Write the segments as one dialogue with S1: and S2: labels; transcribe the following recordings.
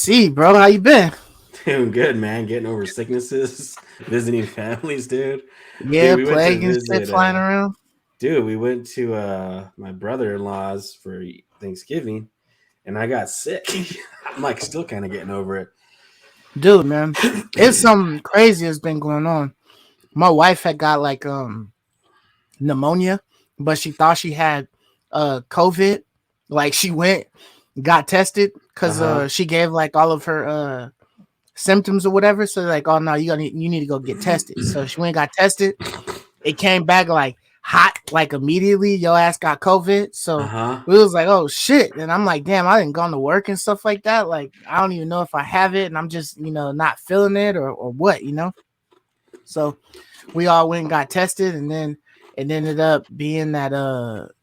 S1: see, bro. How you been?
S2: Doing good, man. Getting over sicknesses, visiting families, dude. Dude,
S1: Yeah,
S2: we went to
S1: plague and shit
S2: visit.
S1: flying around.
S2: Dude, we went to my brother-in-law's for Thanksgiving, and I got sick. I'm like still kind of getting over
S1: Dude, man. It's
S2: it.
S1: something crazy that's been going on. My wife had got like pneumonia, but she thought she had COVID. Like she went, got tested because
S2: Uh-huh.
S1: she gave like all of her symptoms or whatever. So like, oh no, you need to go get tested. So she went and got tested. It came back like hot, like immediately. Your ass got COVID. So
S2: Uh-huh.
S1: it was like, oh shit. And I'm like, damn, I didn't go to work and stuff like that. Like, I don't even know if I have it, and I'm just, not feeling it or what. So we all went and got tested, and then it ended up being that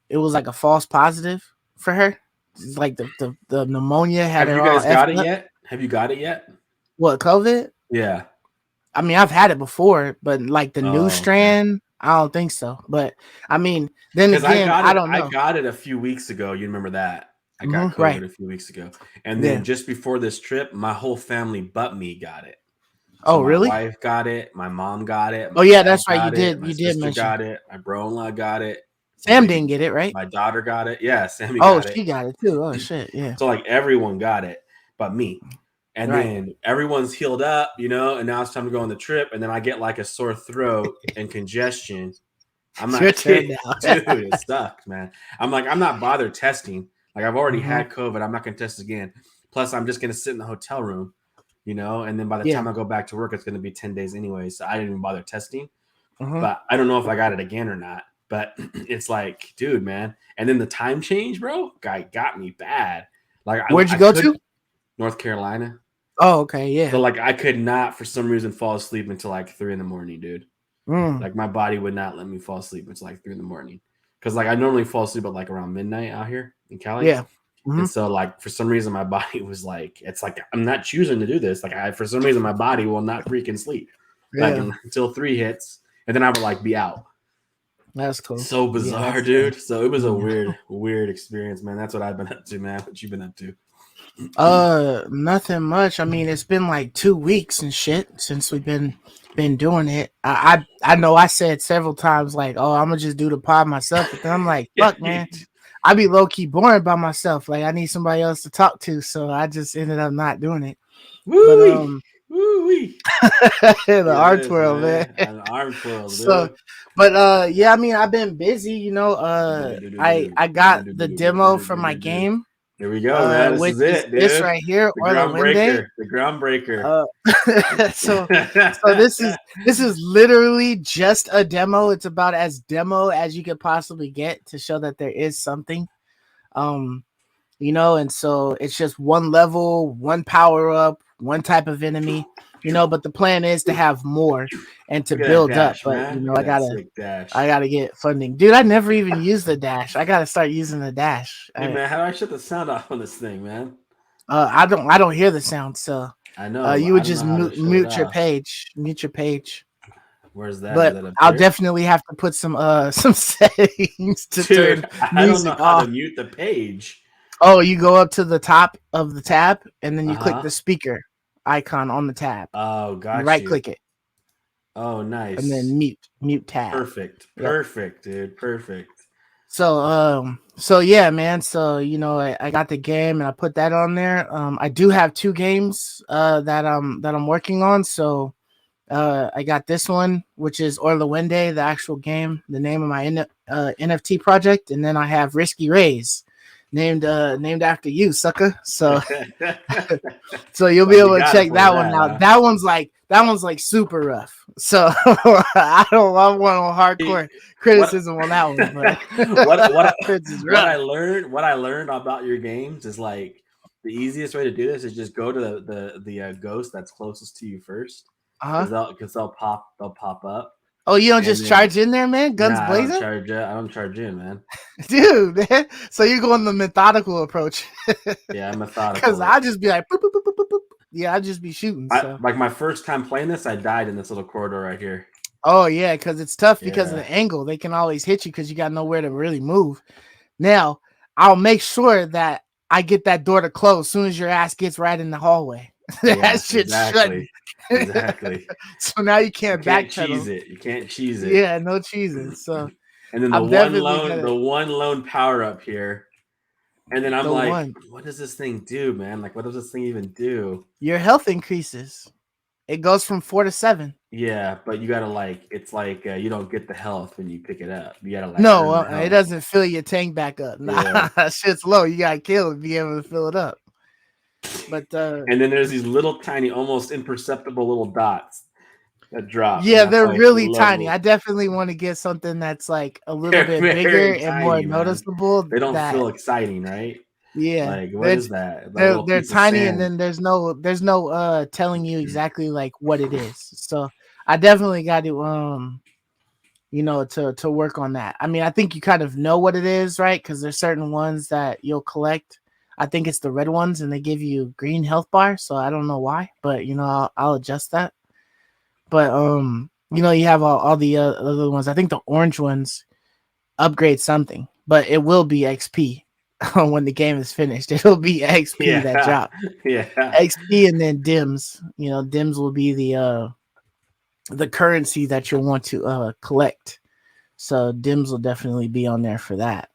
S1: it was like a false positive for her. It's like the pneumonia had
S2: Have
S1: her
S2: you
S1: all
S2: guys got it
S1: effed up.
S2: yet? Have you got it yet?
S1: What, COVID?
S2: Yeah.
S1: I mean, I've had it before, but like the new
S2: Oh, okay.
S1: strand, I don't think so. But I mean, then
S2: Because I
S1: again,
S2: got
S1: I
S2: it.
S1: don't
S2: I
S1: know.
S2: got it a few weeks ago. You remember that? I got
S1: Right.
S2: COVID a few weeks ago, and then
S1: Yeah.
S2: just before this trip, my whole family but me got it. So
S1: Oh,
S2: my
S1: really?
S2: wife got it, my mom got it,
S1: Oh,
S2: my
S1: yeah,
S2: dad
S1: that's right. You
S2: got it,
S1: did.
S2: my
S1: You did
S2: sister
S1: mention
S2: got it, my bro-in-law got it, my
S1: Sam
S2: baby,
S1: didn't get it, right?
S2: my daughter got it. Yeah, Sammy
S1: Oh,
S2: got it.
S1: she got it too. Oh shit. Yeah.
S2: So like everyone got it, but me. And
S1: Right.
S2: then everyone's healed up, and now it's time to go on the trip. And then I get like a sore throat and congestion. I'm
S1: It's
S2: not
S1: your turn
S2: kidding,
S1: now.
S2: dude. It sucks, man. I'm like, I'm not bothered testing. Like I've already
S1: hmm
S2: had COVID. I'm not gonna test again. Plus, I'm just gonna sit in the hotel room, and then by the
S1: Yeah.
S2: time I go back to work, it's gonna be 10 days anyway. So I didn't even bother testing.
S1: hmm
S2: But I don't know if I got it again or not. But it's like, dude, man. And then the time change, bro, guy got me bad. Like
S1: Where'd you
S2: I
S1: go
S2: could
S1: to?
S2: North Carolina.
S1: Oh, okay.
S2: So
S1: Yeah.
S2: like I could not for some reason fall asleep until like 3 in the morning, dude.
S1: Mm.
S2: Like my body would not let me fall asleep until like 3 in the morning. Cause like I normally fall asleep at like around midnight out here in Cali.
S1: Yeah. hmm
S2: And so like for some reason my body was like, it's like I'm not choosing to do this. Like for some reason my body will not freaking sleep. Like
S1: Yeah.
S2: until 3 hits. And then I would like be out.
S1: That's cool.
S2: So
S1: Yeah,
S2: bizarre,
S1: that's
S2: dude. So it was a
S1: yeah.
S2: weird experience, man. That's what I've been up to, man. What you been up to?
S1: Nothing much. I mean, it's been like 2 weeks and shit since we've been doing it. I know I said several times like, oh, I'm gonna just do the pod myself, but then I'm like,
S2: Yeah,
S1: fuck, man, I be low key boring by myself. Like I need somebody else to talk to, so I just ended up not doing it. But
S2: woo wee.
S1: the
S2: It
S1: art
S2: is,
S1: world, man.
S2: man. An arm twirl,
S1: So,
S2: dude.
S1: but yeah, I mean, I've been busy. I got the demo for my game,
S2: Here we go, man. This
S1: which
S2: is
S1: is
S2: it,
S1: this
S2: dude.
S1: right here,
S2: The
S1: Oorlewende.
S2: groundbreaker. The groundbreaker.
S1: Uh, so this is literally just a demo. It's about as demo as you could possibly get to show that there is something. Um, and so it's just one level, one power up, one type of enemy, but the plan is to have more and to
S2: Look at that
S1: build up.
S2: dash,
S1: But
S2: man. Look
S1: I
S2: at that
S1: gotta
S2: sick dash.
S1: I gotta get funding. Dude, I never even used the dash. I gotta start using the dash.
S2: Hey, man, how do I shut the sound off on this thing, man?
S1: I don't hear the sound, so
S2: I know, but
S1: you
S2: I
S1: would
S2: don't
S1: just
S2: know how to shut it
S1: mute your
S2: off.
S1: page. Mute your page.
S2: Where's that? Is
S1: But
S2: that up
S1: I'll
S2: here?
S1: definitely have to put some some settings to turn
S2: Dude, I don't know
S1: music
S2: how to
S1: off.
S2: mute the page.
S1: Oh, you go up to the top of the tab and then you click
S2: Uh-huh.
S1: the speaker icon on the tab.
S2: Oh,
S1: You
S2: got
S1: right
S2: you.
S1: click it
S2: Oh,
S1: and
S2: nice.
S1: then mute tab.
S2: Perfect.
S1: Yep.
S2: Perfect, dude. Perfect.
S1: So yeah, man. So I got the game and I put that on there. I do have two games that I'm working on. So I got this one, which is Oorlewende, the actual game, the name of my NFT project, and then I have Risky Rays, named after you, sucker. So so you'll be
S2: Well, you
S1: able to
S2: got it
S1: check
S2: for
S1: that one
S2: that,
S1: out.
S2: huh?
S1: That one's like super rough. So I don't want hardcore
S2: What
S1: criticism on that one, but
S2: what
S1: it's is
S2: what
S1: rough.
S2: I learned about your games is like the easiest way to do this is just go to the ghost that's closest to you first,
S1: Uh huh.
S2: because they'll pop up,
S1: Oh, you don't
S2: and
S1: just
S2: then
S1: charge in there, man? Guns
S2: nah,
S1: blazing,
S2: I don't charge in, man.
S1: dude. Man. So you're going the methodical approach,
S2: Yeah, I'm
S1: because
S2: methodical.
S1: I just be like, boop, boop, boop, boop, boop, boop. Yeah, I just be shooting.
S2: I
S1: So,
S2: like my first time playing this, I died in this little corridor right here.
S1: oh yeah, because it's tough because of
S2: Yeah.
S1: the angle. They can always hit you because you got nowhere to really move. Now, I'll make sure that I get that door to close as soon as your ass gets right in the hallway.
S2: Yeah,
S1: That shit's shutting.
S2: exactly. Exactly.
S1: So now you
S2: You
S1: can't
S2: can't cheese
S1: backpedal.
S2: it. You can't cheese it.
S1: Yeah, no cheesing. So
S2: And then
S1: I'm definitely
S2: the
S1: gonna
S2: one lone power up here. And then I'm
S1: the
S2: like,
S1: one.
S2: what does this thing do, man? Like, what does this thing even do?
S1: Your health increases. It goes from 4 to 7.
S2: Yeah, but you gotta like, it's like you don't get the health when you pick it up. You gotta like
S1: No,
S2: earn the
S1: it
S2: health.
S1: doesn't fill your tank back up. Nah,
S2: Yeah.
S1: shit's low. You gotta kill it to be able to fill it up. But
S2: And then there's these little tiny, almost imperceptible little dots that drop, and
S1: yeah,
S2: that's
S1: they're
S2: like
S1: really tiny.
S2: level.
S1: I definitely want to get something that's like a little
S2: They're
S1: bit bigger
S2: very
S1: and more
S2: tiny, man.
S1: noticeable.
S2: They don't
S1: That
S2: feel exciting, right?
S1: yeah,
S2: Like, what is that? That
S1: they're
S2: little
S1: they're
S2: piece of
S1: tiny, and
S2: sand.
S1: then there's no telling you exactly like what it is. So I definitely got to to work on that. I mean, I think you kind of know what it is, right? Because there's certain ones that you'll collect. I think it's the red ones, and they give you green health bar. So I don't know why, but I'll adjust that. But you have all the other ones. I think the orange ones upgrade something, but it will be XP when the game is finished. It'll be XP that
S2: Yeah,
S1: drop.
S2: yeah.
S1: XP and then dims. Dims will be the currency that you'll want to collect. So dims will definitely be on there for that.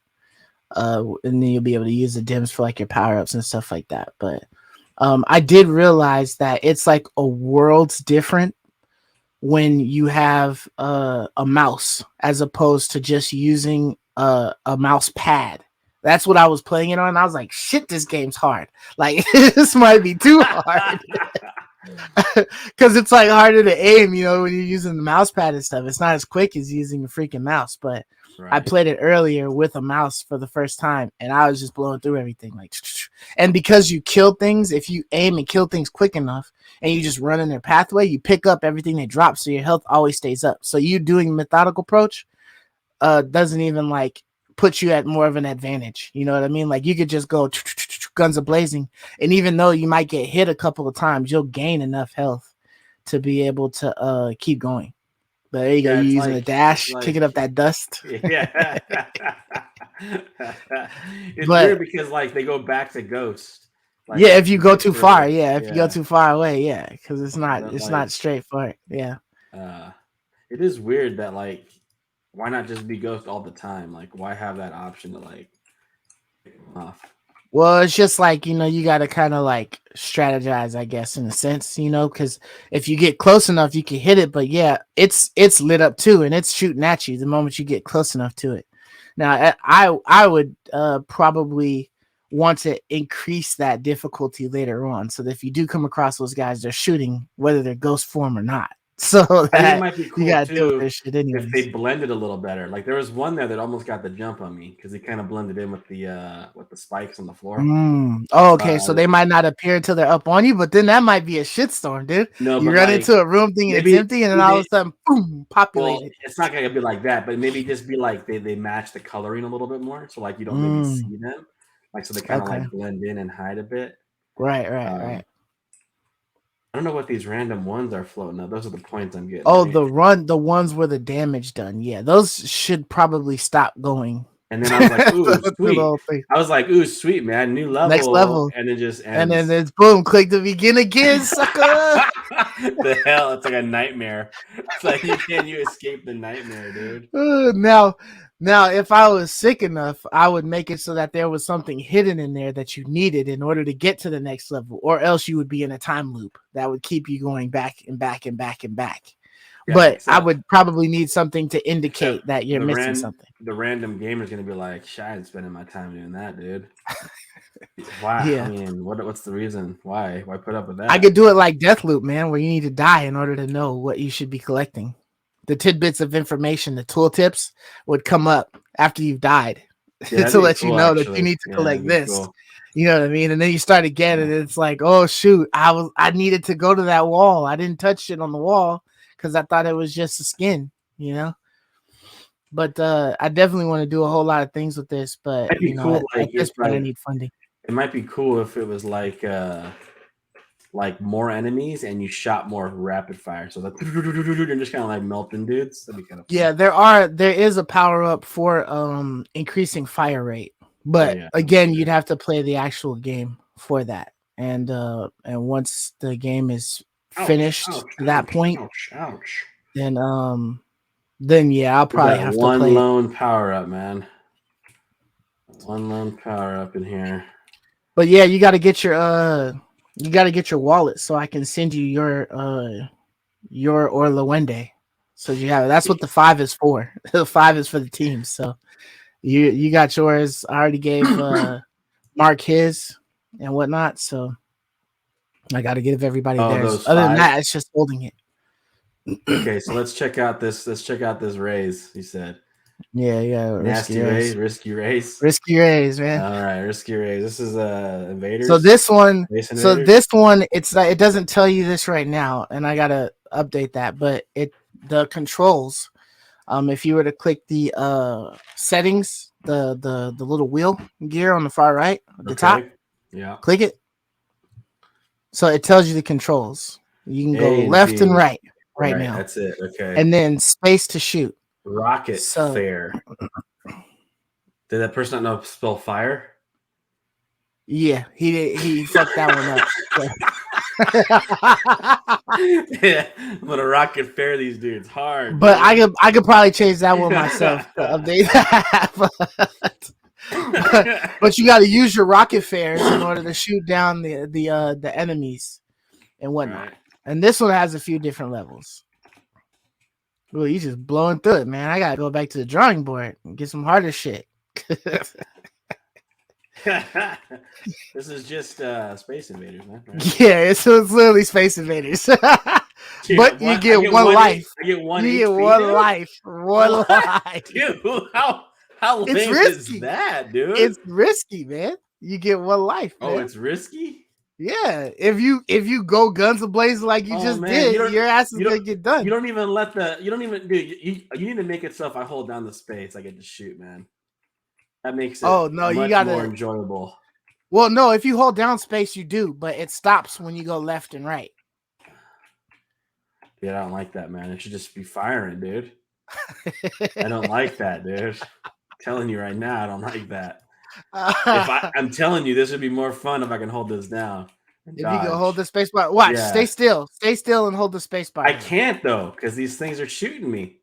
S1: And then you'll be able to use the dims for like your power ups and stuff like that. But I did realize that it's like a world's different when you have a mouse as opposed to just using a mouse pad. That's what I was playing it on. I was like, shit, this game's hard. Like, this might be too hard. Because it's like harder to aim, when you're using the mouse pad and stuff. It's not as quick as using a freaking mouse. But I
S2: Right.
S1: played it earlier with a mouse for the first time, and I was just blowing through everything. Like, and because you kill things, if you aim and kill things quick enough, and you just run in their pathway, you pick up everything they drop, so your health always stays up. So you doing methodical approach doesn't even like put you at more of an advantage. You know what I mean? Like you could just go guns a blazing, and even though you might get hit a couple of times, you'll gain enough health to be able to keep going. But there you go.
S2: Yeah,
S1: You're
S2: it's
S1: using a
S2: like
S1: dash, kicking up that dust.
S2: yeah. It's
S1: But
S2: weird because like they go back to Ghost. Like
S1: yeah,
S2: once
S1: if you
S2: you
S1: go
S2: get
S1: too far,
S2: further,
S1: yeah. If you go
S2: yeah.
S1: too far away, yeah, because it's not
S2: But
S1: it's not
S2: like
S1: straightforward. Yeah.
S2: uh it is weird that like why not just be Ghost all the time? Like why have that option to like pick them off?
S1: Well, it's just like, you got to kind of like strategize, I guess, in a sense, because if you get close enough, you can hit it. But yeah, it's lit up too, and it's shooting at you the moment you get close enough to it. Now, I would probably want to increase that difficulty later on, so that if you do come across those guys, they're shooting whether they're ghost form or not, so
S2: I think it
S1: that
S2: might be
S1: you
S2: cool
S1: got to deal with
S2: too
S1: this shit
S2: if they
S1: anyways.
S2: blended a little better. Like there was one there that almost got the jump on me because he kind of blended in with the spikes on the floor.
S1: Oh,
S2: Uh,
S1: okay. So they might not appear until they're up on you, but then that might be a shitstorm, dude.
S2: no,
S1: You
S2: but
S1: run
S2: like
S1: into a room thinking it's
S2: maybe
S1: empty, and then
S2: maybe
S1: all of
S2: they
S1: a sudden, boom,
S2: well,
S1: populated.
S2: it's not gonna be like that, but maybe just be like they match the coloring a little bit more, so like you don't maybe
S1: Mm,
S2: see them, like so they kind of
S1: okay.
S2: like blend in and hide a bit.
S1: Right, right,
S2: Um,
S1: right.
S2: I don't know what these random ones are floating up. Those are the points I'm getting,
S1: Oh,
S2: right?
S1: the ones where the damage done. Yeah, those should probably stop going.
S2: And then I was like, ooh,
S1: The
S2: sweet.
S1: little thing.
S2: I was like, ooh, sweet, man, new
S1: Next
S2: level,
S1: level.
S2: and it just
S1: And then
S2: ends.
S1: it's boom, click to begin again, sucker.
S2: The hell, it's like a nightmare. It's like you escape the nightmare, dude.
S1: Now, if I was sick enough, I would make it so that there was something hidden in there that you needed in order to get to the next level, or else you would be in a time loop that would keep you going back and back and back and back.
S2: Yeah,
S1: But I would probably need something to
S2: except
S1: indicate that you're missing something.
S2: the random gamer is gonna be like, "Shy, I'm spending my time doing that, dude." Why? I
S1: Yeah.
S2: mean, what's the reason? Why put up with
S1: I
S2: that?
S1: could do it like Deathloop, man, where you need to die in order to know what you should be collecting. The tidbits of information, the tooltips would come up after you've died
S2: Yeah, that'd
S1: to
S2: be
S1: let you
S2: cool.
S1: know that you
S2: Actually,
S1: need to
S2: yeah, that'd
S1: collect
S2: be
S1: this.
S2: cool.
S1: You know what I mean? And then you start again, and
S2: Yeah.
S1: it's like, oh shoot, I needed to go to that wall. I didn't touch it on the wall because I thought it was just a skin, you know. But I definitely want to do a whole lot of things with this. But
S2: It'd be cool,
S1: at
S2: like
S1: this
S2: if
S1: point, I
S2: like
S1: need funding.
S2: it might be cool if it was like more enemies and you shot more rapid fire, so that you're just kind of like melting dudes. That'd be kind of fun.
S1: Yeah, there is a power up for increasing fire rate. But
S2: yeah, I'm
S1: again,
S2: sure.
S1: you'd have to play the actual game for that. And once the game is
S2: Ouch!
S1: finished
S2: Ouch!
S1: to that
S2: Ouch!
S1: point,
S2: Ouch! Ouch!
S1: then yeah, I'll
S2: There's
S1: probably
S2: that
S1: have to
S2: one
S1: play it.
S2: lone power up, man. One lone power up in here.
S1: But yeah, you got to get your wallet so I can send you your Oorlewende. So you have that's what the 5 is for. The 5 is for the team. So you got yours. I already gave Mark his and whatnot. So I got to give everybody
S2: Oh,
S1: theirs.
S2: those
S1: Other than
S2: 5.
S1: that, it's just holding it.
S2: Okay, so let's check out this. Let's check out this raise. He said,
S1: Yeah,
S2: "Nasty raise, risky raise."
S1: risky rays, man.
S2: All right, risky raise. This is
S1: So
S2: invaders,
S1: this one,
S2: base invaders.
S1: it's it doesn't tell you this right now, and I gotta update that. But the controls. If you were to click the settings, the little wheel gear on the far right at the top,
S2: Okay, yeah.
S1: click it. So it tells you the controls. You can go
S2: A and
S1: left and
S2: B.
S1: right
S2: Right,
S1: now,
S2: that's it. Okay.
S1: and then space to shoot.
S2: Rocket
S1: So
S2: fair. Did that person not know spell fire?
S1: yeah, he fucked that one up.
S2: Yeah, I'm gonna rocket fair these dudes hard,
S1: But
S2: dude.
S1: I could probably change that one myself to update that. but you got to use your rocket fares in order to shoot down the enemies and whatnot.
S2: Right.
S1: And this one has a few different levels. Well, you just blowing through it, man. I gotta go back to the drawing board and get some harder shit.
S2: This is just Space Invaders, man. Right?
S1: Yeah, it's literally Space Invaders.
S2: Dude,
S1: But you get one life.
S2: I get one
S1: You
S2: HP,
S1: get one
S2: dude?
S1: life. One
S2: What?
S1: life.
S2: Dude, how
S1: It's
S2: lame
S1: risky.
S2: is that, dude?
S1: It's risky, man. You get one life, man.
S2: Oh, it's risky?
S1: Yeah. If you go guns ablaze like you just
S2: Man,
S1: did, your ass is gonna get done.
S2: You don't even let you need to make it so if I hold down the space, I get to shoot, man. That makes it much more enjoyable.
S1: Well, no, if you hold down space, you do, but it stops when you go left and right.
S2: Dude, I don't like that, man. It should just be firing, dude. I don't like that, dude. I'm telling you right now, I don't like that. I'm telling you, this would be more fun if I can hold this down.
S1: If you can hold the space bar, watch, stay still and hold the space bar.
S2: I can't though, because these things are shooting me.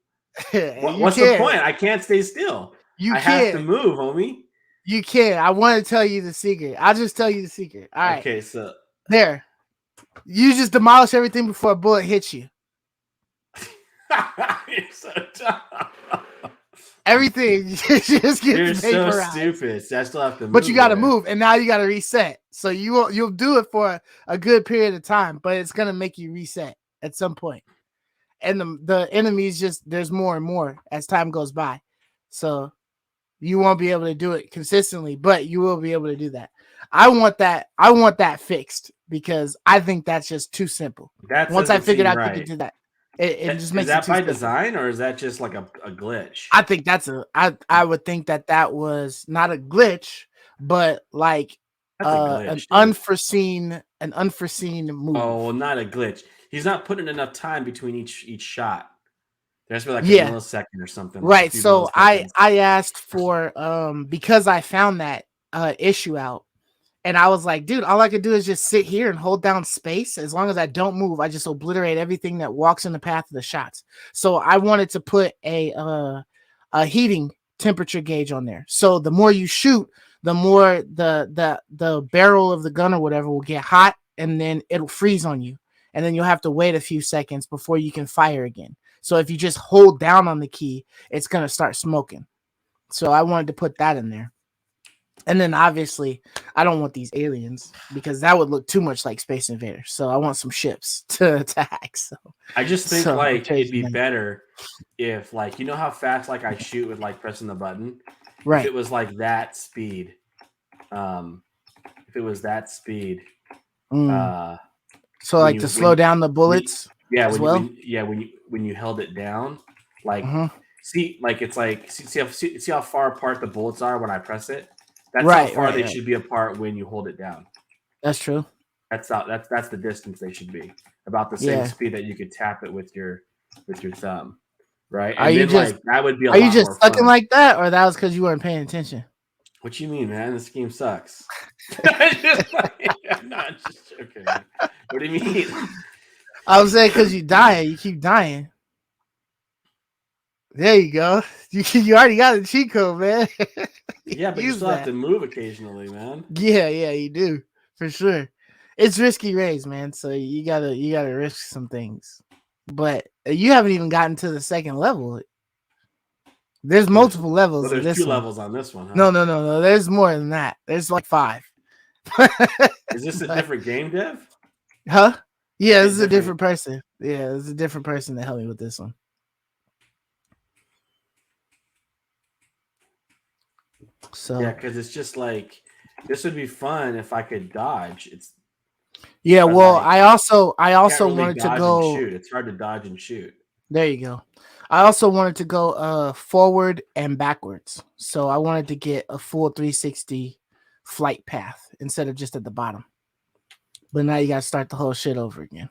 S2: What's the point? I can't stay still. I have to move, homie.
S1: You can. I want to tell you the secret. I'll just tell you the secret. All right.
S2: Okay, so
S1: there. You just demolish everything before a bullet hits you.
S2: You're so dumb.
S1: Everything just gets
S2: You're so
S1: vaporized.
S2: stupid. So I still have to move.
S1: But you got to move, and now you got to reset. So you'll do it for a good period of time, but it's gonna make you reset at some point. And the enemies there's more and more as time goes by. So you won't be able to do it consistently, but you will be able to do that. I want that fixed because I think that's just too simple. Once I figured out you could do that, it just makes it too simple. Is that by
S2: design or is that just like a glitch?
S1: I think I would think that was not a glitch, but like an unforeseen move.
S2: Oh, well, not a glitch. He's not putting enough time between each shot. There's like a millisecond or something.
S1: Right. So I asked for because I found that issue out, and I was like, dude, all I could do is just sit here and hold down space. As long as I don't move, I just obliterate everything that walks in the path of the shots. So I wanted to put a heating temperature gauge on there. So the more you shoot, the more the barrel of the gun or whatever will get hot, and then it'll freeze on you, and then you'll have to wait a few seconds before you can fire again. So if you just hold down on the key, it's going to start smoking. So I wanted to put that in there. And then obviously, I don't want these aliens because that would look too much like Space Invaders. So I want some ships to attack. So
S2: I just think it'd be better if you know how fast I shoot with pressing the button?
S1: Right.
S2: If it was that speed. If it was that speed.
S1: So to slow down the bullets.
S2: When you held it down, see how far apart the bullets are when I press it. That's how far they should be apart when you hold it down.
S1: That's true.
S2: That's the distance they should be. About the same speed that you could tap it with your thumb, right? And that would be a lot more fun.
S1: Are you just sucking like that, or that was because you weren't paying attention?
S2: What you mean, man? This game sucks. I'm not just joking. Man. What do you mean?
S1: I was saying because you dying, you keep dying. There you go. You already got a cheat code, man.
S2: Yeah, but you
S1: Use
S2: still have
S1: that.
S2: to move occasionally, man.
S1: Yeah, you do for sure. It's risky rays, man. So you gotta risk some things. But you haven't even gotten to the second level. There's multiple levels in
S2: There's
S1: this
S2: 2
S1: one.
S2: levels on this one, huh?
S1: No. There's more than that. There's like 5.
S2: Is this a
S1: But,
S2: different game dev?
S1: huh? Yeah, this
S2: Is
S1: is
S2: it
S1: a
S2: different?
S1: different person. Yeah, this is a different person that helped me with this one. So
S2: Yeah, because it's just like this would be fun if I could dodge.
S1: yeah,
S2: But
S1: well,
S2: like
S1: I also
S2: can't really
S1: wanted to
S2: dodge and
S1: go.
S2: shoot. It's hard to dodge and shoot.
S1: There you go. I also wanted to go forward and backwards. So I wanted to get a full 360 flight path instead of just at the bottom. But now you got to start the whole shit over again.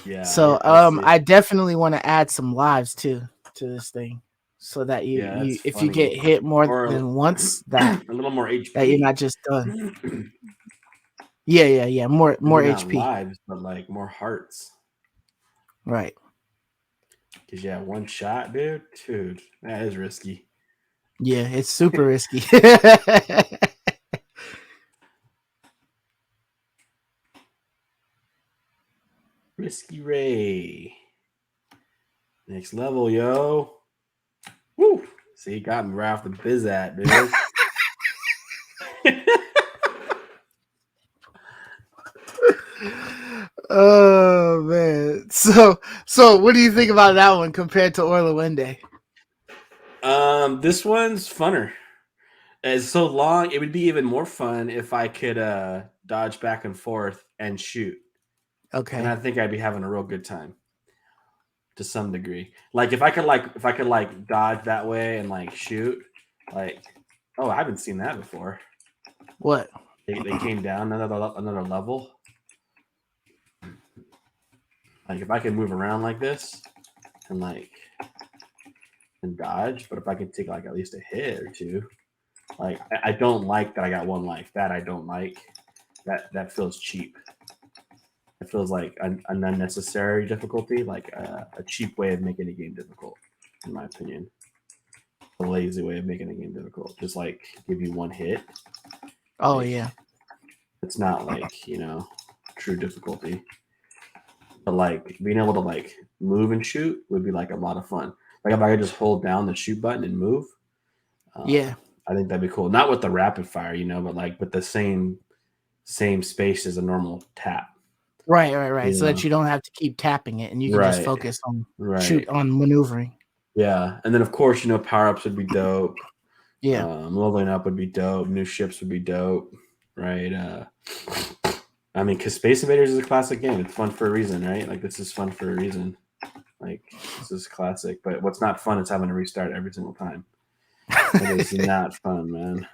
S2: Yeah.
S1: So
S2: I see.
S1: I definitely want to add some lives too to this thing so that
S2: Yeah, that's
S1: if you
S2: funny.
S1: get hit more
S2: Or
S1: than once
S2: a little more
S1: that you're
S2: HP.
S1: not just done. Yeah. More
S2: Maybe not
S1: HP.
S2: lives, but like more hearts.
S1: Right.
S2: Cause yeah, one shot, dude. Dude, that is risky.
S1: Yeah, it's super risky.
S2: Risky Ray. Next level, yo. Woo! See, got me right off the biz at, dude.
S1: Oh man. So what do you think about that one compared to Oorlewende?
S2: This one's funner. It's so long, it would be even more fun if I could dodge back and forth and shoot. And
S1: Okay.
S2: I think I'd be having a real good time to some degree. Like if I could like dodge that way and like shoot, like oh, I haven't seen that before.
S1: What?
S2: They came down another level. Like if I can move around like this and like and dodge, but if I can take like at least a hit or two, like I don't like that I got 1 life. That I don't like. That feels cheap. It feels like an unnecessary difficulty, like a cheap way of making a game difficult, in my opinion. A lazy way of making a game difficult. Just like give you 1 hit.
S1: Oh
S2: Like
S1: yeah.
S2: it's not like true difficulty. But like being able to like move and shoot would be like a lot of fun. Like if I could just hold down the shoot button and move,
S1: Yeah.
S2: I think that'd be cool. Not with the rapid fire, but like with the same space as a normal tap.
S1: Right. So that
S2: Yeah.
S1: you don't have to keep tapping it and you can just
S2: Right.
S1: focus on
S2: Right.
S1: maneuvering.
S2: Yeah. And then of course, power ups would be dope.
S1: Yeah.
S2: Leveling up would be dope. New ships would be dope. Right. I mean, because Space Invaders is a classic game. It's fun for a reason, right? Like this is fun for a reason. Like this is classic. But what's not fun is having to restart every single time. It is not fun, man.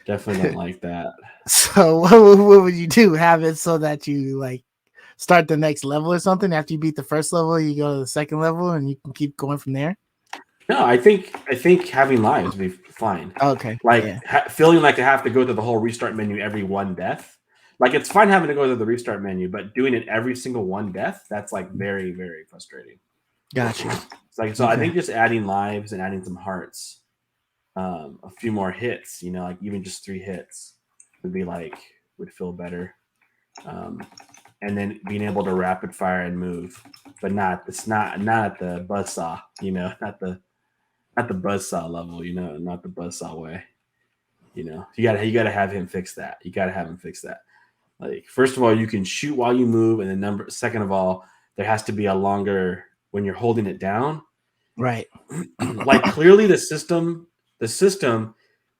S2: Definitely don't like that.
S1: So what would you do? Have it so that you like start the next level or something after you beat the first level, you go to the second level and you can keep going from there?
S2: No, I think having lives would be fine.
S1: Okay.
S2: Like
S1: Yeah.
S2: feeling like I have to go through the whole restart menu every 1 death. Like it's fine having to go through the restart menu, but doing it every single 1 death, that's like very, very frustrating.
S1: Gotcha.
S2: It's like so I think just adding lives and adding some hearts, a few more hits, like even just 3 hits would feel better. And then being able to rapid fire and move, but not at the buzzsaw, not the buzzsaw level, not the buzzsaw way. You gotta have him fix that. You gotta have him fix that. Like first of all, you can shoot while you move, and then second of all, there has to be a longer when you're holding it down.
S1: Right.
S2: Like clearly the system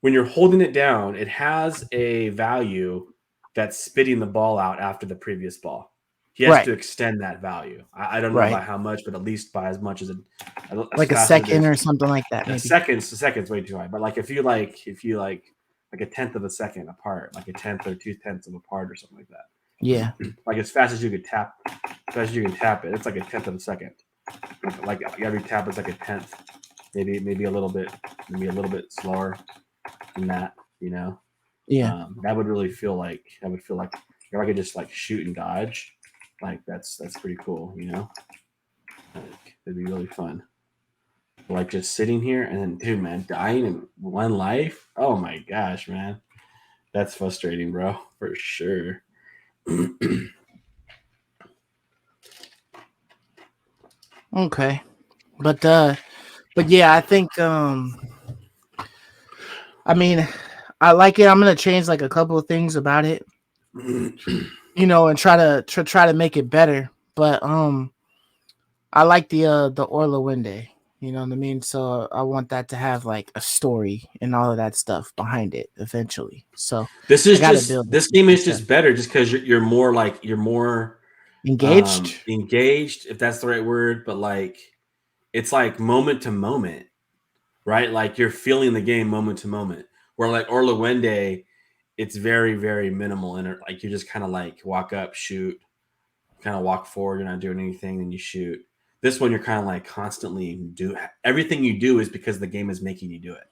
S2: when you're holding it down, it has a value that's spitting the ball out after the previous ball. He has
S1: Right.
S2: to extend that value. I don't know
S1: Right.
S2: by how much, but at least by as much as as
S1: Like a
S2: fast as it
S1: second
S2: is.
S1: or something like that, maybe.
S2: The second's way too high. But like if you like a tenth of a second apart, like a tenth or 2/10 of apart or something like that.
S1: Yeah.
S2: Like as fast as you can tap it, it's like a tenth of a second. like every tap is like a tenth, maybe a little bit, slower than that.
S1: Yeah.
S2: That would really feel like if I could just like shoot and dodge, like that's pretty cool. Like it'd be really fun. Like just sitting here and then, dude, man, dying in one life. Oh my gosh, man, that's frustrating, bro, for sure.
S1: Okay. But yeah, I think I mean, I like it. I'm gonna change like a couple of things about it, and try to make it better. But I like the Oorlewende. You know what I mean? So I want that to have like a story and all of that stuff behind it eventually. So I got to build
S2: This game
S1: some
S2: is
S1: stuff.
S2: just better just because you're more
S1: Engaged,
S2: engaged, if that's the right word, but like it's like moment to moment, right? Like you're feeling the game moment to moment. Where like Orlewende, it's very, very minimal and like you just kind of like walk up, shoot, kind of walk forward, you're not doing anything, then you shoot. This one you're kind of like constantly do everything you do is because the game is making you do it.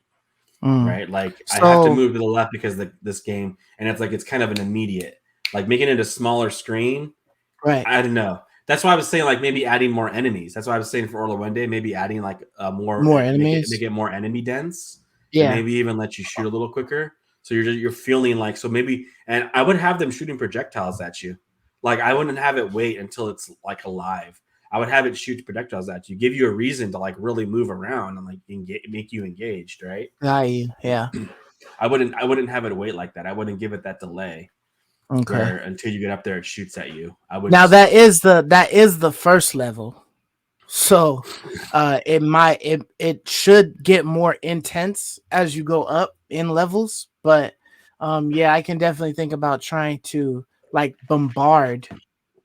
S1: mm.
S2: Right? Like I have to
S1: So
S2: move to the left because this game, and it's like it's kind of an immediate, like making it a smaller screen.
S1: right,
S2: I don't know. That's why I was saying like maybe adding more enemies. That's why I was saying for Orlewende, maybe adding like more,
S1: more
S2: make
S1: enemies.
S2: it more enemy dense, and
S1: Yeah,
S2: maybe even let you shoot a little quicker. So you're feeling like, so maybe, and I would have them shooting projectiles at you. Like I wouldn't have it wait until it's like alive. I would have it shoot projectiles at you, give you a reason to like really move around and like make you engaged, right?
S1: yeah.
S2: I wouldn't have it wait like that. I wouldn't give it that delay
S1: Okay.
S2: where until you get up there it shoots at you. I would
S1: Now
S2: just
S1: that is the first level. So it should get more intense as you go up in levels, but yeah, I can definitely think about trying to like bombard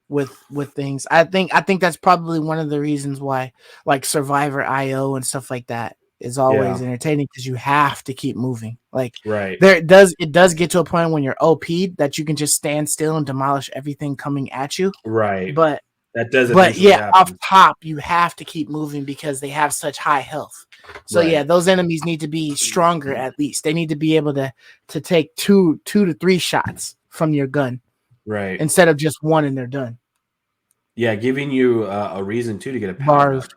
S1: with things. I think that's probably one of the reasons why like Survivor IO and stuff like that is always
S2: yeah,
S1: entertaining because you have to keep moving. Like
S2: right,
S1: it does get to a point when you're OP that you can just stand still and demolish everything coming at you.
S2: right.
S1: But
S2: That does
S1: but
S2: eventually
S1: yeah, off
S2: happen.
S1: top you have to keep moving because they have such high health. So yeah,
S2: Right,
S1: those enemies need to be stronger at least. They need to be able to take two to three shots from your gun
S2: right.
S1: instead of just one and they're done.
S2: Yeah, giving you a reason too to get a power
S1: Bars.
S2: up,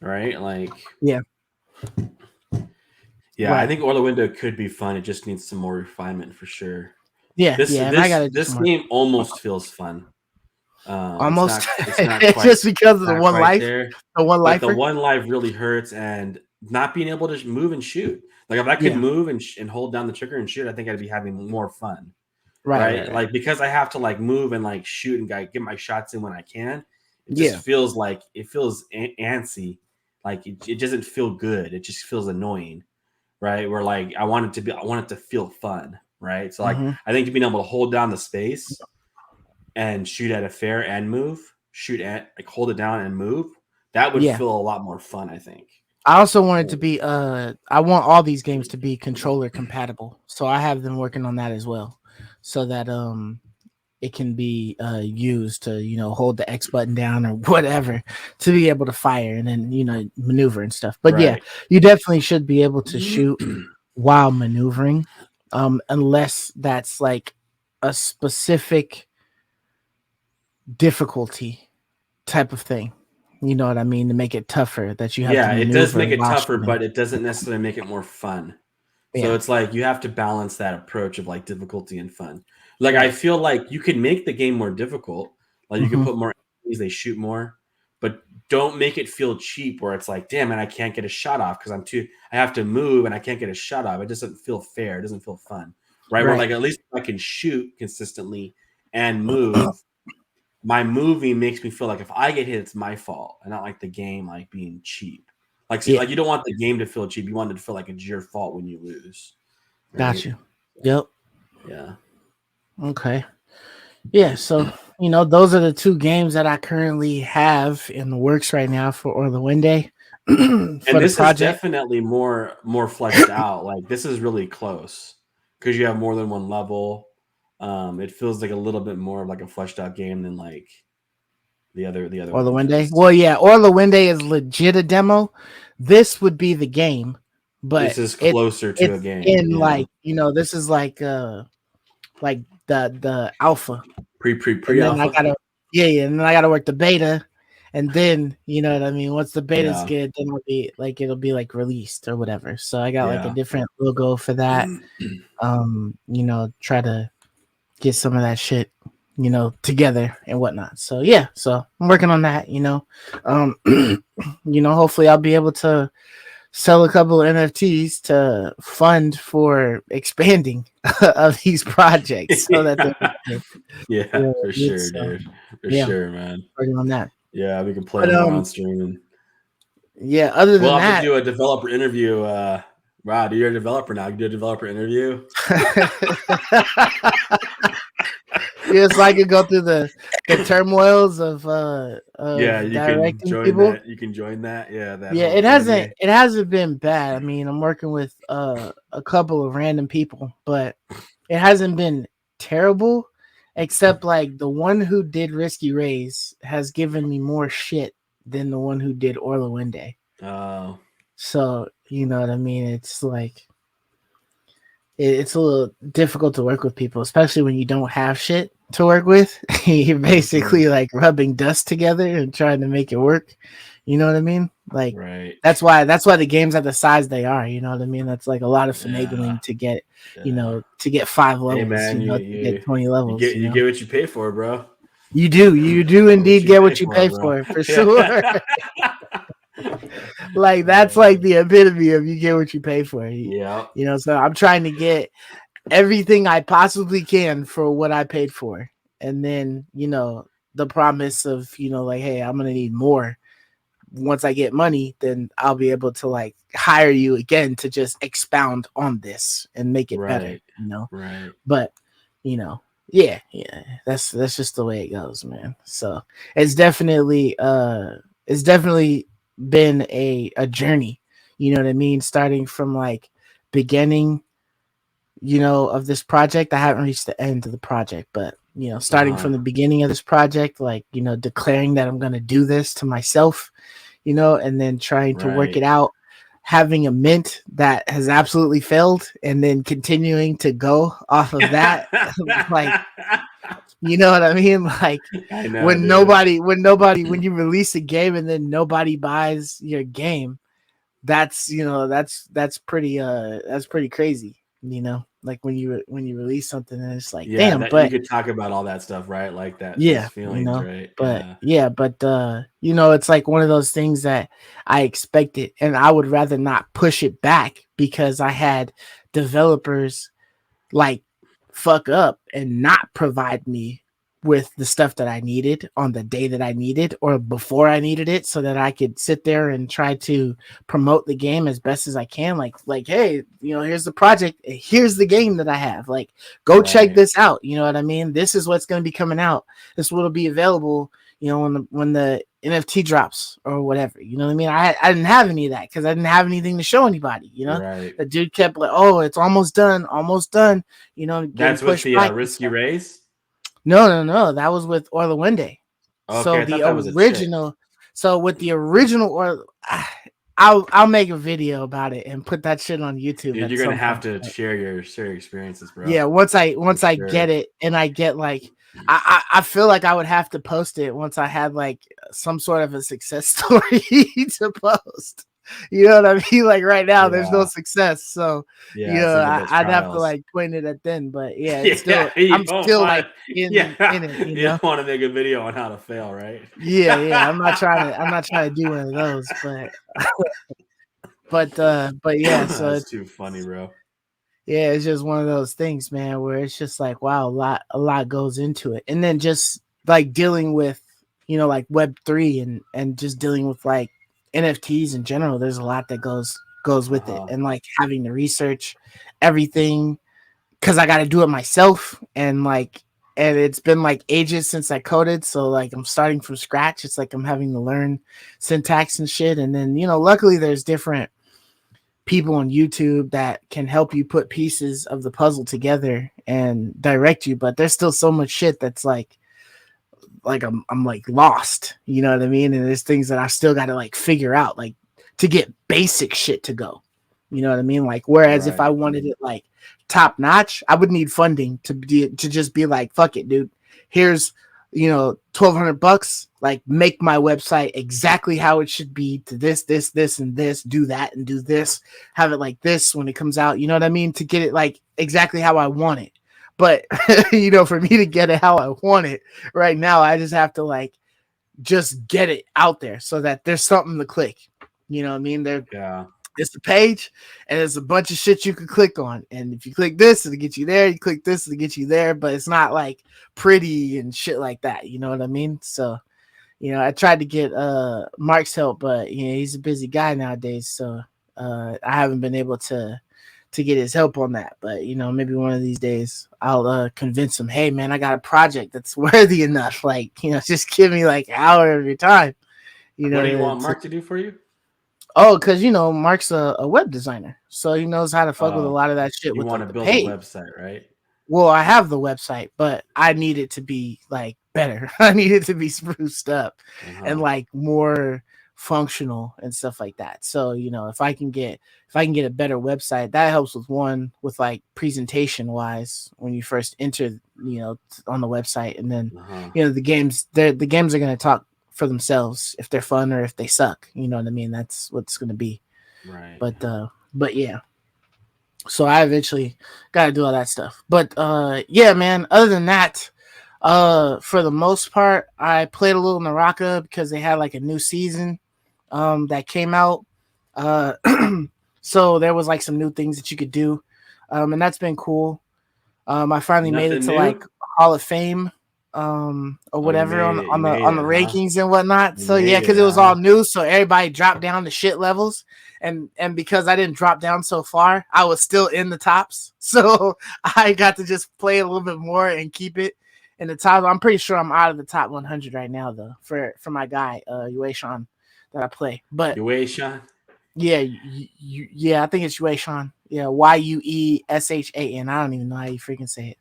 S2: right? Like,
S1: Yeah.
S2: yeah, I
S1: Right.
S2: think Orlando could be fun. It just needs some more refinement for sure.
S1: Yeah.
S2: This
S1: Yeah. And I
S2: this
S1: gotta do
S2: this
S1: some more.
S2: game almost feels fun.
S1: Almost
S2: It's not quite
S1: just because of the one life,
S2: there,
S1: the one
S2: but the
S1: lifer.
S2: one life really hurts, and not being able to move and shoot. Like if I could
S1: Yeah.
S2: move and hold down the trigger and shoot, I think I'd be having more fun.
S1: Right. Right.
S2: Right?
S1: Right.
S2: Like because I have to like move and like shoot and get my shots in when I can. It just
S1: Yeah.
S2: feels like it feels antsy. Like it doesn't feel good. It just feels annoying, right? Where like I want it to feel fun, right? So like
S1: Hmm.
S2: I think being able to hold down the space and shoot at a fair and move, shoot at like hold it down and move, that would
S1: Yeah.
S2: feel a lot more fun, I think.
S1: I also want it to be I want all these games to be controller compatible. So I have them working on that as well. So that it can be used to hold the X button down or whatever to be able to fire and then maneuver and stuff. But yeah,
S2: Right.
S1: you definitely should be able to shoot while maneuvering, unless that's like a specific difficulty type of thing. You know what I mean? To make it tougher that you have to
S2: Yeah, it does
S1: maneuver
S2: make it
S1: while
S2: tougher,
S1: shooting.
S2: but it doesn't necessarily make it more fun. So
S1: Yeah.
S2: it's like you have to balance that approach of like difficulty and fun. Like I
S1: Right.
S2: feel like you could make the game more difficult. Like you could
S1: Hmm.
S2: put more enemies, they shoot more, but don't make it feel cheap where it's like, damn man, I can't get a shot off because I have to move and I can't get a shot off. It doesn't feel fair. It doesn't feel fun. Right? Where
S1: Right.
S2: like at least if I can shoot consistently and move, my movie makes me feel like if I get hit, it's my fault, and not like the game like being cheap. Like, see,
S1: Yeah.
S2: like you don't want the game to feel cheap. You want it to feel like it's your fault when you lose,
S1: Got
S2: right?
S1: you. Yep.
S2: Yeah.
S1: Okay. Yeah. So those are the two games that I currently have in the works right now for Orlewende
S2: And
S1: for the
S2: this is
S1: project.
S2: definitely more fleshed out. Like this is really close because you have more than one level. It feels like a little bit more of like a fleshed out game than like The other one you
S1: Oorlewende.
S2: just.
S1: Well, yeah, Oorlewende is legit a demo. This would be the game,
S2: This
S1: but
S2: is closer to a
S1: it's
S2: game.
S1: in
S2: Yeah.
S1: like, this is like the alpha,
S2: Pre
S1: and then I
S2: alpha.
S1: gotta and then I gotta work the beta, and then you know what I mean. Once the beta's
S2: Yeah.
S1: good, then it'll be like released or whatever. So I got like a
S2: Yeah.
S1: different logo for that. Try to get some of that shit, together and whatnot. So yeah, so I'm working on that. Hopefully I'll be able to sell a couple of NFTs to fund for expanding of these projects, so that
S2: Yeah, for sure,
S1: so
S2: dude. For
S1: yeah,
S2: sure, man.
S1: working on that.
S2: Yeah, we can play
S1: But
S2: more on streaming.
S1: yeah, other
S2: We'll
S1: than
S2: have to
S1: that,
S2: do a developer interview. Wow, you're a developer now. You do a developer interview.
S1: yeah, so I could go through the turmoils of
S2: Yeah, you can
S1: directing
S2: join
S1: people.
S2: that. You can join that. Yeah, that
S1: Yeah,
S2: whole
S1: it
S2: journey.
S1: hasn't been bad. I mean, I'm working with a couple of random people, but it hasn't been terrible, except like the one who did Risky Rays has given me more shit than the one who did Oorlewende.
S2: Oh,
S1: So, you know what I mean? It's like it's a little difficult to work with people, especially when you don't have shit to work with. You're basically like rubbing dust together and trying to make it work. You know what I mean? Like
S2: right.
S1: that's why the games are the size they are. You know what I mean? That's like a lot of
S2: Yeah.
S1: finagling to get,
S2: Yeah.
S1: to get 5
S2: Hey,
S1: levels.
S2: man,
S1: To get 20
S2: you
S1: levels.
S2: get you get what you pay for, bro.
S1: You do
S2: Get what
S1: indeed
S2: you
S1: get
S2: pay
S1: what you
S2: for,
S1: pay
S2: bro.
S1: for sure.
S2: Yeah.
S1: Like that's like the epitome of you get what you pay for.
S2: Yeah.
S1: So I'm trying to get everything I possibly can for what I paid for. And then, the promise of, like, hey, I'm gonna need more. Once I get money, then I'll be able to like hire you again to just expound on this and make it better,
S2: Right. Right.
S1: But yeah, that's just the way it goes, man. So it's definitely been a journey, you know what I mean? Starting from like beginning, of this project. I haven't reached the end of the project, but starting from the beginning of this project, like, declaring that I'm going to do this to myself, and then trying to work it out, having a mint that has absolutely failed, and then continuing to go off of that. Like, you know what I mean? Like
S2: I know,
S1: when you release a game and then nobody buys your game, that's pretty crazy, like when you release something and it's like,
S2: yeah,
S1: damn.
S2: that you
S1: But
S2: could talk about all that stuff, right? Like that, those
S1: yeah,
S2: feelings, right?
S1: but
S2: Yeah.
S1: it's like one of those things that I expected, and I would rather not push it back because I had developers like fuck up and not provide me with the stuff that I needed on the day that I needed or before I needed it, so that I could sit there and try to promote the game as best as I can. Like, hey, here's the project, here's the game that I have. Like, go check this out. You know what I mean? This is what's going to be coming out. This will be available, when the NFT drops or whatever. You know what I mean? I didn't have any of that because I didn't have anything to show anybody.
S2: Right.
S1: The dude kept like, oh, it's almost done, getting
S2: That's with
S1: pushed
S2: the
S1: back.
S2: Risky Rays.
S1: No, that was with Oorlewende.
S2: Okay,
S1: So
S2: I
S1: the
S2: thought that was a chick.
S1: original, with the original, or I'll make a video about it and put that shit on YouTube
S2: Dude,
S1: at
S2: you're gonna
S1: some
S2: have
S1: point.
S2: to share your experiences, bro.
S1: Yeah, once I
S2: Sure.
S1: get it and I get like, I feel like I would have to post it once I had like some sort of a success story to post. You know what I mean? Like right now, there's no success, so
S2: it's like those
S1: I'd have to
S2: trials.
S1: like point it at then. But yeah, it's still
S2: you
S1: I'm
S2: don't
S1: still
S2: want
S1: like in it.
S2: you don't want to make a video on how to fail, right?
S1: Yeah. I'm not trying to do one of those, but yeah. So
S2: That's too funny, bro.
S1: yeah, it's just one of those things, man, where it's just like, wow, a lot goes into it. And then just like dealing with, like Web3 and just dealing with like NFTs in general, there's a lot that goes with it. And like having to research everything because I got to do it myself. And it's been like ages since I coded. So like I'm starting from scratch. It's like I'm having to learn syntax and shit. And then, luckily there's different people on YouTube that can help you put pieces of the puzzle together and direct you, but there's still so much shit that's like I'm like lost, you know what I mean? And there's things that I still got to like figure out, like to get basic shit to go, you know what I mean? Like whereas if I
S2: Right.
S1: wanted it like top notch, I would need funding to just be like, fuck it, dude. Here's, you know, $1,200. Like make my website exactly how it should be to this, and this. Do that and do this. Have it like this when it comes out. You know what I mean? To get it like exactly how I want it. But you know, for me to get it how I want it right now, I just have to like just get it out there so that there's something to click. You know what I mean?
S2: Yeah.
S1: It's the page, and there's a bunch of shit you can click on. And if you click this, it'll get you there. You click this, it'll get you there. But it's not like pretty and shit like that. You know what I mean? So, you know, I tried to get Mark's help, but you know, he's a busy guy nowadays. So I haven't been able to get his help on that. But you know, maybe one of these days I'll convince him, hey man, I got a project that's worthy enough. Like, you know, just give me like an hour of your time. You
S2: What
S1: know,
S2: do you want Mark to do for you?
S1: oh, because you know, Mark's a web designer, so he knows how to fuck with a
S2: Uh,
S1: lot of that shit
S2: you
S1: with
S2: want
S1: like
S2: to
S1: the
S2: build a
S1: pay.
S2: website, right?
S1: Well, I have the website, but I need it to be like better. I need it to be spruced up and
S2: Uh-huh.
S1: like more functional and stuff like that. So, you know, if I can get a better website, that helps with one with like presentation wise when you first enter, you know, on the website, and then
S2: Uh-huh.
S1: you know the games are going to talk for themselves if they're fun or if they suck. You know what I mean? That's what's going to be.
S2: Right.
S1: But yeah, so I eventually got to do all that stuff. But yeah, man, other than that, for the most part, I played a little Naraka because they had like a new season that came out. uh so there was like some new things that you could do, and that's been cool. I finally made it
S2: Nothing
S1: to like
S2: new?
S1: Hall of Fame, or
S2: Oh, you
S1: whatever
S2: made
S1: on
S2: it. You
S1: the
S2: made
S1: on the
S2: it, huh?
S1: rankings and whatnot.
S2: You
S1: So yeah,
S2: made
S1: because
S2: it,
S1: it was all
S2: huh?
S1: new, so everybody dropped down to shit levels, and because I didn't drop down so far, I was still in the tops. So I got to just play a little bit more and keep it in the top. I'm pretty sure I'm out of the top 100 right now though for my guy Yueshan that I play, but
S2: You wait, Sean?
S1: yeah, yeah, I think it's Yueshan. Yeah, Yueshan. I don't even know how you freaking say it,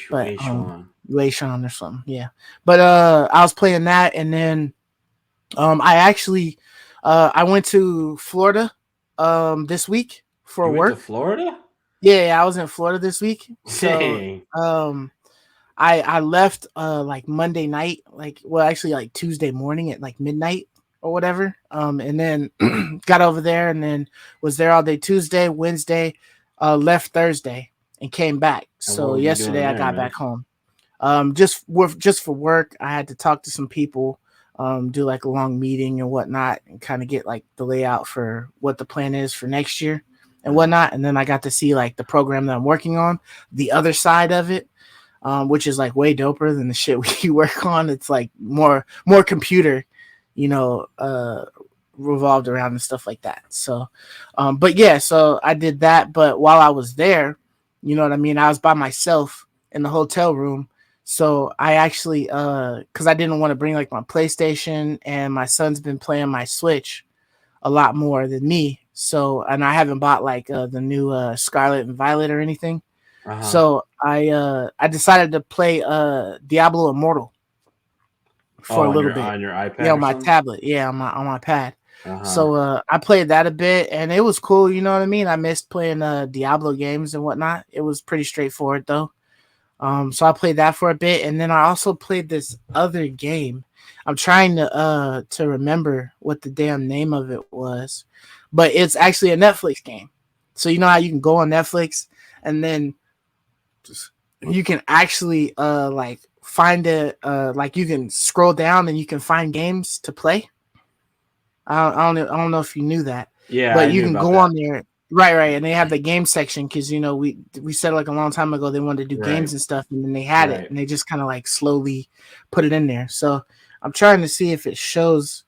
S1: but
S2: Wait, Sean.
S1: Wei Sean or something. Yeah. But I was playing that, and then I actually I went to Florida this week for
S2: You went to
S1: work.
S2: Florida?
S1: Yeah, I was in Florida this week. So
S2: Dang.
S1: um I left like Monday night, like well actually like Tuesday morning at like midnight or whatever. And then got over there and then was there all day Tuesday, Wednesday, left Thursday and came back.
S2: And what
S1: So
S2: were you doing
S1: yesterday I
S2: there,
S1: got
S2: man?
S1: back home. Just for work, I had to talk to some people, do like a long meeting and whatnot, and kind of get like the layout for what the plan is for next year and
S2: Uh-huh.
S1: whatnot. And then I got to see like the program that I'm working on, the other side of it, which is like way doper than the shit we work on. It's like more computer, you know, revolved around and stuff like that. So, but yeah, so I did that. But while I was there, you know what I mean, I was by myself in the hotel room. So I actually, because I didn't want to bring like my PlayStation, and my son's been playing my Switch a lot more than me. So, and I haven't bought like the new Scarlet and Violet or anything.
S2: Uh-huh.
S1: So I decided to play Diablo Immortal for
S2: Oh,
S1: a little bit.
S2: on your
S1: Yeah,
S2: iPad
S1: on
S2: or
S1: my
S2: something?
S1: tablet. Yeah, on my pad.
S2: Uh-huh.
S1: So I played that a bit and it was cool, you know what I mean? I missed playing Diablo games and whatnot. It was pretty straightforward though. So I played that for a bit, and then I also played this other game. I'm trying to remember what the damn name of it was, but it's actually a Netflix game. So you know how you can go on Netflix and then you can actually like find it, like you can scroll down and you can find games to play. I don't know if you knew that,
S2: Yeah,
S1: but
S2: I
S1: you
S2: knew
S1: can
S2: about
S1: go
S2: that.
S1: on there. Right, and they have the game section because you know we said like a long time ago they wanted to do
S2: Right.
S1: games and stuff, and then they had it,
S2: Right.
S1: and they just kind of like slowly put it in there. So I'm trying to see if it shows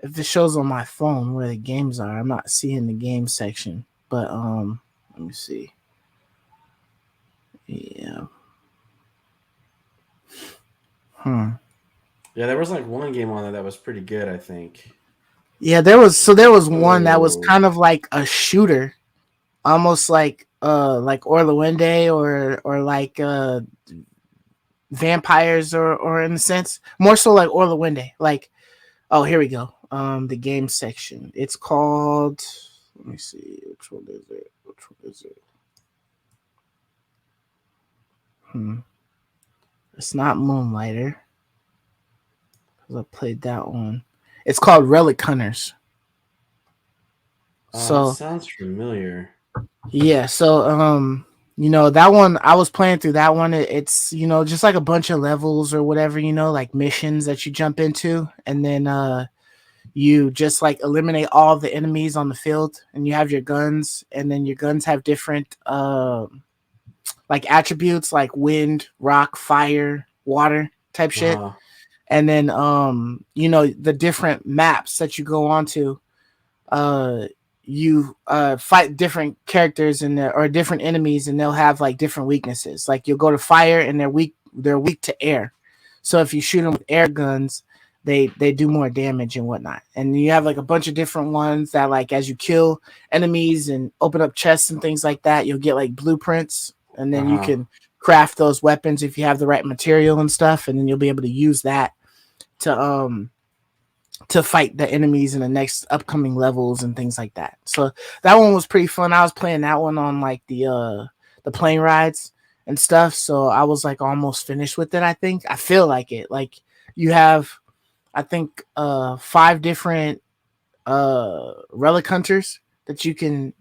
S1: on my phone where the games are. I'm not seeing the game section, but let me see. Yeah. Hmm.
S2: Yeah, there was like one game on there that was pretty good, I think.
S1: Yeah, there was one that was
S2: Oh.
S1: kind of like a shooter, almost like Oorlewende or like vampires, or in a sense more so like Oorlewende. Like, oh, here we go. The game section. It's called. Let me see. Which one is it? Which one is it? It's not Moonlighter because I played that one. It's called Relic Hunters.
S2: That
S1: So
S2: sounds familiar.
S1: yeah, so that one I was playing through that one. It's just like a bunch of levels or whatever, like missions that you jump into, and then you just like eliminate all the enemies on the field, and you have your guns, and then your guns have different like attributes like wind, rock, fire, water type shit.
S2: Uh-huh.
S1: And then the different maps that you go onto, uh you fight different characters in there or different enemies, and they'll have like different weaknesses. Like you'll go to fire and they're weak to air. So if you shoot them with air guns, they do more damage and whatnot. And you have like a bunch of different ones that, like, as you kill enemies and open up chests and things like that, you'll get like blueprints, and then you
S2: Uh-huh.
S1: can craft those weapons if you have the right material and stuff, and then you'll be able to use that to fight the enemies in the next upcoming levels and things like that. So that one was pretty fun. I was playing that one on like the plane rides and stuff. So I was like almost finished with it, I think. I feel like it. Like you have, I think, 5 different relic hunters that you can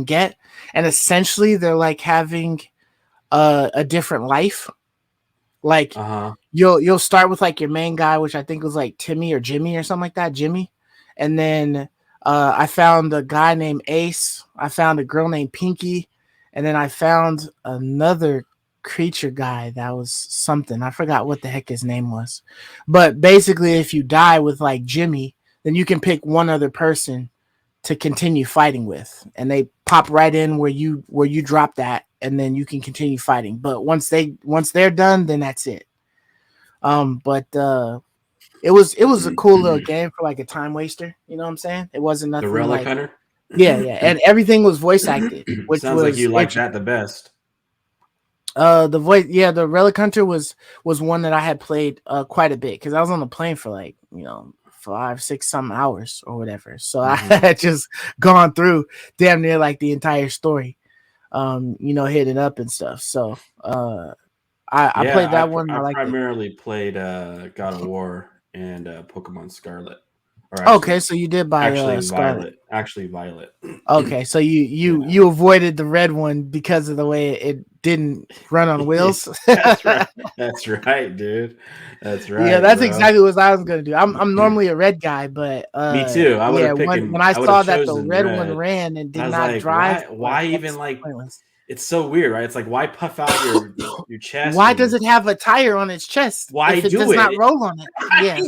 S1: get, and essentially they're like having a different life. Like
S2: Uh-huh.
S1: you'll start with like your main guy, which I think was like Timmy or Jimmy or something like that, Jimmy. And then I found a guy named Ace. I found a girl named Pinky, and then I found another creature guy that was something. I forgot what the heck his name was. But basically, if you die with like Jimmy, then you can pick one other person to continue fighting with, and they pop right in where you drop that, and then you can continue fighting. But once they're done, then that's it. But it was a cool little game for like a time waster. You know what I'm saying? It wasn't
S2: The
S1: nothing
S2: Relic
S1: like,
S2: Hunter.
S1: yeah, yeah, and everything was voice acted, which
S2: Sounds like
S1: was
S2: you like
S1: interesting.
S2: that the best.
S1: The voice, yeah, the Relic Hunter was one that I had played quite a bit because I was on the plane for like 5, 6 some hours or whatever. So I
S2: Mm-hmm.
S1: had just gone through damn near like the entire story, hitting up and stuff. So I
S2: Yeah,
S1: played that one.
S2: I
S1: I liked it.
S2: primarily played God of War and Pokemon Scarlet, or
S1: Okay, so you did buy Scarlet.
S2: Actually Violet.
S1: Okay, so you you
S2: Yeah.
S1: you avoided the red one because of the way it didn't run on
S2: Yeah,
S1: wheels.
S2: that's right. That's right, dude. That's
S1: Yeah,
S2: right,
S1: that's
S2: bro.
S1: exactly what I was gonna do. I'm normally a red guy, but
S2: Me too.
S1: yeah, when I
S2: I would have
S1: saw that the
S2: chosen
S1: red one
S2: red.
S1: ran and
S2: And I
S1: did
S2: was
S1: not
S2: like,
S1: drive,
S2: why even
S1: that's
S2: like
S1: pointless.
S2: it's so weird, right? It's like why puff out your chest
S1: Why does
S2: and
S1: it have a tire on its chest
S2: why
S1: if it
S2: do
S1: does not
S2: it?
S1: roll on it?
S2: I
S1: Yeah,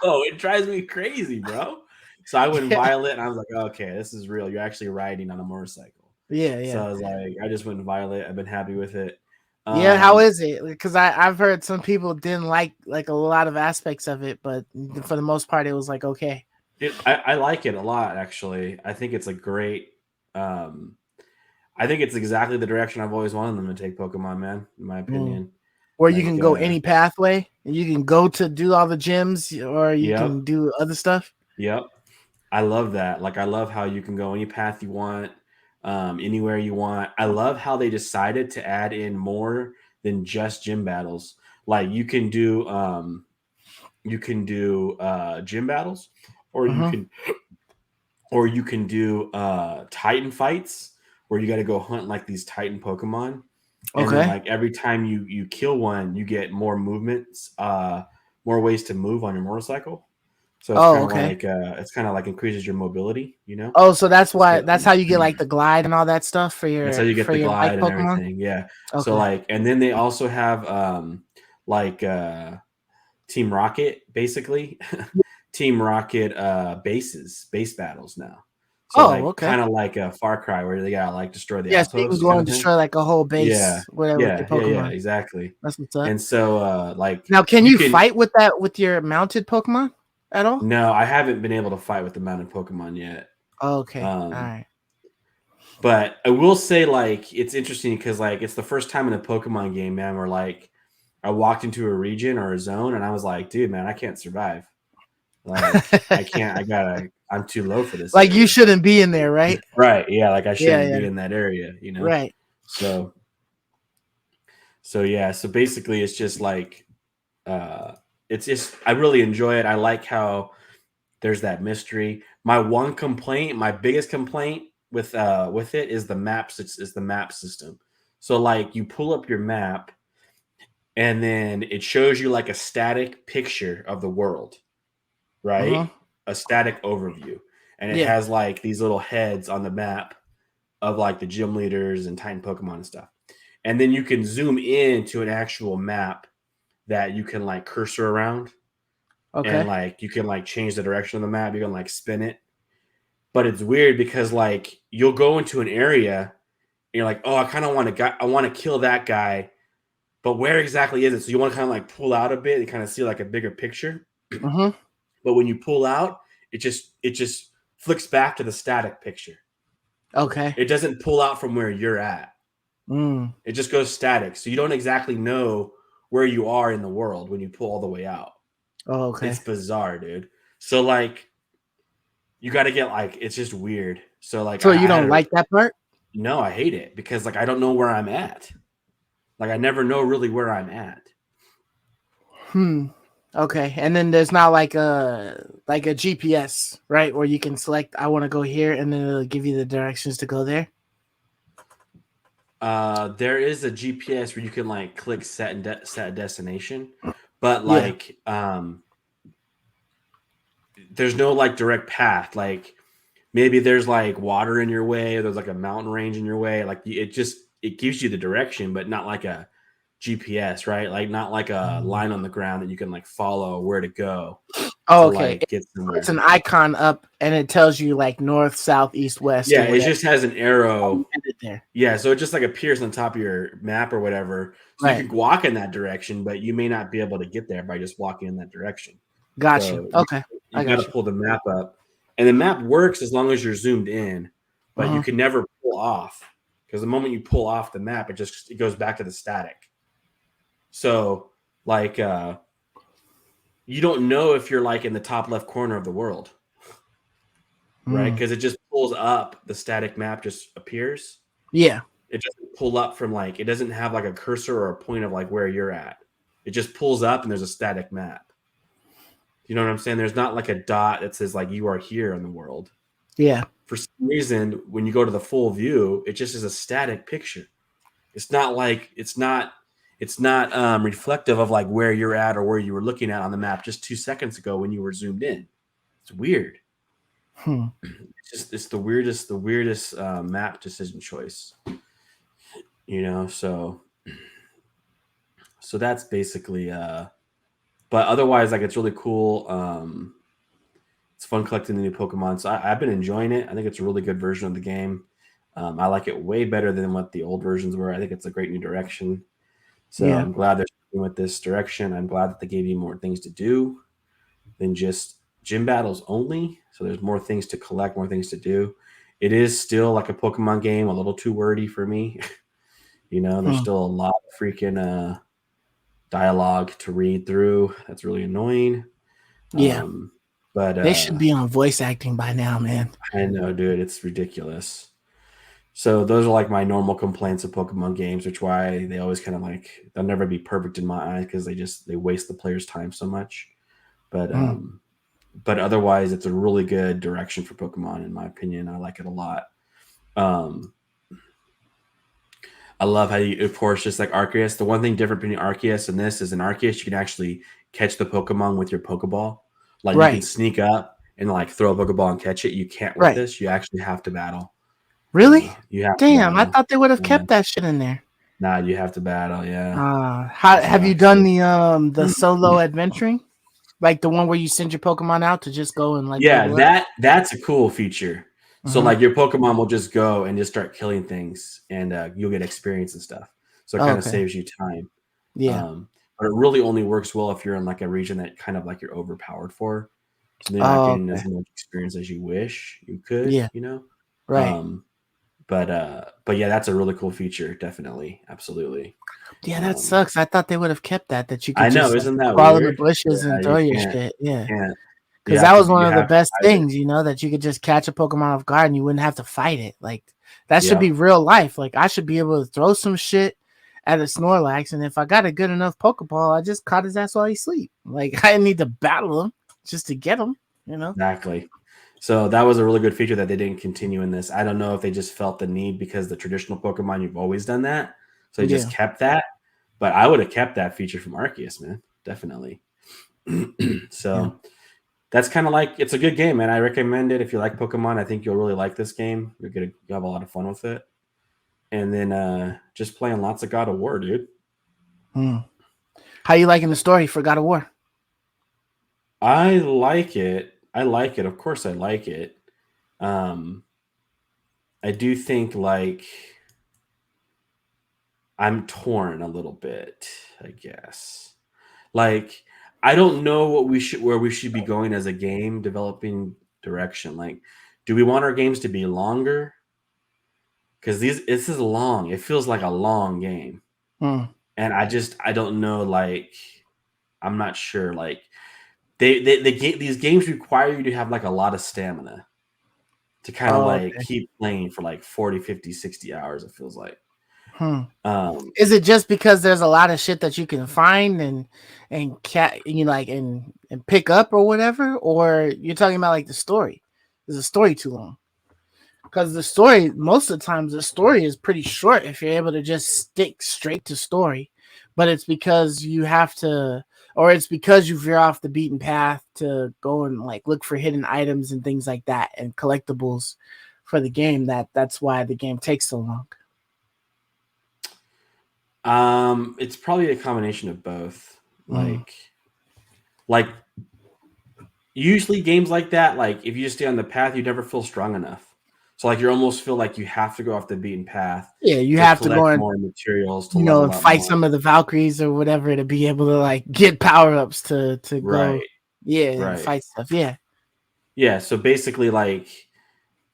S2: know. It drives me crazy, bro. So I went
S1: yeah,
S2: Violet and I was like, okay, this is real. You're actually riding on a motorcycle.
S1: yeah,
S2: So
S1: yeah.
S2: I was like, I just went Violet. I've been happy with it.
S1: Yeah, how
S2: Um,
S1: is it? Because I've heard some people didn't like a lot of aspects of it, but for the most part, it was like okay.
S2: I like it a lot, actually. I think it's a great. Um, I think it's exactly the direction I've always wanted them to take Pokemon, man. In my
S1: Mm.
S2: opinion,
S1: Where you
S2: like,
S1: can go any pathway, and you can go to do all the gyms, or you
S2: yep,
S1: can do other stuff.
S2: yep. I love that. Like, I love how you can go any path you want, anywhere you want. I love how they decided to add in more than just gym battles. Like, you can do gym battles, or you
S1: Hmm.
S2: can or you can do Titan fights where you got to go hunt like these Titan Pokemon, and then
S1: Okay.
S2: like every time you kill one, you get more movements, more ways to move on your motorcycle. So
S1: Oh, okay.
S2: it's kind of like increases your mobility, you know.
S1: Oh, so that's why
S2: So
S1: that's how you get like the glide and all that stuff for
S2: that's how
S1: your
S2: you get
S1: for
S2: the
S1: your bike
S2: glide and
S1: Pokemon.
S2: everything. Yeah. So
S1: Okay.
S2: like, and then they also have like Team Rocket, basically. Team Rocket base battles now. So
S1: Oh,
S2: like
S1: okay.
S2: kind of like a Far Cry where they gotta like destroy the
S1: Yeah, so you can
S2: outpost
S1: go
S2: kind
S1: and
S2: of thing.
S1: destroy like a whole
S2: Yeah.
S1: base, whatever, with your
S2: Yeah,
S1: Pokemon.
S2: exactly.
S1: That's what's up.
S2: And so like
S1: Now, can
S2: you
S1: you
S2: can
S1: fight with that with your mounted Pokemon at all?
S2: no, I haven't been able to fight with the mounted Pokemon yet.
S1: Oh, okay. All
S2: Um
S1: right.
S2: but I will say like it's interesting because like it's the first time in a Pokemon game, man, where like I walked into a region or a zone, and I was like, dude, man, I can't survive. Like, I can't. I'm too low for this
S1: Like
S2: area.
S1: you shouldn't be in there, right?
S2: Right? Yeah, like I shouldn't
S1: Yeah.
S2: be in that area.
S1: Right.
S2: So yeah. So basically, it's just like, it's just I really enjoy it. I like how there's that mystery. My biggest complaint with it is the maps. It's the map system. So like you pull up your map, and then it shows you like a static picture of the world, right? A static overview, and it
S1: Yeah.
S2: has like these little heads on the map of like the gym leaders and Titan Pokemon and stuff. And then you can zoom in to an actual map that you can like cursor around, and
S1: Okay.
S2: like you can like change the direction of the map. You can like spin it. But it's weird because like you'll go into an area and you're like, oh, I want to kill that guy, but where exactly is it? So you want to kind of like pull out a bit and kind of see like a bigger picture. But when you pull out, it just flicks back to the static picture.
S1: Okay.
S2: It doesn't pull out from where you're at.
S1: Mm.
S2: It just goes static. So you don't exactly know where you are in the world when you pull all the way out.
S1: Oh, okay.
S2: It's bizarre, dude. So like you got to get like, it's just weird. So like
S1: So
S2: I
S1: you
S2: had
S1: don't like that part?
S2: no, I hate it because like I don't know where I'm at. Like I never know really where I'm at.
S1: Okay. And then there's not like a GPS, right? Where you can select I want to go here and then it'll give you the directions to go there.
S2: There is a GPS where you can like click set destination, but
S1: Yeah.
S2: like there's no like direct path. Like maybe there's like water in your way, or there's like a mountain range in your way. Like it gives you the direction, but not like a GPS, right? Like not like a line on the ground that you can like follow where to go
S1: Oh,
S2: to
S1: okay.
S2: like get
S1: It's
S2: somewhere.
S1: an icon up and it tells you like north, south, east, west,
S2: Yeah,
S1: or
S2: it
S1: whatever.
S2: just has an arrow.
S1: There.
S2: Yeah, so it just like appears on top of your map or whatever. So you
S1: Right.
S2: can walk in that direction, but you may not be able to get there by just walking in that direction.
S1: Got you.
S2: So
S1: Okay.
S2: you
S1: I
S2: got
S1: got
S2: to
S1: you.
S2: pull the map up, and the map works as long as you're zoomed in, but you can never pull off because the moment you pull off the map, it goes back to the static. So like you don't know if you're like in the top left corner of the world, right? Because it just pulls up, the static map just appears.
S1: Yeah.
S2: It doesn't pull up from like, it doesn't have like a cursor or a point of like where you're at. It just pulls up and there's a static map. You know what I'm saying? There's not like a dot that says like you are here in the world.
S1: Yeah.
S2: For some reason, when you go to the full view, it just is a static picture. It's not like it's not reflective of like where you're at or where you were looking at on the map just 2 seconds ago when you were zoomed in. It's weird. It's the weirdest map decision choice. So that's basically but otherwise like it's really cool. It's fun collecting the new Pokemon. So I've been enjoying it. I think it's a really good version of the game. I like it way better than what the old versions were. I think it's a great new direction. So
S1: Yeah.
S2: I'm glad they're sticking with this direction. I'm glad that they gave you more things to do than just gym battles only. So there's more things to collect, more things to do. It is still like a Pokemon game, a little too wordy for me. There's still a lot of freaking dialogue to read through. That's really annoying.
S1: Yeah.
S2: But
S1: They should be on voice acting by now, man.
S2: I know, dude, it's ridiculous. So those are like my normal complaints of Pokemon games, which why they always kind of like they'll never be perfect in my eyes because they waste the player's time so much. But otherwise, it's a really good direction for Pokemon, in my opinion. I like it a lot. I love how you, of course, just like Arceus. The one thing different between Arceus and this is in Arceus, you can actually catch the Pokemon with your Pokeball. Like you can sneak up and like throw a Pokeball and catch it. You can't with this. You actually have to battle.
S1: Really?
S2: You have to
S1: Damn, I
S2: battle.
S1: thought they would have kept that shit in there.
S2: Nah, you have to battle. Yeah.
S1: How have you done the solo adventuring? Like the one where you send your Pokemon out to just go and like level up?
S2: That's a cool feature. So like your Pokemon will just go and just start killing things, and you'll get experience and stuff. So it kind of saves you time.
S1: Yeah.
S2: But it really only works well if you're in like a region that kind of like you're overpowered for. So they're not getting as much experience as you wish you could.
S1: Yeah. Right.
S2: But yeah, that's a really cool feature. Definitely, absolutely.
S1: Yeah, that sucks. I thought they would have kept that you could
S2: I know,
S1: just like
S2: isn't that
S1: crawl in the
S2: weird?
S1: bushes
S2: Yeah,
S1: and
S2: you
S1: throw your
S2: can't,
S1: shit. Yeah.
S2: can't. You
S1: Because
S2: have
S1: that
S2: to,
S1: was one of the best
S2: hide it.
S1: things, that you could just catch a Pokemon off guard and you wouldn't have to fight it. Like that should be
S2: Yep,
S1: real life. Like I should be able to throw some shit at a Snorlax, and if I got a good enough Pokeball, I just caught his ass while he sleep. Like I didn't need to battle him just to get him.
S2: exactly. So that was a really good feature that they didn't continue in this. I don't know if they just felt the need because the traditional Pokemon, you've always done that, so they just
S1: Yeah.
S2: kept that. But I would have kept that feature from Arceus, man, definitely.
S1: Yeah.
S2: So that's kind of like, it's a good game, man. I recommend it if you like Pokemon. I think you'll really like this game. You have a lot of fun with it, and then just playing lots of God of War, dude.
S1: Hmm. How you liking the story for God of War?
S2: I like it. I like it. Of course, I like it. Um, I do think like I'm torn a little bit, I guess. Like I don't know where we should be going as a game developing direction. Like, do we want our games to be longer? Because this is long. It feels like a long game.
S1: Hmm.
S2: And I don't know, like, I'm not sure. Like these games require you to have like a lot of stamina to kind of
S1: Oh,
S2: like
S1: okay.
S2: keep playing for like 40, 50, 60 hours, it feels like.
S1: Hmm.
S2: Um,
S1: Is it just because there's a lot of shit that you can find and like and pick up or whatever, or you're talking about like the story? Is the story too long? Because the story, most of the times, the story is pretty short if you're able to just stick straight to story. But it's because you have to, or it's because you veer off the beaten path to go and like look for hidden items and things like that and collectibles for the game. That's why the game takes so long.
S2: it's probably a combination of both.
S1: Mm.
S2: Like usually games like that, like if you just stay on the path, you never feel strong enough. So like you almost feel like you have to go off the beaten path
S1: Yeah, you
S2: to
S1: have to go
S2: collect
S1: and
S2: more materials to level
S1: and
S2: up
S1: fight
S2: more.
S1: some of the Valkyries or whatever to be able to like get power ups to go.
S2: Right,
S1: Yeah, and
S2: right.
S1: fight stuff. Yeah.
S2: Yeah, so basically like,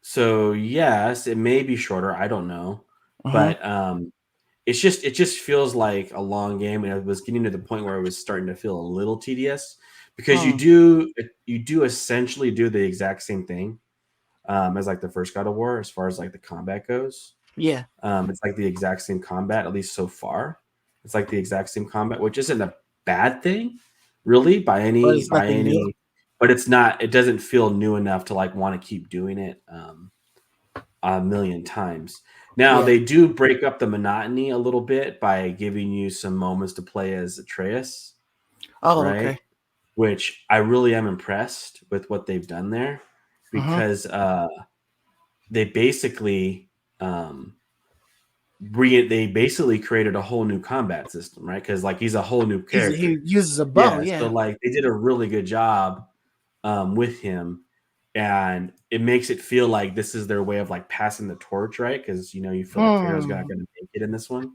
S2: so yes, it may be shorter, I don't know.
S1: Mm-hmm.
S2: But it just feels like a long game, and it was getting to the point where it was starting to feel a little tedious because
S1: Hmm.
S2: you do essentially do the exact same thing as like the first God of War as far as like the combat goes.
S1: Yeah.
S2: It's like the exact same combat, at least so far. It's like the exact same combat, which isn't a bad thing, really,
S1: But it's nothing new.
S2: but it's not. It doesn't feel new enough to like want to keep doing it a million times. Now
S1: Yeah.
S2: they do break up the monotony a little bit by giving you some moments to play as Atreus,
S1: Oh, okay.
S2: right? Which I really am impressed with what they've done there
S1: Mm-hmm.
S2: because they basically um, they basically created a whole new combat system, right? Because like he's a whole new
S1: He
S2: character.
S1: uses a bow.
S2: Yeah, so
S1: Yeah.
S2: like they did a really good job with him, and it makes it feel like this is their way of like passing the torch, right? Because you feel like Kratos not
S1: Hmm.
S2: going to make it in this one.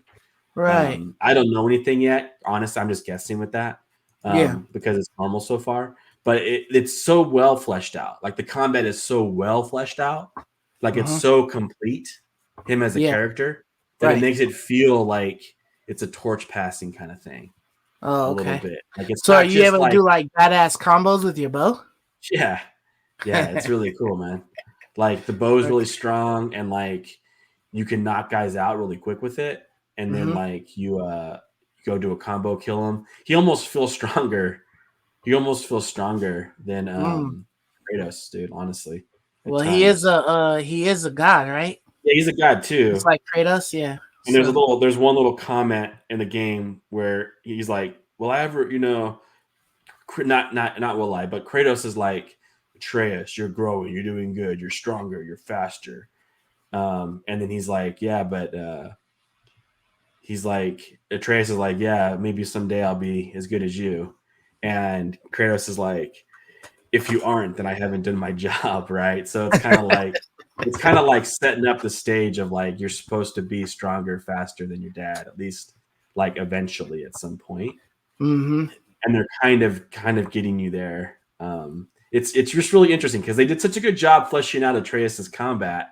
S1: Right.
S2: I don't know anything yet. Honestly, I'm just guessing with that
S1: Yeah.
S2: because it's normal so far. But it's so well fleshed out. Like the combat is so well fleshed out. Like it's
S1: Mm-hmm.
S2: so complete, him as a
S1: Yeah.
S2: character, that it
S1: Right.
S2: makes it feel like it's a torch passing kind of thing
S1: Oh,
S2: a little
S1: okay.
S2: bit. Like it's
S1: So are
S2: not
S1: you
S2: just
S1: able to
S2: like,
S1: do like badass combos with your bow?
S2: yeah, yeah, it's really cool, man. Like the bow is really
S1: Okay.
S2: strong, and like you can knock guys out really quick with it, and then
S1: Mm-hmm.
S2: like you go do a combo kill him. He almost feels stronger. He almost feels stronger than
S1: Mm.
S2: Kratos, dude. Honestly, at
S1: Well,
S2: times.
S1: he is a god, right?
S2: Yeah, he's a god
S1: Just
S2: too.
S1: like Kratos. Yeah.
S2: And
S1: So.
S2: there's one little comment in the game where he's like, "Will I ever, not will I, but Kratos is like, Atreus, you're growing, you're doing good, you're stronger, you're faster." And then he's like, "Yeah, but he's like, Atreus is like, yeah, maybe someday I'll be as good as you." And Kratos is like, "If you aren't, then I haven't done my job," right? So it's kind of like setting up the stage of like you're supposed to be stronger, faster than your dad, at least like eventually at some point.
S1: Mm-hmm.
S2: And they're kind of getting you there. It's just really interesting because they did such a good job fleshing out Atreus's combat,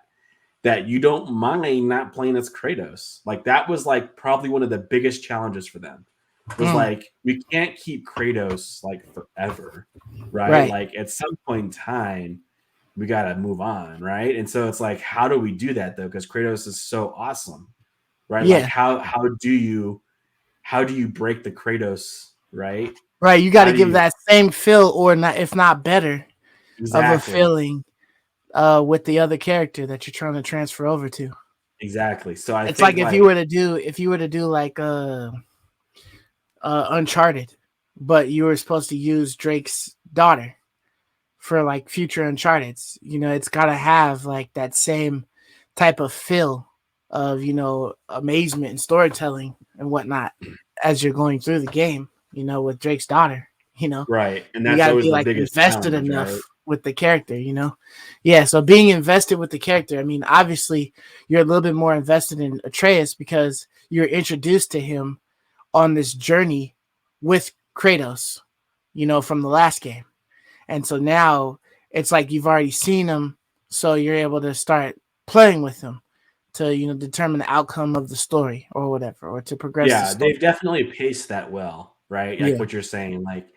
S2: that you don't mind not playing as Kratos. Like that was like probably one of the biggest challenges for them. Was like we can't keep Kratos like forever, right?
S1: Right.
S2: Like at some point in time, we got to move on, right? And so it's like, how do we do that though? Because Kratos is so awesome, right? Like
S1: Yeah.
S2: how do you break the Kratos, right?
S1: Right. You got
S2: How
S1: to
S2: do
S1: give
S2: you
S1: that same feel, or not, if not better, of a
S2: exactly
S1: feeling with the other character that you're trying to transfer over to.
S2: exactly? So I
S1: It's
S2: think
S1: like
S2: like
S1: if you were to do like Uncharted, but you were supposed to use Drake's daughter for like future Uncharted's. You know, it's got to have like that same type of feel of, you know, amazement and storytelling and whatnot as you're going through the game. You know, with Drake's daughter. You know,
S2: right, and
S1: you
S2: that's
S1: got to
S2: always
S1: be
S2: the
S1: like
S2: biggest
S1: invested
S2: challenge,
S1: enough
S2: right?
S1: with the character. You know, yeah. So being invested with the character, I mean, obviously you're a little bit more invested in Atreus because you're introduced to him on this journey with Kratos, you know, from the last game. And so now it's like you've already seen him, so you're able to start playing with him to, you know, determine the outcome of the story or whatever, or to progress the
S2: Yeah,
S1: story.
S2: they've definitely paced that well, right? Like
S1: Yeah.
S2: what you're saying, like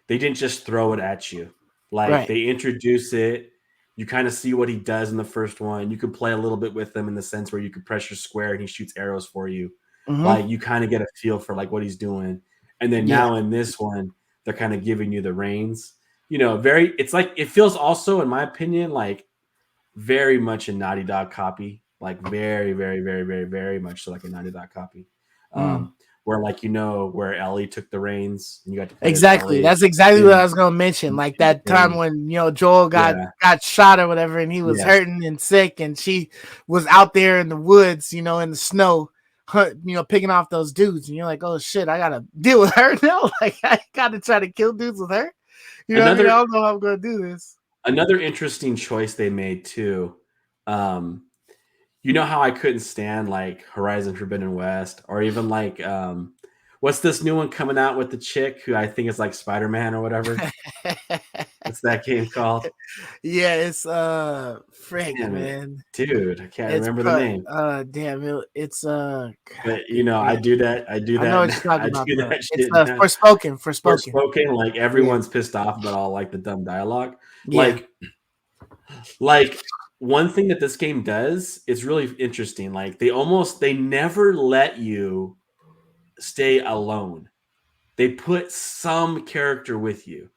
S2: they didn't just throw it at you. Like
S1: Right.
S2: they introduce it, you kind of see what he does in the first one. You can play a little bit with him in the sense where you can press your square and he shoots arrows for you.
S1: Mm-hmm.
S2: Like you kind of get a feel for like what he's doing. And then
S1: Yeah.
S2: now in this one, they're kind of giving you the reins. You know, very it's like it feels also, in my opinion, like very much a Naughty Dog copy, like very, very, very, very, very much so like a Naughty Dog copy.
S1: Mm.
S2: Where like where Ellie took the reins and you got to play as
S1: Exactly.
S2: Ellie
S1: That's exactly what I
S2: in,
S1: was gonna mention. Like that time
S2: in
S1: when, you know, Joel
S2: yeah,
S1: got shot or whatever, and he was
S2: yes,
S1: hurting and sick, and she was out there in the woods, you know, in the snow, you know, picking off those dudes, and you're like, oh shit, I gotta deal with her now. Like I gotta try to kill dudes with her. You know what I mean? I
S2: another
S1: don't know how I'm gonna do this.
S2: another interesting choice they made too. Um, you know how I couldn't stand like Horizon Forbidden West or even like what's this new one coming out with the chick who I think is like Spider-Man or whatever? What's that game called?
S1: Yeah, it's frick,
S2: Damn it,
S1: man.
S2: dude, I can't
S1: It's
S2: remember the name.
S1: damn it. It's God,
S2: But you know,
S1: yeah.
S2: I do
S1: I know
S2: that,
S1: what you're talking
S2: I
S1: about
S2: do
S1: though.
S2: that
S1: It's
S2: shit now.
S1: Forspoken.
S2: Forspoken, like
S1: Yeah.
S2: everyone's pissed off about all like the dumb dialogue.
S1: Yeah.
S2: Like, like one thing that this game does is really interesting. Like they never let you stay alone. They put some character with you.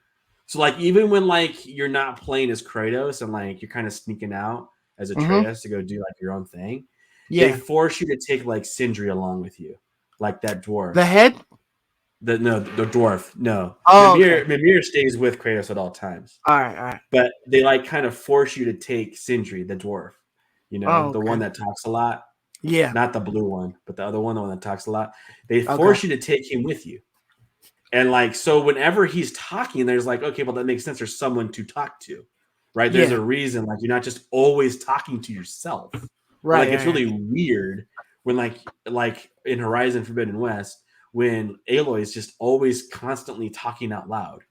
S2: So like even when like you're not playing as Kratos and like you're kind of sneaking out as
S1: Mm-hmm.
S2: Atreus to go do like your own thing, they
S1: Yeah.
S2: force you to take like Sindri along with you, like that dwarf.
S1: The head?
S2: The dwarf. No,
S1: Oh, okay.
S2: Mimir stays with Kratos at all times,
S1: All right.
S2: but they like kind of force you to take Sindri, the dwarf. You know,
S1: Oh,
S2: the
S1: okay.
S2: one that talks a lot,
S1: Yeah.
S2: not the blue one, but the other one, the one that talks a lot. They
S1: Okay.
S2: force you to take him with you. And like, so whenever he's talking, there's like, okay, well, that makes sense. There's someone to talk to, right? There's
S1: Yeah.
S2: a reason. Like, you're not just always talking to yourself. Or like,
S1: Right.
S2: it's
S1: Right.
S2: really weird when like in Horizon Forbidden West, when Aloy is just always constantly talking out loud.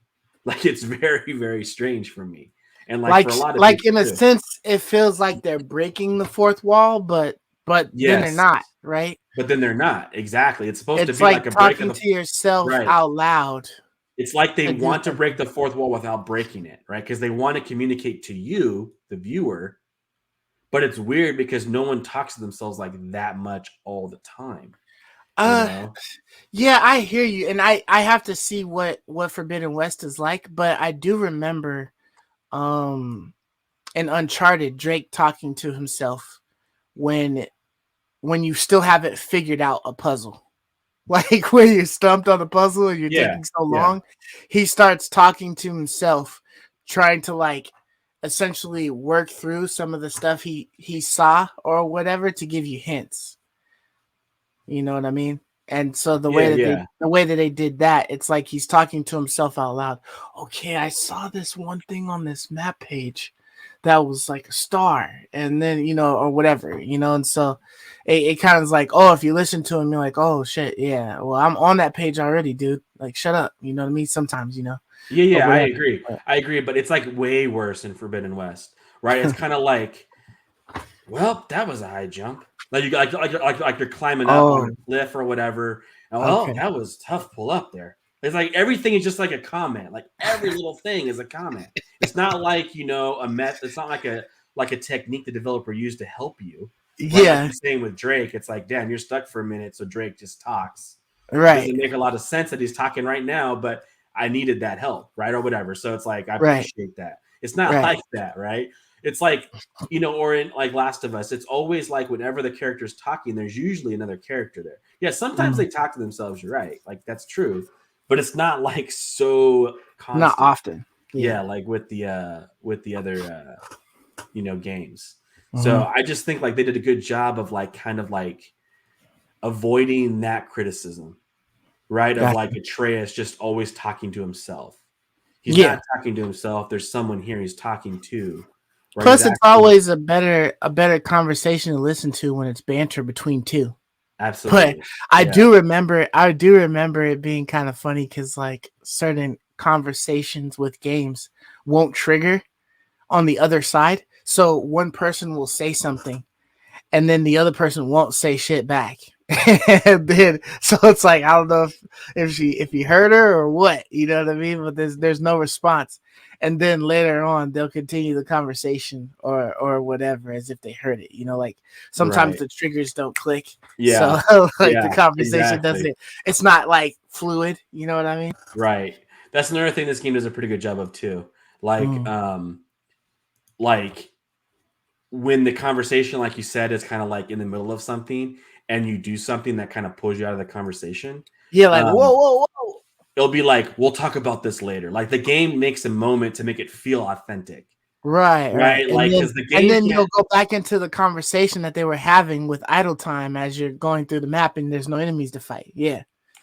S2: Like, it's very, very strange for me. And like for a lot of
S1: Like
S2: people
S1: in a
S2: too.
S1: sense, it feels like they're breaking the fourth wall, but then they're
S2: Yes.
S1: not, right?
S2: But then they're not. Exactly. It's supposed to
S1: It's
S2: be
S1: like
S2: like a break of
S1: talking
S2: the
S1: to yourself
S2: right.
S1: out loud
S2: It's like they
S1: to do
S2: want to break
S1: something.
S2: the fourth wall without breaking it, right? Because they want to communicate to you, the viewer, but it's weird because no one talks to themselves like that much all the time, you
S1: Uh
S2: know?
S1: yeah, I hear you, and I have to see what Forbidden West is like, but I do remember um in Uncharted Drake talking to himself when you still haven't figured out a puzzle. Like when you're stumped on the puzzle and you're
S2: Yeah,
S1: taking so
S2: yeah,
S1: long, he starts talking to himself, trying to like essentially work through some of the stuff he saw or whatever to give you hints. You know what I mean? And so
S2: yeah, yeah.
S1: the way that they did that, it's like he's talking to himself out loud. Okay, I saw this one thing on this map page that was like a star, and then, you know, or whatever, you know, and so it kind of is like, oh, if you listen to him, you're like, oh shit, yeah, well, I'm on that page already, dude. Like, shut up, you know what I mean? Sometimes, you know,
S2: Yeah,
S1: or
S2: yeah, I
S1: whatever.
S2: agree.
S1: But,
S2: I agree, but it's like way worse in Forbidden West, right? It's kind of like well, that was a high jump. Like you like you're climbing up on
S1: Oh,
S2: a cliff or whatever. And, well,
S1: okay.
S2: that was tough pull up there. It's like everything is just like a comment. Like every little thing is a comment. It's not like a met. It's not like a technique the developer used to help you, right? Like
S1: Yeah,
S2: you're saying with Drake, it's like, damn, you're stuck for a minute, so Drake just talks. It
S1: right,
S2: doesn't make a lot of sense that he's talking right now, but I needed that help, right, or whatever. So it's like I
S1: right,
S2: appreciate that. It's not
S1: right.
S2: like that, right? It's like or in like Last of Us, it's always like whenever the character's talking, there's usually another character there. Yeah, sometimes
S1: Mm.
S2: they talk to themselves, you're right. Like that's true. But it's not like so
S1: Not
S2: constant.
S1: often. Yeah.
S2: Yeah, like with the other games. So
S1: Hmm.
S2: I just think like they did a good job of like kind of like avoiding that criticism, right? Of like
S1: Gotcha.
S2: Atreus just always talking to himself. He's
S1: Yeah.
S2: not talking to himself. There's someone here he's talking to, right? He's
S1: Plus, it's
S2: actually
S1: always a better conversation to listen to when it's banter between two. But
S2: absolutely.
S1: I
S2: Yeah.
S1: do remember, I do remember it being kind of funny because like certain conversations with games won't trigger on the other side. So one person will say something and then the other person won't say shit back. And then so it's like I don't know if you heard her or what, you know what I mean? But there's no response. And then later on they'll continue the conversation or whatever as if they heard it. Like sometimes
S2: Right.
S1: the triggers don't click. So
S2: Yeah.
S1: like the
S2: Yeah.
S1: conversation
S2: Exactly.
S1: doesn't it's not like fluid, you know what I mean?
S2: Right. That's another thing this game does a pretty good job of too. Like,
S1: Mm.
S2: like when the conversation, like you said, is kind of like in the middle of something, and you do something that kind of pulls you out of the conversation.
S1: Yeah, like whoa,
S2: Um,
S1: whoa, whoa.
S2: it'll be like, we'll talk about this later. Like the game makes a moment to make it feel authentic,
S1: Right, right.
S2: right?
S1: And
S2: Like
S1: then
S2: because the
S1: and
S2: game
S1: then
S2: can't
S1: you'll go back into the conversation that they were having with idle time as you're going through the map and there's no enemies to fight. Yeah.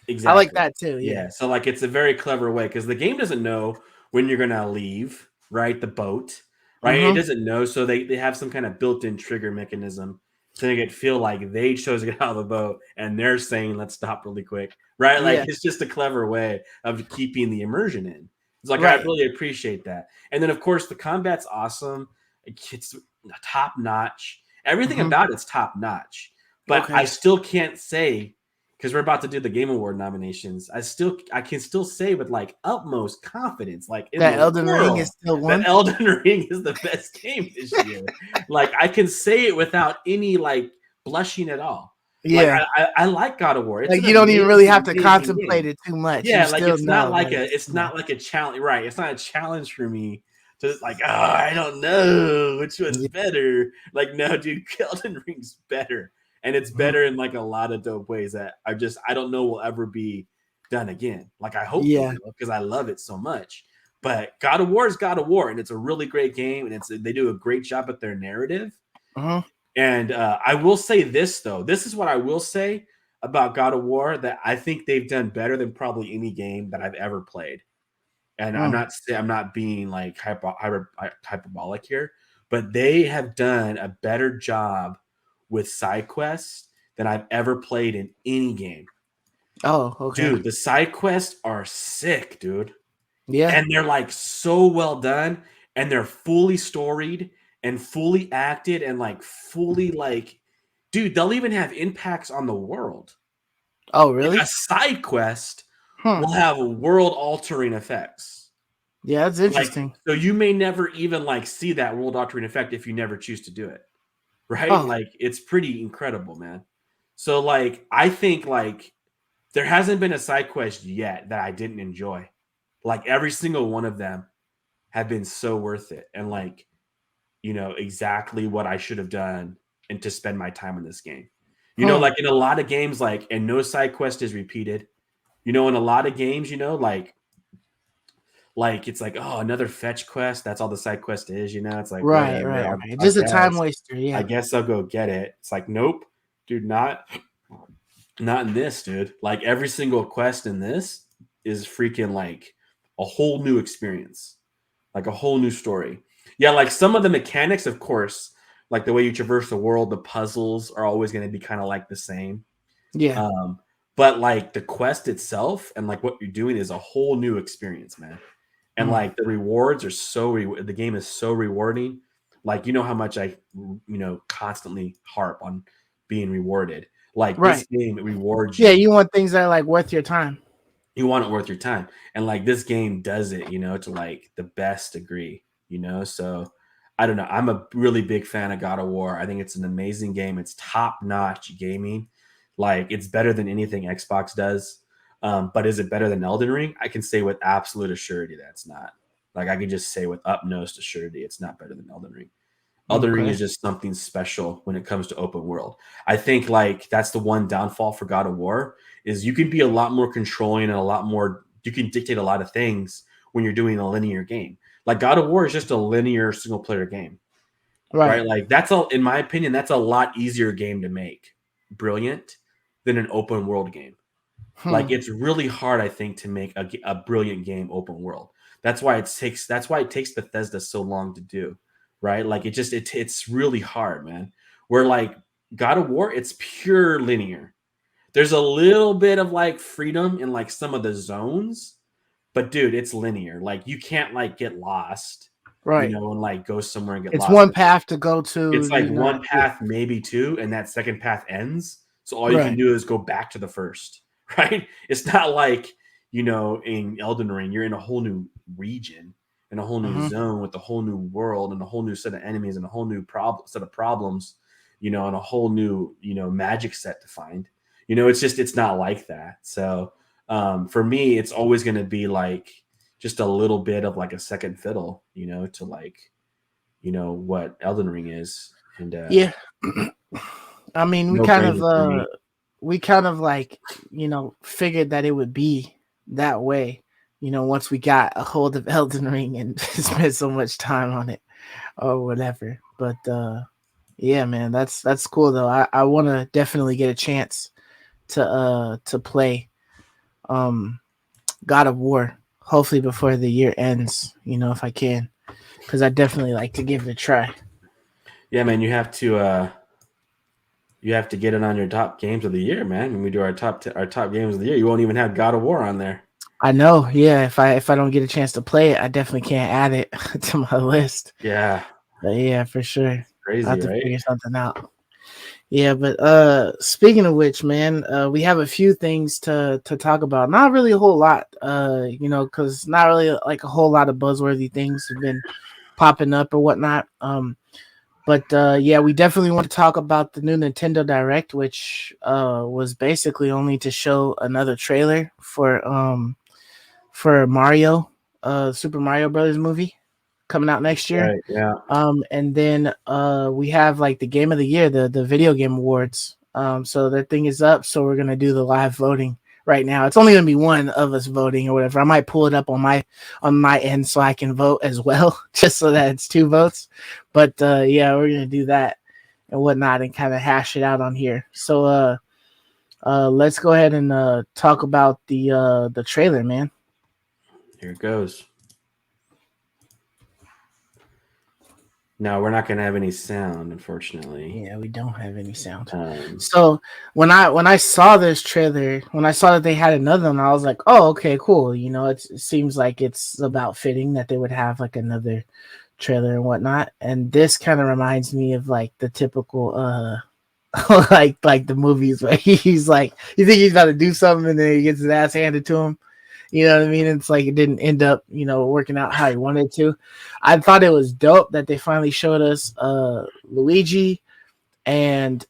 S1: I like
S2: exactly.
S1: that too. Yeah.
S2: Yeah. So like it's a very clever way because the game doesn't know when you're gonna leave, right? The boat, right? It
S1: Mm-hmm.
S2: doesn't know. So they have some kind of built-in trigger mechanism to make it feel like they chose to get out of the boat and they're saying, let's stop really quick. Right? Like
S1: Yeah.
S2: it's just a clever way of keeping the immersion in. It's like I
S1: Right.
S2: really appreciate that. And then of course the combat's awesome. It's top notch. Everything
S1: Mm-hmm.
S2: about it's top notch. But I
S1: Okay.
S2: still can't say because we're about to do the Game Award nominations, I can still say with like utmost confidence, like in
S1: That
S2: the
S1: Elden Ring is
S2: world,
S1: still
S2: that
S1: one.
S2: Elden Ring is the best game this year. Like I can say it without any like blushing at all. Like
S1: Yeah.
S2: I like God of War. It's
S1: Like
S2: an
S1: you don't even really have
S2: amazing,
S1: to
S2: amazing
S1: contemplate
S2: game.
S1: it too much. You
S2: Yeah, like
S1: still know that
S2: it's not like a challenge, right? It's not a challenge for me to like, oh, I don't know which one's
S1: yeah.
S2: better. Like, no, dude, Elden Ring's better, and it's
S1: Mhm.
S2: better in like a lot of dope ways that I don't know will ever be done again. Like, I hope they
S1: Yeah.
S2: will because I love it so much. But God of War is God of War, and it's a really great game, and they do a great job at their narrative.
S1: Uh-huh.
S2: And I will say this though, this is what I will say about God of War that I think they've done better than probably any game that I've ever played. And
S1: Mm.
S2: I'm not being like hyperbolic here, but they have done a better job with side quests than I've ever played in any game.
S1: Oh, okay.
S2: Dude, the side quests are sick, dude.
S1: Yeah.
S2: And they're like so well done and they're fully storied and fully acted and like fully like dude, they'll even have impacts on the world.
S1: Oh,
S2: Like a
S1: really?
S2: side quest
S1: Huh.
S2: will have world altering effects.
S1: Yeah, that's
S2: Like
S1: interesting.
S2: so you may never even like see that world altering effect if you never choose to do it. Right?
S1: Oh.
S2: Like it's pretty incredible, man. So like I think like there hasn't been a side quest yet that I didn't enjoy. Like every single one of them have been so worth it and like exactly what I should have done and to spend my time in this game.
S1: Huh.
S2: Like in a lot of games, like and no side quest is repeated. In a lot of games, like it's like, oh, another fetch quest. That's all the side quest is. It's like
S1: Right,
S2: whatever.
S1: right,
S2: I'll,
S1: right.
S2: I
S1: Just a time
S2: guess.
S1: waster.
S2: I
S1: Yeah.
S2: guess I'll go get it. It's like, nope, dude, not in this, dude. Like every single quest in this is freaking like a whole new experience, like a whole new story. Yeah, like some of the mechanics, of course, like the way you traverse the world, the puzzles are always going to be kind of like the same.
S1: Yeah.
S2: Um, but like the quest itself and like what you're doing is a whole new experience, man. And
S1: Mm.
S2: like the rewards are the game is so rewarding. Like, you know how much I, constantly harp on being rewarded. Like this
S1: Right.
S2: game, it rewards
S1: Yeah,
S2: you.
S1: you want things that are like worth your time.
S2: You want it worth your time, and like this game does it, to like the best degree. So I don't know, I'm a really big fan of God of War. I think it's an amazing game. It's top notch gaming. Like, it's better than anything Xbox does. But is it better than Elden Ring? I can say with absolute assurity that's not. Like, I can just say with utmost assurity it's not better than Elden Ring. Elden Ring
S1: Okay.
S2: is just something special when it comes to open world. I think like that's the one downfall for God of War is you can be a lot more controlling and a lot more, you can dictate a lot of things when you're doing a linear game. Like God of War is just a linear single player game,
S1: Right.
S2: right? Like that's all, in my opinion, that's a lot easier game to make brilliant than an open world game. Like,
S1: Hmm.
S2: it's really hard, I think, to make a brilliant game open world. That's why it takes Bethesda so long to do, right? Like, it's really hard, man. Where like God of War, it's pure linear. There's a little bit of like freedom in like some of the zones, but dude, it's linear. Like, you can't like get lost,
S1: Right.
S2: and like go somewhere and get
S1: It's
S2: lost.
S1: one path to go to,
S2: It's like
S1: you know.
S2: one
S1: Yeah.
S2: path, maybe two, and that second path ends. So all you can
S1: Right.
S2: do is go back to the first, right? It's not like, in Elden Ring, you're in a whole new region, in a whole new
S1: Hmm.
S2: zone with a whole new world and a whole new set of enemies and a whole new set of problems, and a whole new, magic set to find. It's not like that. So for me, it's always going to be like just a little bit of like a second fiddle, to like, what Elden Ring is, and
S1: Yeah. I mean,
S2: no brainer for me.
S1: we kind of like, figured that it would be that way, once we got a hold of Elden Ring and spent so much time on it or whatever. But yeah, man, that's cool though. I want to definitely get a chance to play um God of War, hopefully before the year ends, if I can, because I definitely like to give it a try.
S2: Yeah, man, you have to get it on your top games of the year, man. When we do our top games of the year, you won't even have God of War on there.
S1: I know, yeah. If I don't get a chance to play it, I definitely can't add it to my list.
S2: Yeah,
S1: But yeah, for sure, I
S2: crazy,
S1: have to
S2: right?
S1: figure something out. Yeah, but speaking of which, man, we have a few things to talk about. Not really a whole lot, because not really like a whole lot of buzzworthy things have been popping up or whatnot. But yeah, we definitely want to talk about the new Nintendo Direct, which was basically only to show another trailer for Mario, Super Mario Brothers movie coming out next year.
S2: Right. Yeah.
S1: And then we have like the game of the year, the video game awards. So that thing is up. So we're gonna do the live voting right now. It's only gonna be one of us voting or whatever. I might pull it up on my end so I can vote as well, just so that it's two votes. But yeah, we're gonna do that and whatnot and kind of hash it out on here. So let's go ahead and talk about the trailer, man.
S2: Here it goes. No, we're not going to have any sound, unfortunately.
S1: Yeah, we don't have any sound.
S2: Um,
S1: So when I saw this trailer, when I saw that they had another one, I was like, oh, okay, cool. It seems like it's about fitting that they would have like another trailer and whatnot. And this kind of reminds me of like the typical like the movies where he's like, you think he's about to do something and then he gets his ass handed to him. You know what I mean? It's like it didn't end up, working out how he wanted to. I thought it was dope that they finally showed us Luigi and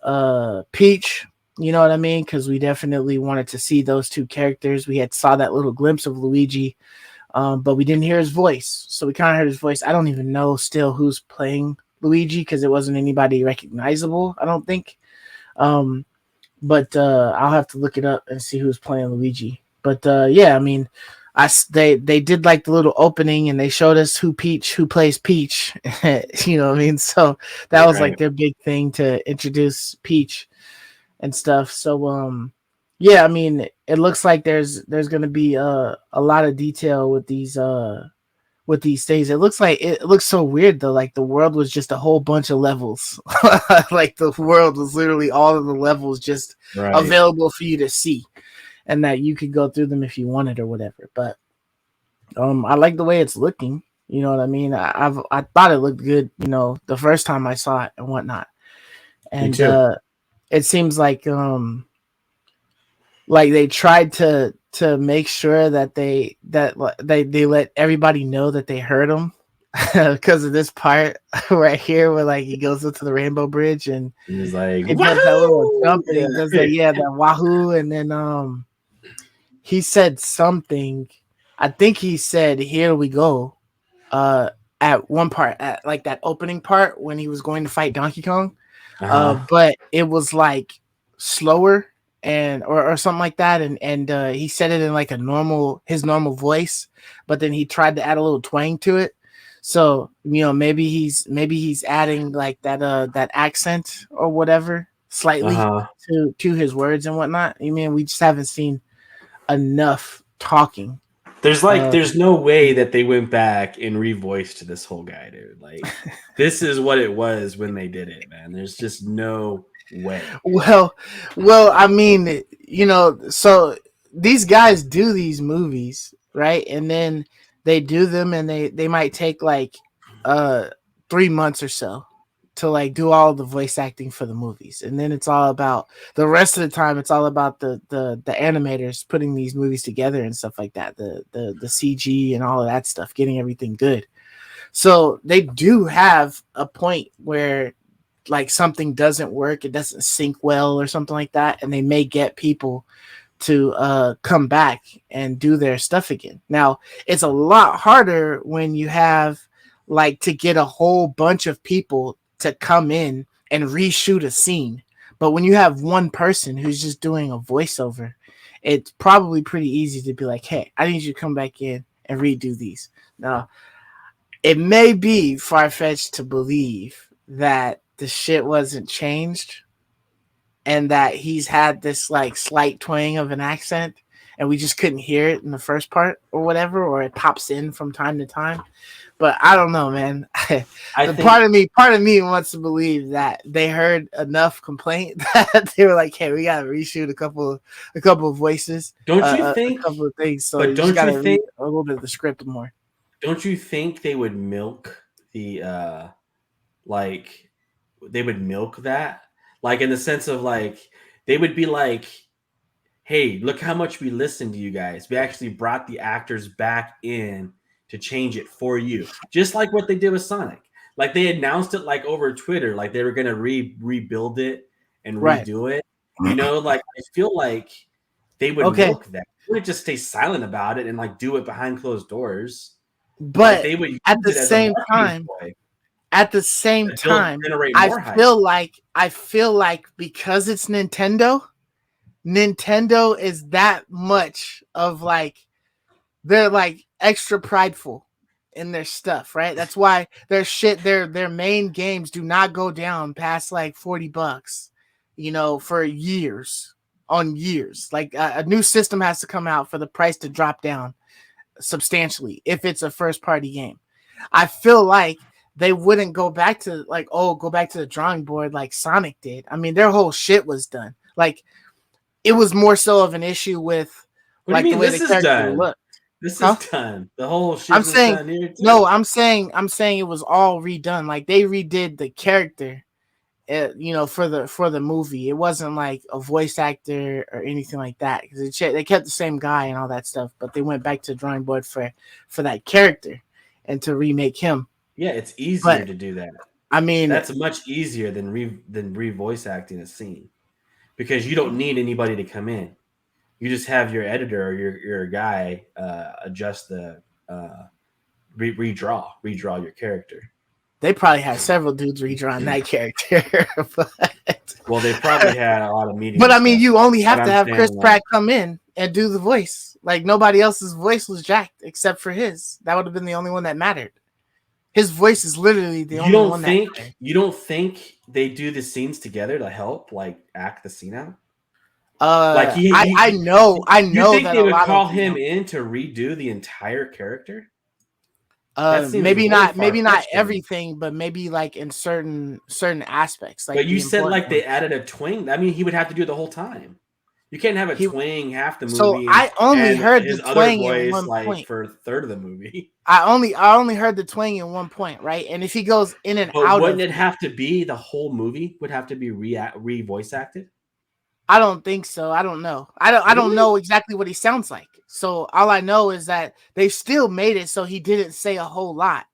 S1: Peach. You know what I mean? Because we definitely wanted to see those two characters. We had saw that little glimpse of Luigi, but we didn't hear his voice. So we kind of heard his voice. I don't even know still who's playing Luigi because it wasn't anybody recognizable, I don't think. Um, but I'll have to look it up and see who's playing Luigi. But yeah, I mean, they did like the little opening and they showed us who plays Peach. You know what I mean? So that was like
S2: right.
S1: their big thing to introduce Peach and stuff. So yeah, I mean, it looks like there's gonna be a lot of detail with these things. It looks so weird though. Like the world was just a whole bunch of levels. Like the world was literally all of the levels just
S2: Right.
S1: available for you to see, and that you could go through them if you wanted or whatever. But I like the way it's looking. You know what I mean? I thought it looked good, you know, the first time I saw it and whatnot.
S2: Me
S1: And
S2: too.
S1: it seems like they tried to make sure that they let everybody know that they heard him because of this part right here where like he goes up to the Rainbow Bridge and
S2: And he's like,
S1: he does that little
S2: "Wahoo!"
S1: jump and he does that, yeah, that wahoo, and then he said something. I think he said, "Here we go." Uh, at one part, at like that opening part when he was going to fight Donkey Kong.
S2: Uh-huh.
S1: But it was like slower and or something like that, and he said it in like his normal voice, but then he tried to add a little twang to it. So you know maybe he's adding like that accent or whatever slightly
S2: Uh-huh.
S1: to his words and whatnot. I mean, we just haven't seen enough talking. Uh,
S2: There's no way that they went back and revoiced this whole guy, dude. Like, this is what it was when they did it, man. There's just no way.
S1: Well, well, I mean, you know, so these guys do these movies, right? And then they do them and they might take like uh 3 months or so to like do all the voice acting for the movies. And then it's all about the rest of the time it's all about the animators putting these movies together and stuff like that. The CG and all of that stuff, getting everything good. So they do have a point where like something doesn't work, it doesn't sync well or something like that, and they may get people to come back and do their stuff again. Now, it's a lot harder when you have like to get a whole bunch of people to come in and reshoot a scene. But when you have one person who's just doing a voiceover, it's probably pretty easy to be like, "Hey, I need you to come back in and redo these." Now, it may be far fetched to believe that the shit wasn't changed and that he's had this like slight twang of an accent and we just couldn't hear it in the first part or whatever, or it pops in from time to time. But I don't know, man.
S2: I
S1: The
S2: think
S1: part of me wants to believe that they heard enough complaint that they were like, "Hey, we gotta reshoot a couple of voices,
S2: don't you
S1: a
S2: think
S1: couple of things. So
S2: but
S1: you just
S2: don't you
S1: gotta read
S2: think
S1: a little bit of the script more."
S2: don't you think they would milk the like they would milk that? Like, in the sense of like they would be like, hey, look how much we listened to you guys. We actually brought the actors back in to change it for you. Just like what they did with Sonic. Like, they announced it like over Twitter, like they were gonna rebuild it and
S1: Right.
S2: redo it. You know, like, I feel like they would
S1: Okay.
S2: milk that. They would just stay silent about it and like do it behind closed doors. Like,
S1: But
S2: they would
S1: at
S2: use
S1: the
S2: it as a
S1: same
S2: marketing
S1: time,
S2: ploy
S1: at the same
S2: to build
S1: time,
S2: generate
S1: I
S2: more hype.
S1: feel like because it's Nintendo is that much of like they're like extra prideful in their stuff, right? That's why their main games do not go down past like $40, you know, for years on years. Like a new system has to come out for the price to drop down substantially if it's a first party game. I feel like they wouldn't go back to like, oh, go back to the drawing board like Sonic did. I mean, their whole shit was done. Like it was more so of an issue with
S2: What do you
S1: like the
S2: mean
S1: way
S2: this
S1: the
S2: is
S1: character
S2: done?
S1: looked.
S2: This is
S1: Huh?
S2: done. The whole
S1: I'm
S2: shit was
S1: saying
S2: done here
S1: no,
S2: too.
S1: I'm saying it was all redone. Like they redid the character you know, for the movie. It wasn't like a voice actor or anything like that because they kept the same guy and all that stuff, but they went back to the drawing board for that character and to remake him.
S2: Yeah, it's easier
S1: But
S2: to do that.
S1: I mean,
S2: That's much easier than re-voice acting a scene, because you don't need anybody to come in. You just have your editor or your guy adjust the redraw your character.
S1: they probably had several dudes redrawing that character, but
S2: Well, they probably had a lot of meetings
S1: but
S2: and
S1: I mean,
S2: stuff.
S1: you only
S2: But
S1: have to
S2: I'm
S1: have
S2: saying,
S1: Chris
S2: like,
S1: Pratt come in and do the voice. Like nobody else's voice was jacked except for his. That would have been the only one that mattered. His voice is literally the only one that mattered.
S2: you don't think they do the scenes together to help like act the scene out? Like,
S1: I
S2: you
S1: know
S2: think
S1: that
S2: they
S1: a
S2: would
S1: lot of
S2: call him in to redo the entire character? That seems way
S1: maybe
S2: far
S1: not
S2: fetched to me.
S1: everything, but maybe like in certain aspects, like
S2: But you
S1: the
S2: said
S1: important
S2: like they
S1: ones.
S2: added a twang. I mean, he would have to do it the whole time. You can't have a
S1: He
S2: twang half the
S1: so
S2: movie
S1: I only
S2: and
S1: heard the
S2: his other
S1: twang in
S2: voice
S1: one
S2: like
S1: point.
S2: for a third of the movie.
S1: I only heard the twang in one point, right? And if he goes in and
S2: But
S1: out
S2: wouldn't
S1: of
S2: it
S1: it,
S2: have to be the whole movie would have to be re-voice acted?
S1: I don't think so. I don't know. I don't
S2: Really?
S1: know exactly what he sounds like. So all I know is that they still made it so he didn't say a whole lot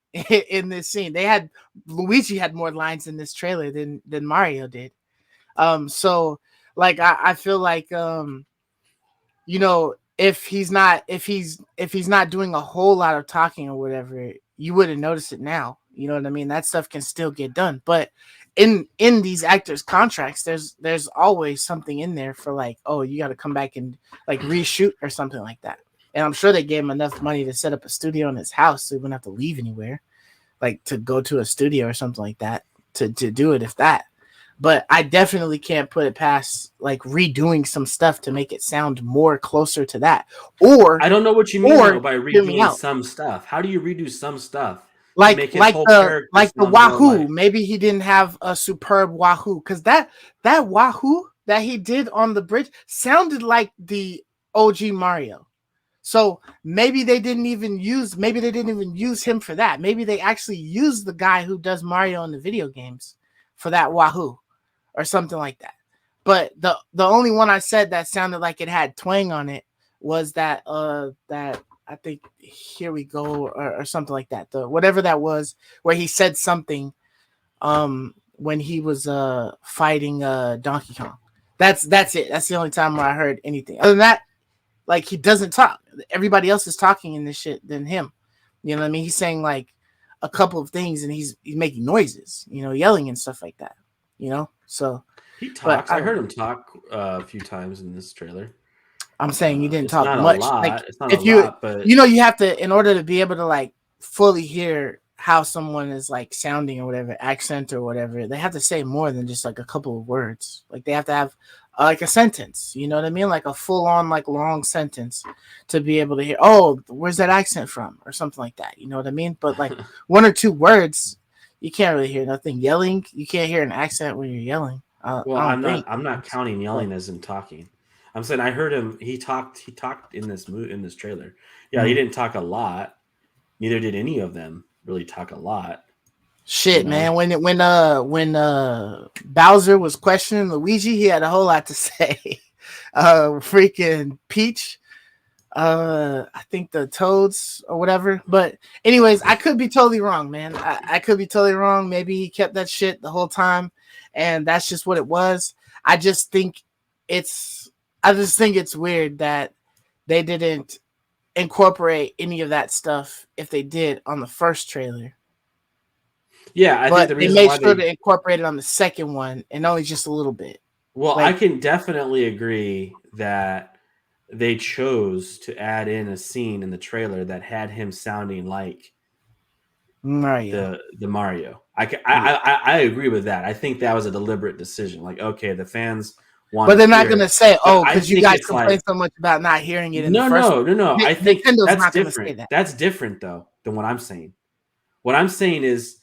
S1: in this scene. Luigi had more lines in this trailer than Mario did. So like I feel like you know, if he's not doing a whole lot of talking or whatever, you wouldn't notice it now. You know what I mean? That stuff can still get done. But in these actors' contracts, there's always something in there for like, oh, you got to come back and like reshoot or something like that. And I'm sure they gave him enough money to set up a studio in his house so he wouldn't have to leave anywhere, like to go to a studio or something like that to do it if that. But I definitely can't put it past like redoing some stuff to make it sound more closer to that.
S2: I don't know what you mean though
S1: Or
S2: by
S1: hear me
S2: redoing
S1: out.
S2: some stuff. How do you redo some stuff to make his whole character
S1: Like the
S2: sound more
S1: Wahoo.
S2: like?
S1: Maybe he didn't have a superb Wahoo because that Wahoo that he did on the bridge sounded like the OG Mario. So maybe they didn't even use him for that. Maybe they actually used the guy who does Mario in the video games for that Wahoo or something like that. But the only one I said that sounded like it had twang on it was that I think Here We Go or something like that. The whatever that was where he said something when he was fighting Donkey Kong. That's it. That's the only time where I heard anything. Other than that, like he doesn't talk. Everybody else is talking in this shit than him. You know what I mean? He's saying like a couple of things and he's making noises, you know, yelling and stuff like that. You know? So
S2: He
S1: but
S2: talks.
S1: I
S2: I
S1: don't
S2: heard
S1: know.
S2: him talk a few times in this trailer.
S1: I'm saying you didn't
S2: It's
S1: talk
S2: not a
S1: much. Like
S2: lot. It's not a
S1: if you
S2: lot, but
S1: you know you have to in order to be able to like fully hear how someone is like sounding or whatever accent or whatever, they have to say more than just like a couple of words. Like they have to have like a sentence. You know what I mean? Like a full on like long sentence to be able to hear. Oh, where's that accent from or something like that. You know what I mean? But like one or two words, you can't really hear nothing. Yelling, you can't hear an accent when you're yelling.
S2: well,
S1: I don't
S2: I'm
S1: think.
S2: not. I'm not counting
S1: But,
S2: yelling as in talking. I'm saying I heard him. He talked. He talked in this trailer. Yeah, he
S1: mm.
S2: didn't talk a lot. Neither did any of them really talk a lot. You
S1: Shit,
S2: know.
S1: man. When Bowser was questioning Luigi, he had a whole lot to say. Freaking Peach. I think the Toads or whatever. But anyways, I could be totally wrong, man. I could be totally wrong. Maybe he kept that shit the whole time, and that's just what it was. I just think it's it's weird that they didn't incorporate any of that stuff if they did on the first trailer.
S2: Yeah, I think
S1: But
S2: the
S1: they
S2: reason
S1: made
S2: why
S1: sure
S2: they.
S1: to incorporate it on the second one and only just a little bit.
S2: Well, I
S1: Like
S2: can definitely agree that they chose to add in a scene in the trailer that had him sounding like
S1: Mario.
S2: the Mario.
S1: Yeah.
S2: I agree with that. I think that was a deliberate decision. Like, okay, the fans want
S1: But
S2: to
S1: they're not
S2: hear
S1: gonna
S2: it,
S1: say,
S2: but
S1: "Oh,
S2: I
S1: because you
S2: think
S1: guys
S2: it's
S1: complain
S2: like
S1: so much about not hearing it in the
S2: no,
S1: first
S2: no,
S1: one."
S2: no, no. I think
S1: Nintendo's
S2: that's
S1: not gonna say
S2: different.
S1: that.
S2: That's different though than what I'm saying. What I'm saying is,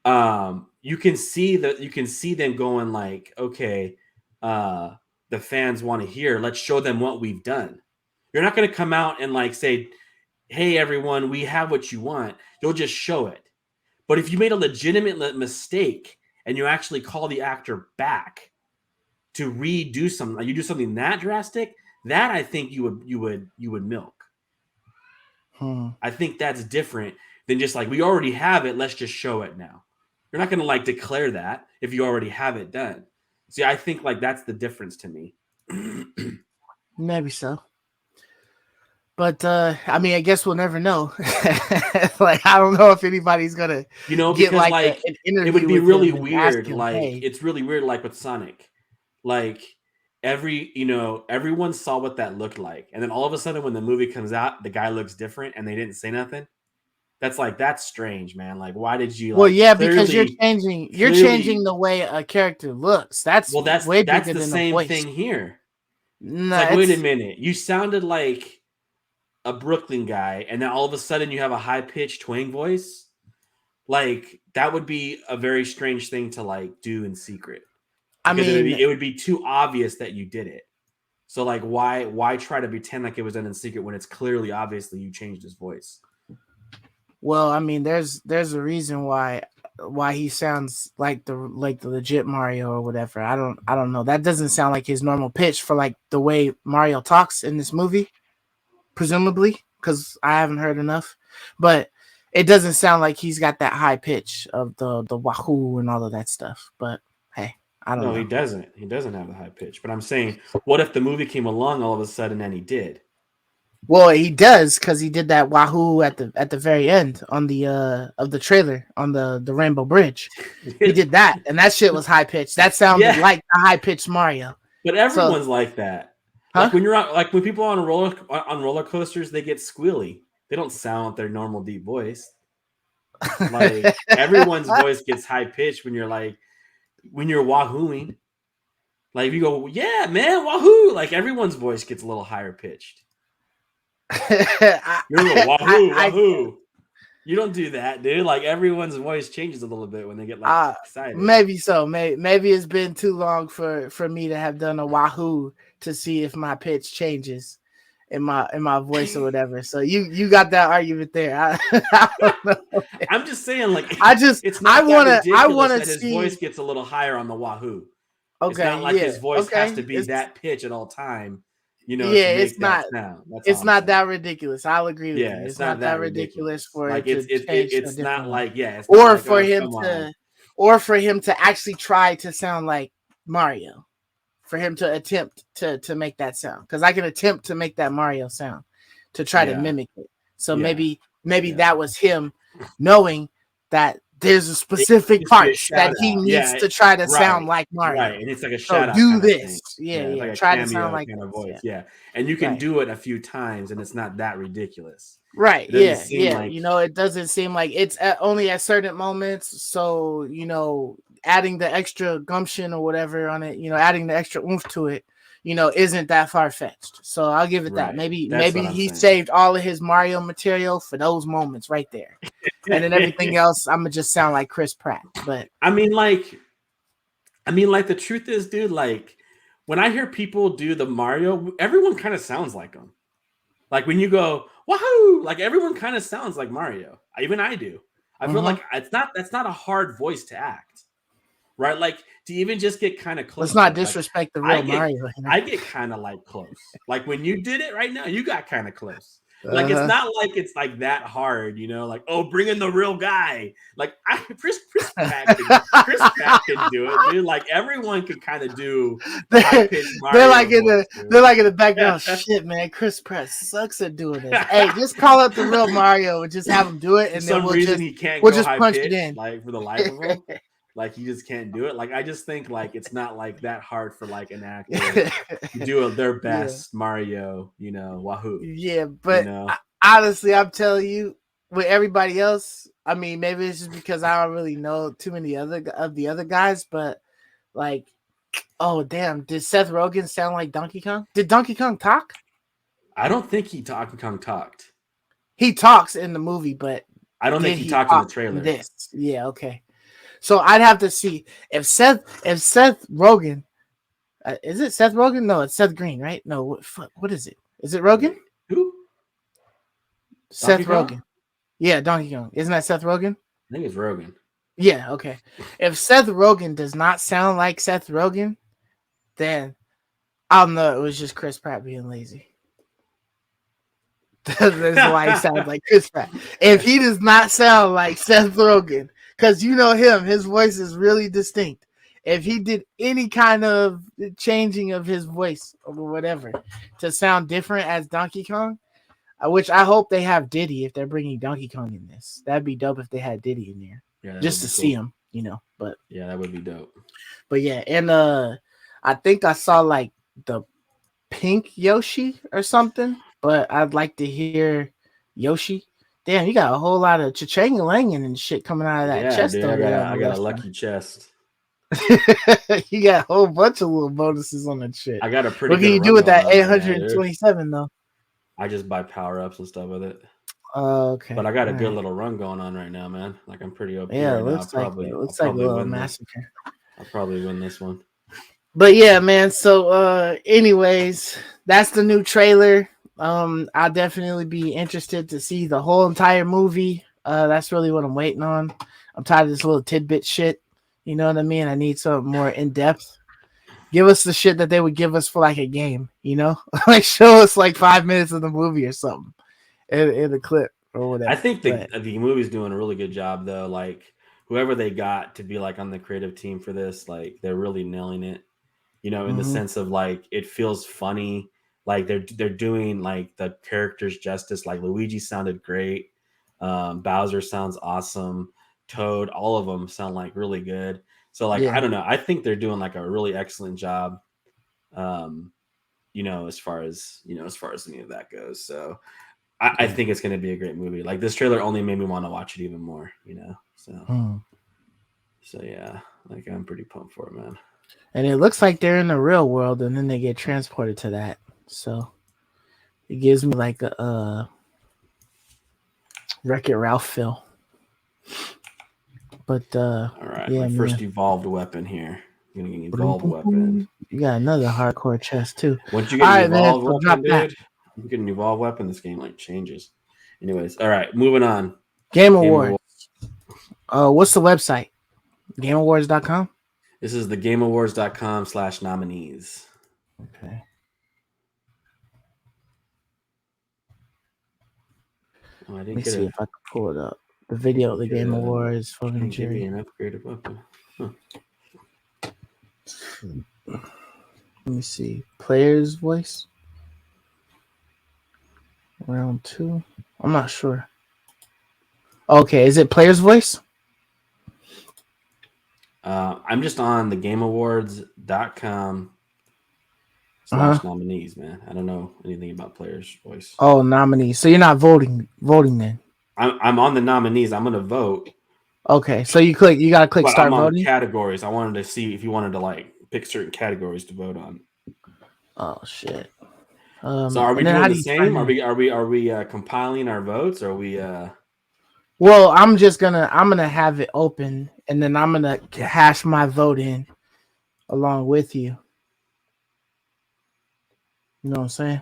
S2: you can see that you can see them going like, okay, the fans want to hear. Let's show them what we've done. You're not going to come out and like say, "Hey, everyone, we have what you want." You'll just show it. But if you made a legitimate mistake and you actually call the actor back to redo something, like you do something that drastic, that I think you would milk.
S1: Hmm.
S2: I think that's different than just like we already have it, let's just show it now. You're not going to like declare that if you already have it done. See, I think like that's the difference to me.
S1: Maybe so. But I mean, I guess we'll never know. Like, I don't know if anybody's gonna get
S2: Because
S1: like
S2: like
S1: an
S2: it would
S1: interview
S2: be
S1: with him
S2: really
S1: and ask
S2: weird.
S1: him,
S2: Like
S1: "Hey,
S2: it's really weird, like with Sonic. Like everyone saw what that looked like, and then all of a sudden, when the movie comes out, the guy looks different, and they didn't say nothing. That's strange, man. Like, why did you
S1: well,
S2: like
S1: yeah, because
S2: clearly,
S1: you're changing
S2: clearly?
S1: the way a character looks. That's
S2: Well, that's
S1: way
S2: that's
S1: bigger
S2: the
S1: than the
S2: same
S1: voice."
S2: thing here. It's
S1: No,
S2: like, wait a
S1: it's
S2: minute, you sounded like a Brooklyn guy, and then all of a sudden you have a high pitched twang voice. Like that would be a very strange thing to like do in secret
S1: I
S2: because it would
S1: mean,
S2: be it would be too obvious that you did it. So like, why try to pretend like it was done in secret when it's clearly, obviously, you changed his voice?
S1: Well, I mean, there's a reason why he sounds like the legit Mario or whatever. I don't know. That doesn't sound like his normal pitch for like the way Mario talks in this movie, presumably, because I haven't heard enough. But it doesn't sound like he's got that high pitch of the wahoo and all of that stuff. But hey, I don't
S2: No,
S1: know.
S2: he doesn't. He doesn't have the high pitch. But I'm saying, what if the movie came along all of a sudden and he did?
S1: Well, he does because he did that wahoo at the very end on the of the trailer on the Rainbow Bridge. He did that, and that shit was high pitched. That sounded
S2: Yeah,
S1: like the high pitched Mario.
S2: but
S1: So,
S2: everyone's like that.
S1: huh?
S2: Like when people on roller coasters, they get squealy. They don't sound like their normal deep voice. Like everyone's voice gets high pitched when you're wahooing. Like if you go, yeah, man, wahoo! Like everyone's voice gets a little higher pitched. You're a little wahoo. You don't do that, dude. Like everyone's voice changes a little bit when they get like excited.
S1: Maybe so. Maybe it's been too long for me to have done a wahoo to see if my pitch changes in my voice or whatever. So you got that argument there. I don't know.
S2: I'm just saying, like,
S1: it's not I want to
S2: his
S1: see
S2: voice gets a little higher on the wahoo.
S1: Okay,
S2: it's not like his voice has to be that pitch at all time, to make that sound.
S1: It's not that ridiculous. I'll agree with you.
S2: It's not that ridiculous
S1: for
S2: like
S1: it to change.
S2: It's not like it's
S1: or
S2: not
S1: for
S2: like,
S1: him for him to actually try to sound like Mario. For him to attempt to make that sound, because I can attempt to make that Mario sound to try to mimic it. So maybe that was him knowing that there's a specific part that he needs to try to sound like Mario.
S2: Right, and it's like a shout out.
S1: Do this.
S2: Like
S1: try to sound like kind of
S2: voice. Yeah. And you can do it a few times and it's not that ridiculous.
S1: Right. Yeah. Like... it doesn't seem like it's only at certain moments. So, adding the extra gumption or whatever on it, adding the extra oomph to it, isn't that far fetched. So I'll give it that. Maybe he saved all of his Mario material for those moments right there. And then everything else, I'm gonna just sound like Chris Pratt. But
S2: I mean, the truth is, dude, like when I hear people do the Mario, everyone kind of sounds like him. Like when you go, wahoo, like everyone kind of sounds like Mario. Even I do. I feel like that's not a hard voice to act. Right? Like to even just get kind of close.
S1: Let's not disrespect the real Mario.
S2: I get kind of like close. Like when you did it right now, you got kind of close. Like it's not like it's like that hard, like, oh, bring in the real guy. Like Chris Pratt can do it, dude. Like everyone can kind of do.
S1: They're like in the background. Shit, man, Chris Pratt sucks at doing this. Hey, just call up the real Mario and just have him do it, and
S2: for
S1: then
S2: some reason he can't
S1: we'll
S2: go
S1: just
S2: high
S1: punch
S2: pitch,
S1: it in.
S2: like for the life of him. Like he just can't do it. Like I just think like it's not like that hard for like an actor to do their best Mario, wahoo.
S1: Yeah, but honestly, I'm telling you, with everybody else, I mean, maybe it's just because I don't really know too many of the other guys, but like, oh damn, did Seth Rogen sound like Donkey Kong? Did Donkey Kong talk?
S2: I don't think Donkey Kong talked.
S1: He talks in the movie, but
S2: I don't think he talked in the trailer.
S1: Yeah, okay. So I'd have to see if Seth Rogen, is it Seth Rogen? No, it's Seth Green, right? No, what is it? Is it Rogen?
S2: Who?
S1: Seth Rogen. Yeah, Donkey Kong. Isn't that Seth Rogen?
S2: I think it's Rogen.
S1: Yeah, okay. If Seth Rogen does not sound like Seth Rogen, then I'll know it was just Chris Pratt being lazy. That's why he sounds like Chris Pratt. If he does not sound like Seth Rogen, because you know him, his voice is really distinct. If he did any kind of changing of his voice or whatever to sound different as Donkey Kong, which I hope they have Diddy if they're bringing Donkey Kong in this. That'd be dope if they had Diddy in there, just to see him, But
S2: yeah, that would be dope.
S1: But yeah, and I think I saw like the pink Yoshi or something. But I'd like to hear Yoshi. Damn, you got a whole lot of cha-chang-a-langing and shit coming out of that chest.
S2: Dude, I got a lucky chest.
S1: You got a whole bunch of little bonuses on that shit.
S2: I got a pretty.
S1: What can you do with that 827 though?
S2: I just buy power ups and stuff with it.
S1: Okay.
S2: But I got a good little run going on right now, man. Like I'm pretty OP.
S1: Yeah, it looks like a little massacre.
S2: I'll probably win this one.
S1: But yeah, man. So anyways, that's the new trailer. I'll definitely be interested to see the whole entire movie. That's really what I'm waiting on. I'm tired of this little tidbit shit. You know what I mean? I need something more in depth. Give us the shit that they would give us for like a game, you know? Like show us like 5 minutes of the movie or something in a clip or
S2: I
S1: whatever.
S2: think
S1: But
S2: the movie's doing a really good job though. Like whoever they got to be like on the creative team for this, like they're really nailing it. You know, in the
S1: mm-hmm.
S2: sense of like it feels funny. Like they're doing like the characters justice. Like Luigi sounded great. Bowser sounds awesome. Toad, all of them sound like really good. So like I
S1: Yeah.
S2: don't know. I think they're doing like a really excellent job. Um, as far as any of that goes. So I
S1: Yeah.
S2: think it's going to be a great movie. Like this trailer only made me want to watch it even more.
S1: Mm.
S2: So yeah, like I'm pretty pumped for it, man.
S1: And it looks like they're in the real world and then they get transported to that. So it gives me like a Wreck-It Ralph feel. But
S2: All right,
S1: yeah,
S2: my first
S1: man.
S2: evolved weapon here. I'm gonna get an
S1: Boom,
S2: evolved
S1: boom,
S2: weapon.
S1: boom. You got another hardcore chest too.
S2: Once you
S1: All
S2: get an
S1: right, man.
S2: evolved
S1: So drop
S2: weapon,
S1: that.
S2: dude, you get an evolved weapon. This game like changes. Anyways, all right, moving on.
S1: Game
S2: Game
S1: Awards.
S2: Award.
S1: What's the website? GameAwards.com.
S2: This is the GameAwards.com/nominees.
S1: Okay.
S2: Oh, I
S1: Let
S2: didn't
S1: me
S2: get
S1: see
S2: a.
S1: if I can pull it up. The
S2: I
S1: video of
S2: didn't
S1: the
S2: get
S1: Game
S2: a.
S1: Awards, fucking
S2: Can't give me
S1: jury.
S2: an upgraded weapon. Huh.
S1: Let me see. Player's voice. Round 2. I'm not sure. Okay, is it player's voice?
S2: I'm just on the GameAwards.com
S1: Uh-huh.
S2: slash nominees, man. I don't know anything about players' voice.
S1: Oh, nominee. So you're not voting then.
S2: I'm on the nominees. I'm gonna vote,
S1: Okay. So you gotta click
S2: but I'm
S1: start
S2: on the
S1: voting.
S2: categories. I wanted to see if you wanted to like pick certain categories to vote on.
S1: Oh shit.
S2: So are we
S1: And then
S2: doing
S1: how
S2: the
S1: do you sign
S2: same? Are
S1: in?
S2: we compiling our votes? Or are we
S1: Well, I'm gonna have it open and then I'm gonna hash my vote in along with you. You know what I'm saying?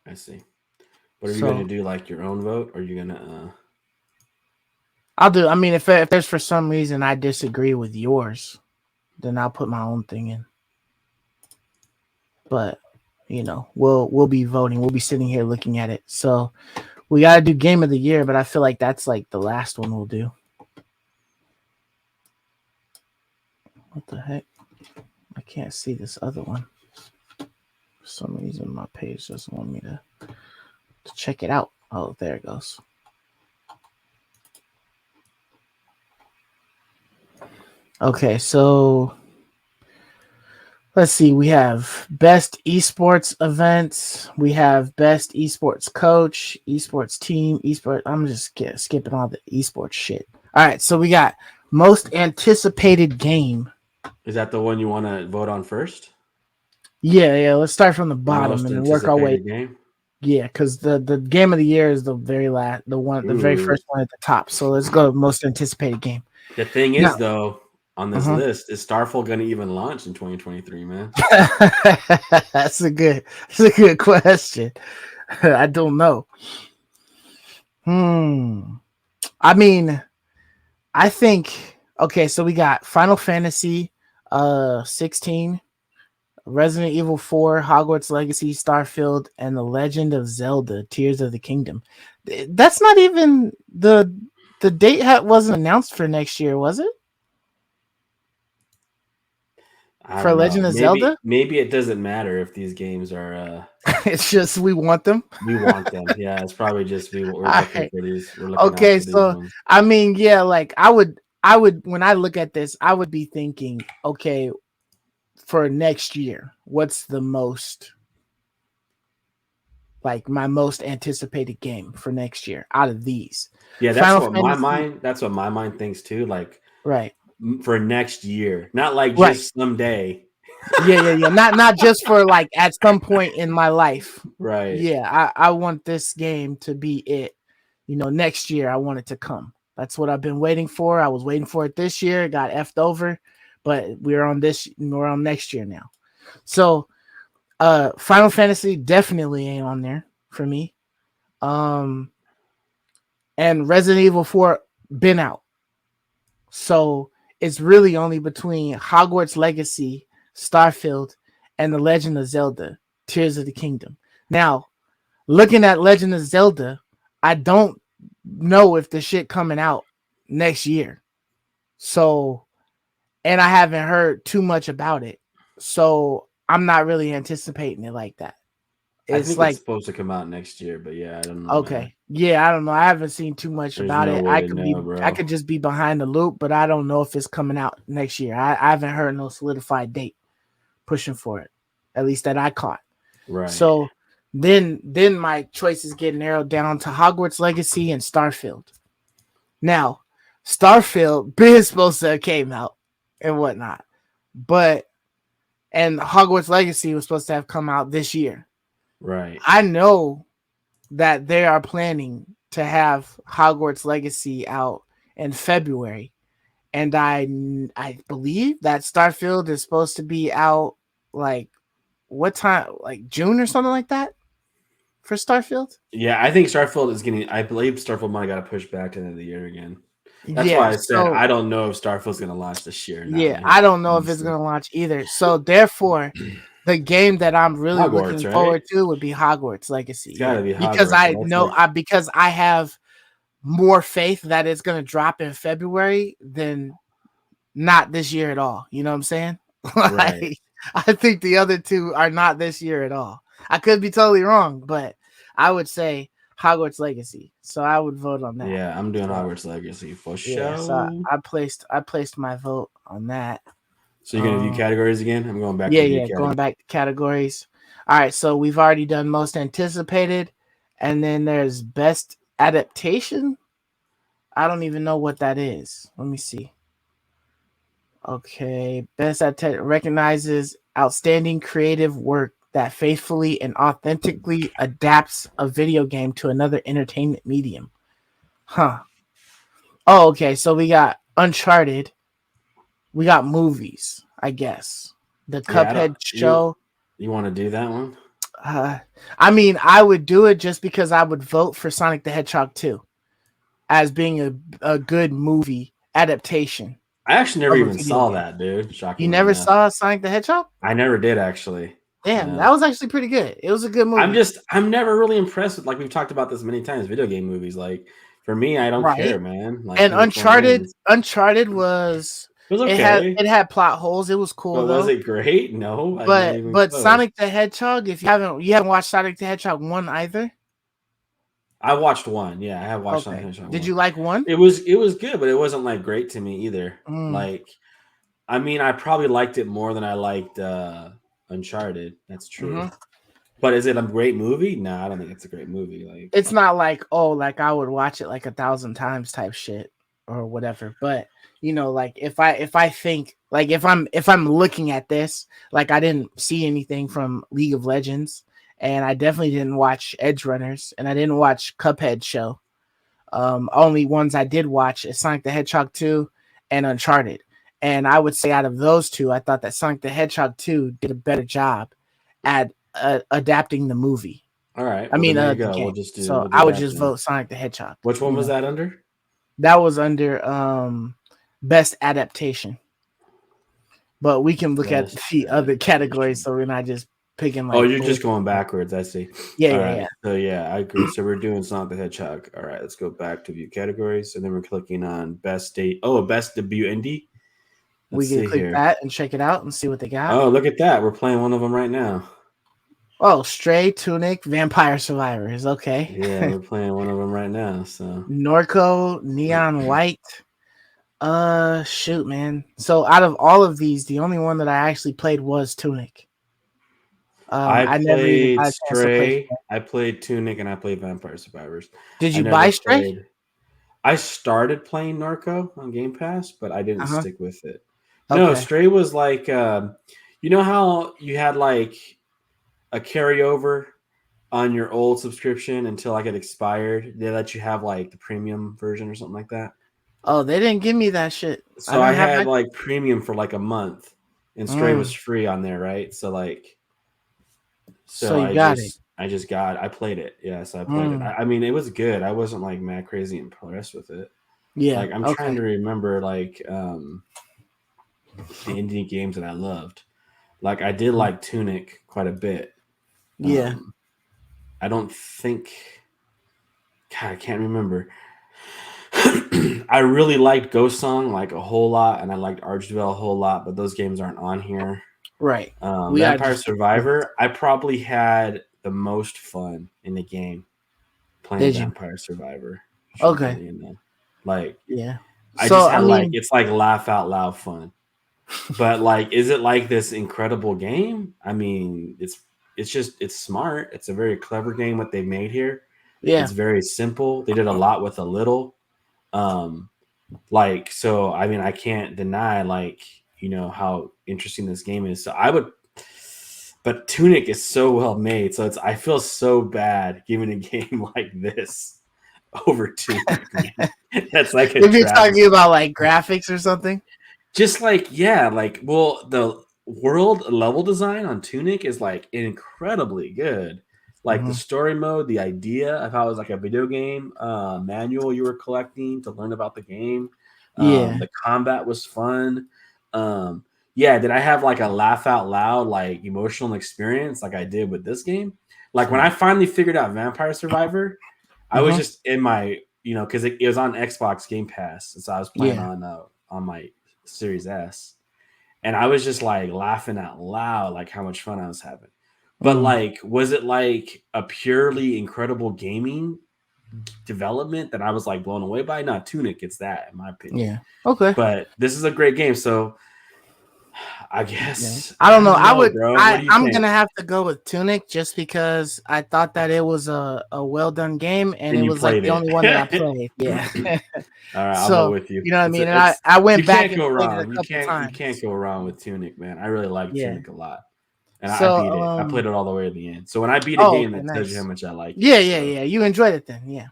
S2: I see. But are you gonna
S1: So
S2: do like your own vote or are you gonna
S1: I'll do. I mean, if there's for some reason I disagree with yours, then I'll put my own thing in. But we'll be voting. We'll be sitting here looking at it. So we gotta do game of the year, but I feel like that's like the last one we'll do. What the heck? I can't see this other one. For some reason, my page doesn't want me to check it out. Oh, there it goes. Okay, so let's see. We have best esports events. We have best esports coach, esports team, esports. I'm just skipping all the esports shit. All right, so we got most anticipated game.
S2: is that the one you want to vote on first?
S1: Yeah. Let's start from the
S2: The
S1: bottom
S2: most
S1: and work our way.
S2: anticipated game?
S1: Yeah, because the game of the year is the very last, the very
S2: Ooh.
S1: first one at the top. So let's go most anticipated game.
S2: The thing
S1: Now,
S2: is though, on this
S1: uh-huh.
S2: list, is Starfield gonna even launch in 2023, man?
S1: That's a good question. I don't know. I mean, I think okay, so we got Final Fantasy 16, Resident Evil 4, Hogwarts Legacy, Starfield, and The Legend of Zelda: Tears of the Kingdom. That's not even the date wasn't announced for next year, was it?
S2: I
S1: For
S2: don't know.
S1: Legend of
S2: Maybe
S1: Zelda?
S2: maybe it doesn't matter if these games are
S1: It's just we want them.
S2: we want them. Yeah, it's probably just we're
S1: All
S2: looking
S1: right.
S2: for these. We're looking out
S1: Okay,
S2: for these
S1: so
S2: ones.
S1: I mean, yeah, like I would when I look at this, I would be thinking, okay, for next year, what's the most like my most anticipated game for next year out of these?
S2: Yeah,
S1: Final Fantasy,
S2: that's what my mind thinks too. Like
S1: right.
S2: for next year, not like
S1: Right.
S2: just someday.
S1: Yeah. Not just for like at some point in my life.
S2: Right.
S1: Yeah, I want this game to be it. Next year I want it to come. That's what I've been waiting for. I was waiting for it this year. It got effed over. but we're on next year now. So Final Fantasy definitely ain't on there for me. And Resident Evil 4 been out. So it's really only between Hogwarts Legacy, Starfield, and The Legend of Zelda, Tears of the Kingdom. Now, looking at Legend of Zelda, I don't know if the shit coming out next year. So, and I haven't heard too much about it. So I'm not really anticipating it like that.
S2: I
S1: It's
S2: think it's
S1: like,
S2: supposed to come out next year, but yeah, I don't know, man.
S1: okay. Yeah, I don't know. I haven't seen too much
S2: There's
S1: about
S2: no
S1: it.
S2: way to know,
S1: I
S2: bro.
S1: could just be behind the loop, but I don't know if it's coming out next year. I haven't heard no solidified date pushing for it. At least that I caught.
S2: Right.
S1: So then my choices get narrowed down to Hogwarts Legacy and Starfield. Now, Starfield been supposed to have came out and whatnot. But and Hogwarts Legacy was supposed to have come out this year.
S2: Right.
S1: I know that they are planning to have Hogwarts Legacy out in February, and I believe that Starfield is supposed to be out like what time, like June or something like that for Starfield.
S2: Yeah, I think Starfield is getting. I believe Starfield might have got to push back to the end of the year again. That's
S1: Yeah,
S2: why I said
S1: so
S2: I don't know if Starfield's going to launch this year or not,
S1: yeah,
S2: man.
S1: I don't know if it's
S2: Honestly.
S1: gonna launch either. So therefore, the game that I'm really
S2: Hogwarts,
S1: looking
S2: right?
S1: forward to would be Hogwarts Legacy.
S2: It's got
S1: Yeah,
S2: to be
S1: because
S2: Hogwarts. So
S1: I
S2: that's
S1: know
S2: like
S1: because I have more faith that it's gonna drop in February than not this year at all. You know what I'm saying?
S2: right.
S1: Like, I think the other two are not this year at all. I could be totally wrong, but I would say Hogwarts Legacy. So I would vote on that.
S2: Yeah, I'm doing
S1: So
S2: Hogwarts Legacy for
S1: yeah, so I,
S2: sure.
S1: I placed my vote on that.
S2: So you're going to view categories again? I'm going back to view
S1: Yeah,
S2: categories.
S1: going back to categories. All right, so we've already done most anticipated, and then there's best adaptation. I don't even know what that is. Let me see. Okay, best adaptation recognizes outstanding creative work that faithfully and authentically adapts a video game to another entertainment medium. Huh. Oh, okay. So we got Uncharted. We got movies, I guess. The
S2: Yeah, I don't.
S1: Cuphead show.
S2: You want to do that one?
S1: Uh, I mean, I would do it just because I would vote for Sonic the Hedgehog 2 as being a good movie adaptation
S2: I actually never
S1: of a
S2: even
S1: video
S2: saw
S1: game.
S2: that, dude.
S1: You
S2: Shockingly
S1: never
S2: enough,
S1: saw Sonic the Hedgehog?
S2: I never did actually.
S1: Damn, that
S2: No.
S1: was actually pretty good. It was a good movie.
S2: I'm never really impressed with, like we've talked about this many times, video game movies. Like for me, I don't care,
S1: Right.
S2: man. Like
S1: And
S2: which one wins.
S1: Uncharted was
S2: It was okay,
S1: it had plot holes. It was cool
S2: but was
S1: though.
S2: it great? No, like not even
S1: But
S2: close.
S1: Sonic the Hedgehog, if you haven't watched Sonic the Hedgehog 1 either?
S2: I watched one. Yeah, I have watched
S1: Okay.
S2: Sonic
S1: Did
S2: one.
S1: you like 1?
S2: It was good, but it wasn't like great to me either.
S1: Mm.
S2: Like, I mean, I probably liked it more than I liked Uncharted. That's true.
S1: Hmm.
S2: But is it a great movie? No, I don't think it's a great movie. Like,
S1: It's not like, oh, like I would watch it like 1,000 times type shit or whatever. But you know, like if I think like if I'm looking at this, like I didn't see anything from League of Legends, and I definitely didn't watch Edge Runners, and I didn't watch Cuphead show. Only ones I did watch is Sonic the Hedgehog 2 and Uncharted. And I would say out of those two, I thought that Sonic the Hedgehog 2 did a better job at adapting the movie.
S2: all right,
S1: I
S2: well then
S1: mean,
S2: there you
S1: the
S2: go.
S1: game.
S2: We'll
S1: So
S2: do
S1: I would
S2: that
S1: just
S2: then.
S1: vote Sonic the Hedgehog.
S2: Which one
S1: You
S2: was
S1: know,
S2: that under?
S1: that was under best adaptation. But we can look at
S2: Best
S1: the other categories,
S2: adaptation.
S1: so we're not just picking
S2: Oh,
S1: like
S2: you're just
S1: bullshit.
S2: going backwards. I see.
S1: Yeah,
S2: All
S1: yeah,
S2: right.
S1: yeah.
S2: So yeah, I agree. So we're doing Sonic the Hedgehog. All right, let's go back to view categories, and then we're clicking on best date. Oh, best debut indie.
S1: We
S2: Let's
S1: can
S2: see
S1: click
S2: here.
S1: that and check it out and see what they got.
S2: Oh, look at that. We're playing one of them right now.
S1: Oh, Stray, Tunic, Vampire Survivors. Okay.
S2: Yeah, we're playing one of them right now. So
S1: Norco, Neon White. Shoot, man. So out of all of these, the only one that I actually played was Tunic.
S2: I
S1: I never even
S2: played
S1: got a chance to play
S2: Stray,
S1: Stray.
S2: I played Tunic, and I played Vampire Survivors.
S1: Did
S2: I
S1: you buy
S2: never
S1: Stray?
S2: played. I started playing Narco on Game Pass, but I didn't
S1: Uh-huh.
S2: stick with it. No,
S1: Okay.
S2: Stray was like, you know how you had like a carryover on your old subscription until like it expired? They let you have like the premium version or something like that.
S1: Oh, they didn't give me that shit. I
S2: So I
S1: didn't have
S2: had
S1: that.
S2: like premium for like a month, and Stray was
S1: Mm,
S2: free on there, right? So like,
S1: so
S2: so
S1: you got it.
S2: I played it. Yeah, so I played it.
S1: Mm,
S2: I mean, it was good. I wasn't like mad crazy impressed with it.
S1: yeah.
S2: Like I'm trying
S1: Okay.
S2: to remember like the indie games that I loved. Like I did
S1: Mm,
S2: like Tunic quite a bit.
S1: yeah.
S2: Um, I don't think. God, I can't remember. I really liked Ghost Song like a whole lot, and I liked Archville a whole lot, but those games aren't on here.
S1: Right. We gotta
S2: Vampire
S1: just skip this.
S2: Survivor, I probably had the most fun in the game playing
S1: Did you?
S2: Vampire Survivor.
S1: Okay.
S2: Truthfully, like
S1: Yeah.
S2: I
S1: So
S2: just
S1: I
S2: had like
S1: mean,
S2: it's like laugh out loud fun. But like, is it like this incredible game? I mean, it's smart. It's a very clever game what they made here.
S1: yeah.
S2: It's very simple. They did a lot with a little. Um, like so, I mean, I can't deny like how interesting this game is. So I would, but Tunic is so well made. So I feel so bad giving a game like this over Tunic, man. That's like a
S1: If you're talking
S2: travesty.
S1: about like graphics or something.
S2: Just like yeah, like well, the world level design on Tunic is like incredibly good. Like the
S1: Hmm.
S2: story mode, the idea of how it was like a video game manual you were collecting to learn about the game.
S1: Yeah.
S2: The combat was fun. Yeah, did I have like a laugh out loud, like emotional experience like I did with this game? Like when I finally figured out Vampire Survivor, I was
S1: Hmm.
S2: just in my, because it was on Xbox Game Pass, and so I was playing
S1: Yeah.
S2: on my Series S, and I was just like laughing out loud, like how much fun I was having. But
S1: Mm.
S2: like, was it like a purely incredible gaming development that I was like blown away by? Not Tunic, it's that in my opinion.
S1: Yeah. Okay.
S2: But this is a great game, so I
S1: Yeah.
S2: guess
S1: I
S2: I
S1: don't know.
S2: don't know, bro. What do you
S1: I'm
S2: think?
S1: gonna have to go with Tunic just because I thought that it was a well done game and
S2: And
S1: it
S2: you
S1: was like
S2: played
S1: the only one that I
S2: it.
S1: played. Yeah.
S2: All right, I'll go
S1: So
S2: with you.
S1: you know what I
S2: It's
S1: mean?
S2: a,
S1: And
S2: it's
S1: I went
S2: you
S1: back
S2: can't
S1: and
S2: go
S1: played it a
S2: wrong.
S1: couple
S2: You can't
S1: times.
S2: go wrong with Tunic, man. I really like
S1: Yeah.
S2: Tunic a lot, and I
S1: So
S2: beat it. I played it all the way to the end. So when I beat a
S1: oh,
S2: game,
S1: okay,
S2: that tells you how
S1: nice.
S2: much I like it.
S1: Yeah, yeah,
S2: So
S1: yeah. You enjoyed it then, yeah.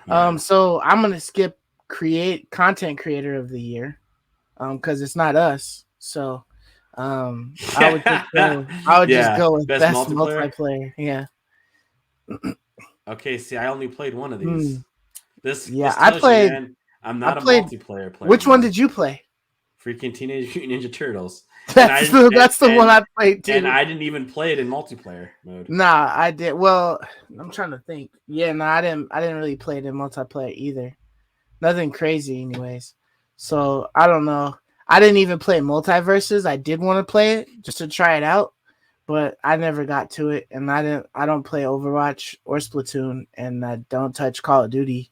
S2: yeah,
S1: So I'm gonna skip create content creator of the year, because it's not us. So, I would just
S2: yeah.
S1: go with
S2: Best
S1: best
S2: multiplayer.
S1: multiplayer. Yeah.
S2: Okay, see, I only played one of these.
S1: Hmm. Yeah,
S2: This tells you, man, I'm
S1: I
S2: not a
S1: played.
S2: multiplayer player,
S1: Which one
S2: man.
S1: did you play?
S2: Freaking Teenage Mutant Ninja Turtles, and I didn't,
S1: That's the one I played
S2: and
S1: too.
S2: I didn't even play it in multiplayer mode.
S1: Nah, I did. Well, I'm trying to think. Yeah, no, I didn't. I didn't really play it in multiplayer either. Nothing crazy, anyways. So I don't know. I didn't even play Multiverses. I did want to play it just to try it out, but I never got to it. And I didn't. I don't play Overwatch or Splatoon, and I don't touch Call of Duty.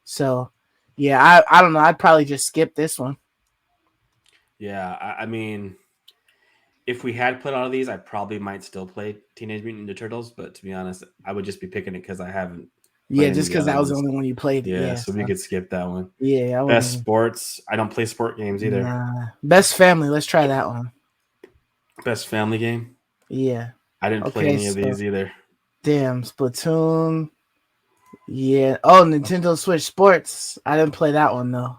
S1: So yeah, I don't know. I'd probably just skip this one.
S2: Yeah, I mean, if we had put all of these, I probably might still play Teenage Mutant Ninja Turtles. But to be honest, I would just be picking it because I haven't
S1: Yeah,
S2: played any
S1: just
S2: of the
S1: because
S2: other
S1: that was the
S2: ones.
S1: only one you played.
S2: Yeah,
S1: Yeah.
S2: so we
S1: So
S2: could skip that one.
S1: yeah, I wouldn't
S2: Best
S1: even.
S2: sports. I don't play sport games either.
S1: Nah. Best family. Let's try that one.
S2: Best family game.
S1: Yeah.
S2: I didn't play
S1: Okay.
S2: any of
S1: So
S2: these either.
S1: damn Splatoon. Yeah. Oh, Nintendo Switch Sports. I didn't play that one though.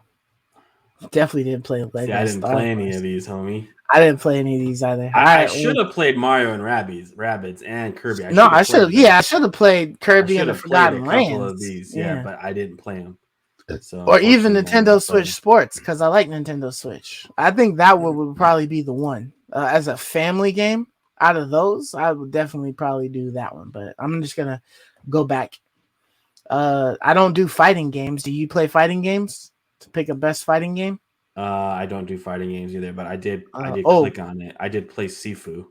S1: Definitely didn't play
S2: See, I
S1: Lego
S2: didn't
S1: Star
S2: play any of
S1: Wars.
S2: these, homie.
S1: I didn't play any of these either. All
S2: I
S1: right.
S2: should
S1: Well,
S2: have played Mario and Rabbids and Kirby. I
S1: no,
S2: should
S1: I
S2: have
S1: should have.
S2: played
S1: Yeah, I
S2: those.
S1: should have played
S2: I
S1: Kirby
S2: should
S1: and the
S2: have played a
S1: Forgotten
S2: couple of
S1: Lands.
S2: these, yeah,
S1: Yeah.
S2: but I didn't play them. So
S1: Or even
S2: unfortunately, I never
S1: Nintendo
S2: played
S1: Switch
S2: them.
S1: Sports because I like Nintendo Switch. I think that would probably be the one as a family game. Out of those, I would definitely probably do that one. But I'm just gonna go back. I don't do fighting games. Do you play fighting games to pick a best fighting game?
S2: I don't do fighting games either, but I did
S1: Oh,
S2: click on it. I did play Sifu,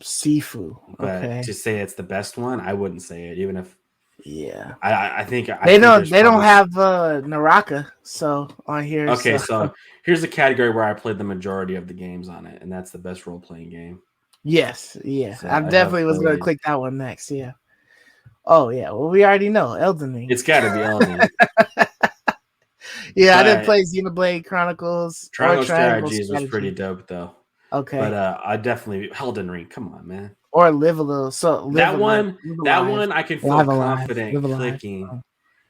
S1: Sifu.
S2: but
S1: Okay,
S2: to say it's the best one, I wouldn't say it. Even if
S1: yeah.
S2: I think there's
S1: They don't
S2: probably
S1: have Naraka so on here.
S2: okay.
S1: So
S2: So here's a category where I played the majority of the games on it, and that's the best role playing game.
S1: yes, yeah.
S2: So
S1: I
S2: I have
S1: definitely was gonna
S2: played.
S1: click that one next. Yeah. Oh yeah. Well, we already know Elden Ring.
S2: It's got to be Elden,
S1: Yeah, I didn't
S2: but
S1: play Xenoblade Chronicles or
S2: Triangle
S1: Triangle
S2: Strategies was pretty
S1: Strategy.
S2: dope though. But
S1: Okay.
S2: I definitely Elden Ring. Come on, man.
S1: Or Live a Little. So
S2: That one,
S1: Live
S2: that
S1: Alive,
S2: one, I can feel
S1: Live Alive,
S2: confident
S1: Live Alive.
S2: clicking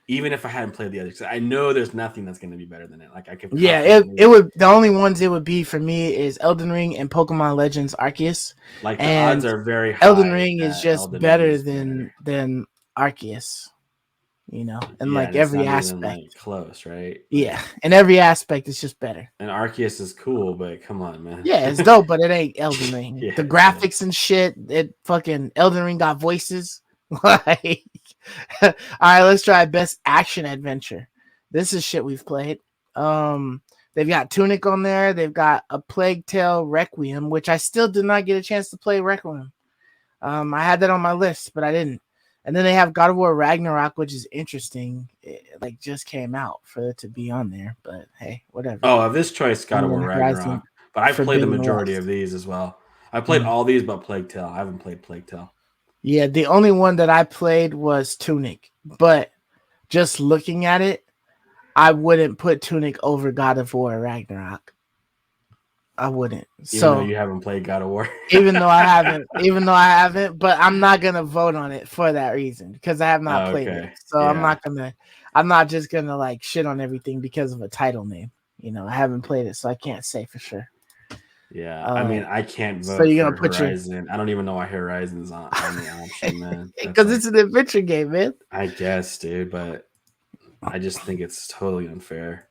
S2: even if I hadn't played the others, I know there's nothing that's going to be better than it. Like I could,
S1: Yeah, it would. The only ones it would be for me is Elden Ring and Pokemon Legends Arceus,
S2: like the odds
S1: and
S2: are very
S1: Elden
S2: high
S1: Ring is
S2: that
S1: just
S2: Elden Ring
S1: better
S2: is better.
S1: than Arceus, in
S2: Yeah,
S1: like
S2: and it's
S1: every
S2: not even
S1: aspect.
S2: like close, right?
S1: Yeah,
S2: Like,
S1: in every aspect, it's just better.
S2: and Arceus is cool, but come on, man.
S1: Yeah, it's dope, but it ain't Elden Ring.
S2: Yeah,
S1: The
S2: yeah.
S1: graphics and shit, it fucking Elden Ring got voices. Like, all right, let's try best action adventure. This is shit we've played. They've got Tunic on there. They've got A Plague Tale Requiem, which I still did not get a chance to play Requiem. I had that on my list, but I didn't. And then they have God of War Ragnarok, which is interesting. It like just came out for it to be on there, but hey, whatever.
S2: Oh, of this choice, God of
S1: And
S2: War
S1: then
S2: Ragnarok.
S1: Horizon
S2: But I've played the
S1: Forbidden
S2: majority
S1: West.
S2: of these as well. I played all these but Plague Tale. I haven't played Plague Tale.
S1: Yeah, the only one that I played was Tunic, but just looking at it, I wouldn't put Tunic over God of War Ragnarok. I wouldn't.
S2: Even though
S1: So
S2: you haven't played God of War.
S1: even though I haven't, but I'm not gonna vote on it for that reason because I have not played it.
S2: Okay.
S1: So
S2: Yeah.
S1: I'm not just gonna like shit on everything because of a title name. I haven't played it, so I can't say for sure.
S2: Yeah. I mean, I can't
S1: So
S2: vote
S1: you're
S2: for
S1: gonna put your
S2: Horizon. I don't even know why Horizon's on the option, man. That's
S1: because it's an adventure game, man.
S2: I guess, dude, but I just think it's totally unfair.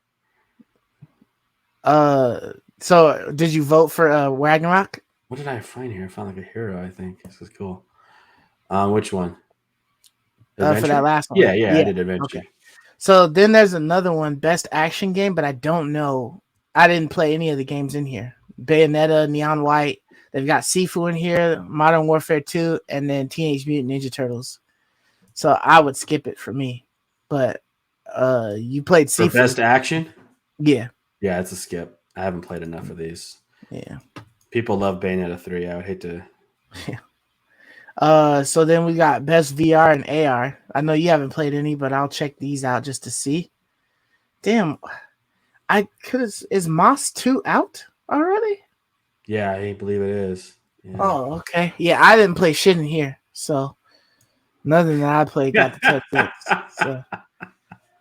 S1: So did you vote for Ragnarok?
S2: What did I find here? I found like a hero, I think. This is cool. Which one?
S1: For that last one.
S2: Yeah, I did Adventure.
S1: Okay. So then there's another one, best action game, but I don't know. I didn't play any of the games in here. Bayonetta, Neon White. They've got Sifu in here, Modern Warfare 2, and then Teenage Mutant Ninja Turtles. So I would skip it for me. But you played Sifu.
S2: For best action?
S1: Yeah.
S2: Yeah, it's a skip. I haven't played enough of these.
S1: Yeah.
S2: People love Bayonetta 3. I would hate to.
S1: Yeah. So then we got best VR and AR. I know you haven't played any, but I'll check these out just to see. Damn, is Moss 2 out already?
S2: Yeah, I believe it is. Yeah.
S1: Oh, okay. Yeah, I didn't play shit in here, so nothing that I played got the touch hits. So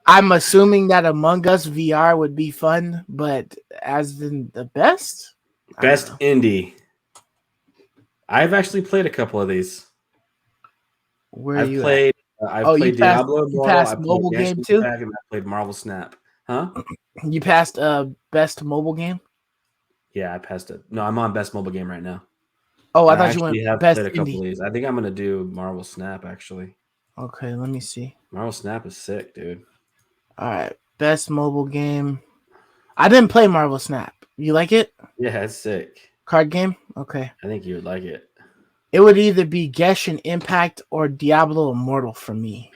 S1: I'm assuming that Among Us VR would be fun, but as in the best
S2: indie. I've actually played a couple of these.
S1: Where
S2: I've
S1: you
S2: played.
S1: at?
S2: I've played Diablo Immortal. I played
S1: mobile game too.
S2: Impact, and I played Marvel Snap. Huh?
S1: You passed best mobile game.
S2: Yeah, I passed it. No, I'm on best mobile game right now.
S1: Oh, I thought you went
S2: have
S1: best
S2: played a couple
S1: indie.
S2: of these. I think I'm gonna do Marvel Snap actually.
S1: Okay, let me see.
S2: Marvel Snap is sick, dude.
S1: All right, best mobile game. I didn't play Marvel Snap. You like it?
S2: Yeah, it's sick.
S1: Card game? Okay.
S2: I think you would like it.
S1: It would either be Genshin Impact or Diablo Immortal for me.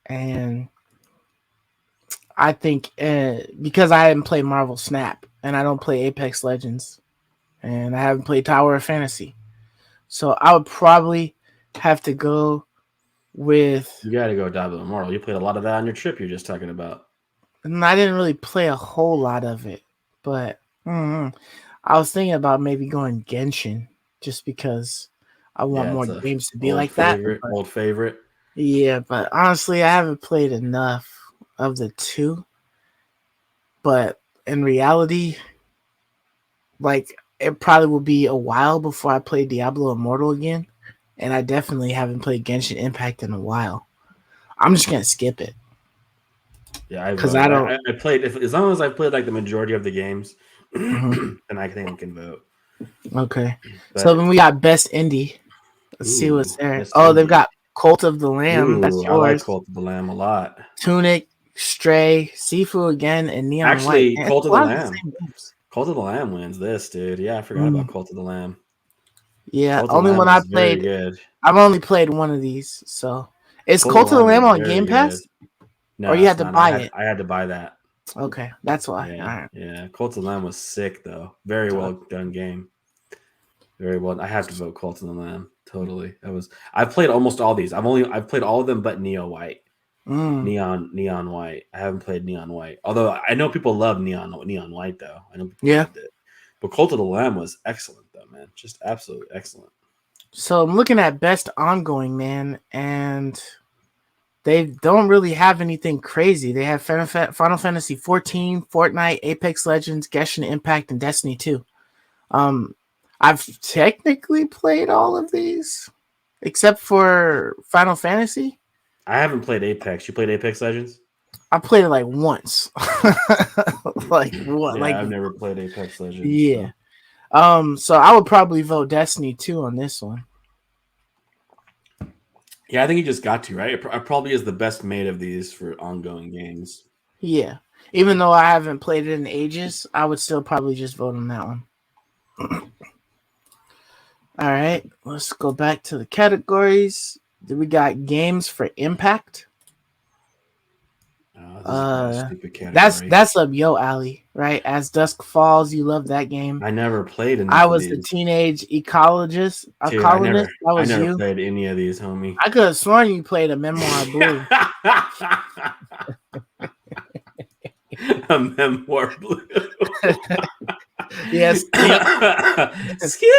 S1: And I think because I haven't played Marvel Snap and I don't play Apex Legends and I haven't played Tower of Fantasy. So I would probably have to go with...
S2: You got to go Diablo Immortal. You played a lot of that on your trip you're just talking about.
S1: And I didn't really play a whole lot of it, but I was thinking about maybe going Genshin just because I want more games to be like that.
S2: Old favorite.
S1: Yeah, but honestly, I haven't played enough of the two. But in reality, like it probably will be a while before I play Diablo Immortal again. And I definitely haven't played Genshin Impact in a while. I'm just gonna skip it.
S2: Yeah, because I played as long as I played like the majority of the games, then I think I can vote.
S1: Okay. So then we got best indie. Let's see what's there. Oh, they've got Cult of the Lamb. That's yours.
S2: I like Cult of the Lamb a lot.
S1: Tunic, Stray, Sifu again, and Neon White.
S2: Cult of the Lamb. Cult of the Lamb wins this, dude. Yeah, I forgot about Cult of the Lamb.
S1: Yeah, only one I played. I've only played one of these. So is Cult of the Lamb on Game Pass?
S2: No,
S1: or you had to buy it?
S2: I had to buy that.
S1: Okay, that's why.
S2: Yeah,
S1: all right.
S2: Yeah. Cult of the Lamb was sick though. Very well done game. Very well. I have to vote Cult of the Lamb. Totally. I've played almost all these. I've played all of them but Neo White. Neon White. I haven't played Neon White. Although I know people love Neon White though. I know people loved it. But Cult of the Lamb was excellent though, man. Just absolutely excellent.
S1: So I'm looking at best ongoing, man, and they don't really have anything crazy. They have Final Fantasy 14, Fortnite, Apex Legends, Genshin Impact, and Destiny 2. I've technically played all of these except for Final Fantasy.
S2: I haven't played Apex. You played Apex Legends?
S1: I played it like once. Like what?
S2: Yeah,
S1: Like
S2: I've never played Apex Legends.
S1: yeah.
S2: So.
S1: So I would probably vote Destiny 2 on this one.
S2: Yeah, I think you just got to, right? It probably is the best made of these for ongoing games.
S1: Yeah. Even though I haven't played it in ages, I would still probably just vote on that one. All right, let's go back to the categories. We got games for impact.
S2: This is a stupid category.
S1: That's up yo alley, right? As Dusk Falls, you love that game.
S2: I never played enough
S1: I
S2: of
S1: was
S2: these.
S1: the teenage ecologist.
S2: Dude,
S1: That was
S2: I never
S1: you.
S2: played any of these, homie.
S1: I could have sworn you played a Memoir Blue.
S2: A Memoir Blue.
S1: Yes.
S2: Skip.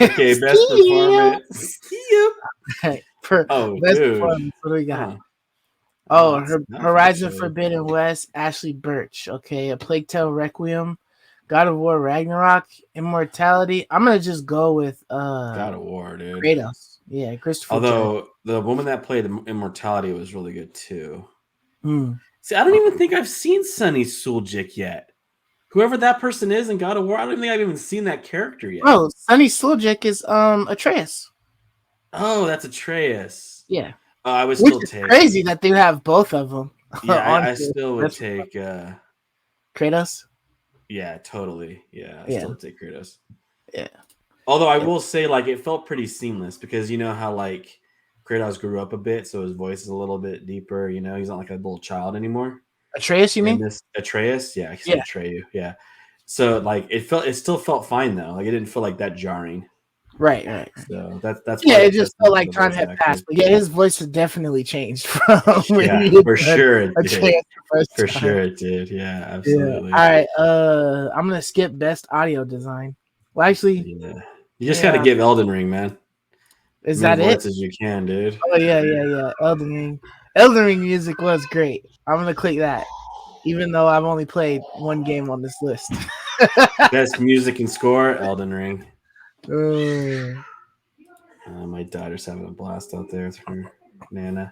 S2: Okay, best performance. Skip.
S1: Best performance. What do we got? Horizon Forbidden West, Ashley Birch. Okay, A Plague Tale Requiem, God of War Ragnarok, Immortality. I'm gonna just go with
S2: God of War, dude.
S1: Kratos. Yeah, Christopher.
S2: Although the woman that played Immortality was really good too.
S1: Hmm.
S2: See, I don't even think I've seen Sunny Suljic yet. Whoever that person is in God of War, I don't even think I've even seen that character yet.
S1: Oh, Sunny Suljic is Atreus.
S2: Oh, that's Atreus.
S1: Yeah.
S2: I would still take.
S1: Crazy that they have both of them.
S2: Yeah, I still would take
S1: Kratos.
S2: Yeah, totally. Yeah, I still would take Kratos.
S1: Yeah.
S2: Although I will say, like, it felt pretty seamless because you know how like Kratos grew up a bit, so his voice is a little bit deeper. You know, he's not like a little child anymore.
S1: Atreus, you mean?
S2: Atreus, yeah, I said Atreyu, yeah. So like, it still felt fine though. Like, it didn't feel like that jarring.
S1: Right.
S2: So that's
S1: it just felt like time had passed. But yeah, his voice has definitely changed from
S2: for sure it did. For sure it did. Yeah, absolutely.
S1: Yeah. All right, I'm gonna skip best audio design. Well, actually,
S2: you just got to give Elden Ring, man.
S1: Is that it?
S2: As you can, dude.
S1: Oh yeah. Elden Ring. Elden Ring music was great. I'm gonna click that, even though I've only played one game on this list.
S2: Best music and score, Elden Ring. My daughter's having a blast out there with her Nana.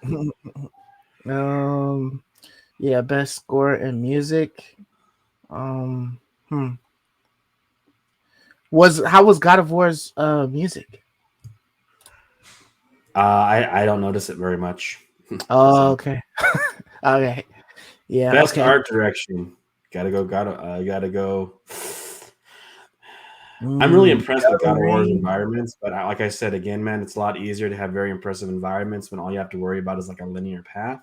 S1: Yeah, best score and music. How was God of War's music?
S2: I don't notice it very much.
S1: Oh, okay. Okay. Yeah.
S2: Best art direction. Gotta go. I'm really impressed with God of War's environments, but like I said again, man, it's a lot easier to have very impressive environments when all you have to worry about is like a linear path.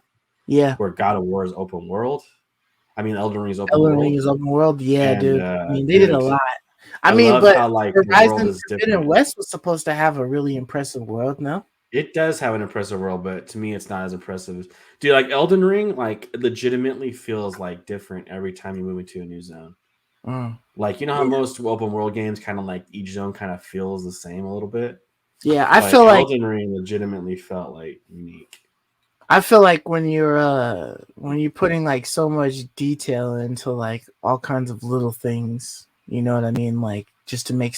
S1: Yeah.
S2: Where God of War is open world. I mean, Elden Ring is open
S1: world.
S2: Elden Ring
S1: is open world. Yeah, dude. I mean, they did a lot.
S2: I
S1: mean, but
S2: how, like,
S1: Horizon Forbidden West was supposed to have a really impressive world, no?
S2: It does have an impressive world, but to me, it's not as impressive. Dude, like Elden Ring, like legitimately feels like different every time you move into a new zone. Like, you know how most open world games kind of like each zone kind of feels the same a little bit?
S1: Yeah, I feel like
S2: Elden Ring legitimately felt like unique.
S1: I feel like when you're putting like so much detail into like all kinds of little things, you know what I mean? Like just to make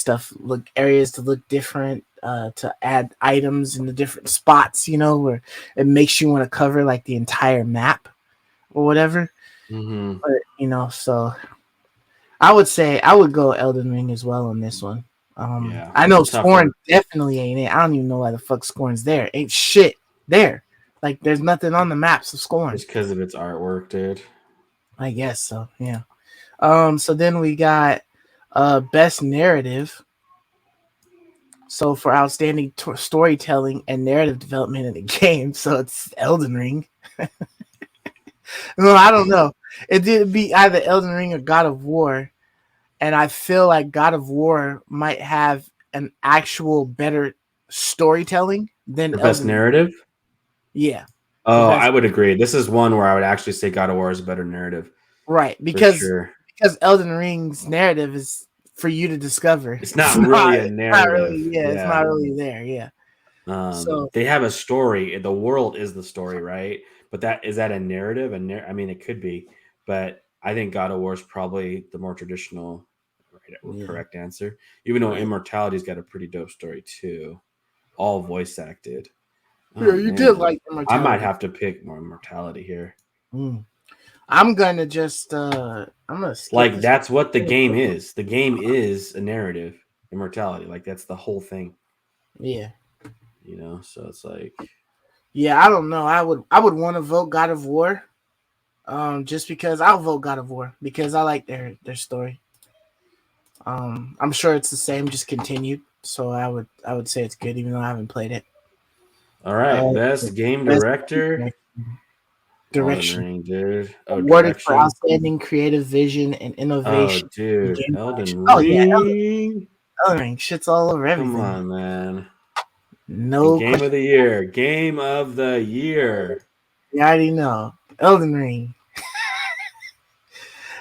S1: areas to look different, to add items in the different spots, you know, where it makes you want to cover like the entire map or whatever.
S2: Mm-hmm.
S1: But you know, so I would say I would go Elden Ring as well on this one. I know Scorn definitely ain't it. I don't even know why the fuck Scorn's there. Ain't shit there. Like there's nothing on the maps of Scorn.
S2: Just because of its artwork, dude.
S1: I guess so. Yeah. So then we got best narrative. So for outstanding storytelling and narrative development in the game, so it's Elden Ring. No, I don't know. It did be either Elden Ring or God of War, and I feel like God of War might have an actual better storytelling than
S2: the best narrative.
S1: Yeah.
S2: Oh, I would agree. This is one where I would actually say God of War is a better narrative.
S1: Right, because Elden Ring's narrative is for you to discover.
S2: It's not really a narrative.
S1: It's not really there. Yeah. So
S2: They have a story. The world is the story, right? But is that a narrative? I mean, it could be, but I think God of War is probably the more traditional, right, or
S1: yeah,
S2: correct answer. Even though
S1: right.
S2: Immortality's got a pretty dope story too, all voice acted. Oh
S1: Yeah, you did
S2: man,
S1: like
S2: I might
S1: Immortality.
S2: have to pick more Immortality here.
S1: Mm. I'm gonna just I'm gonna skip
S2: Like
S1: this.
S2: that's what the game is. The game is a narrative, Immortality. Like that's the whole thing.
S1: Yeah.
S2: So it's like,
S1: Yeah, I don't know. I would want to vote God of War. Just because I'll vote God of War because I like their story. I'm sure it's the same, just continued. So I would say it's good, even though I haven't played it.
S2: all right, best game
S1: Best
S2: director, Elden
S1: direction
S2: Ring, dude. Oh,
S1: awarded for
S2: direction.
S1: outstanding creative vision and
S2: Oh,
S1: innovation in
S2: dude,
S1: game
S2: Elden
S1: direction. Oh yeah,
S2: Ring.
S1: Elden Ring shits all over
S2: Come
S1: everything.
S2: on, man. And
S1: No
S2: game of
S1: question.
S2: the year. Game of the year.
S1: You already know Elden Ring.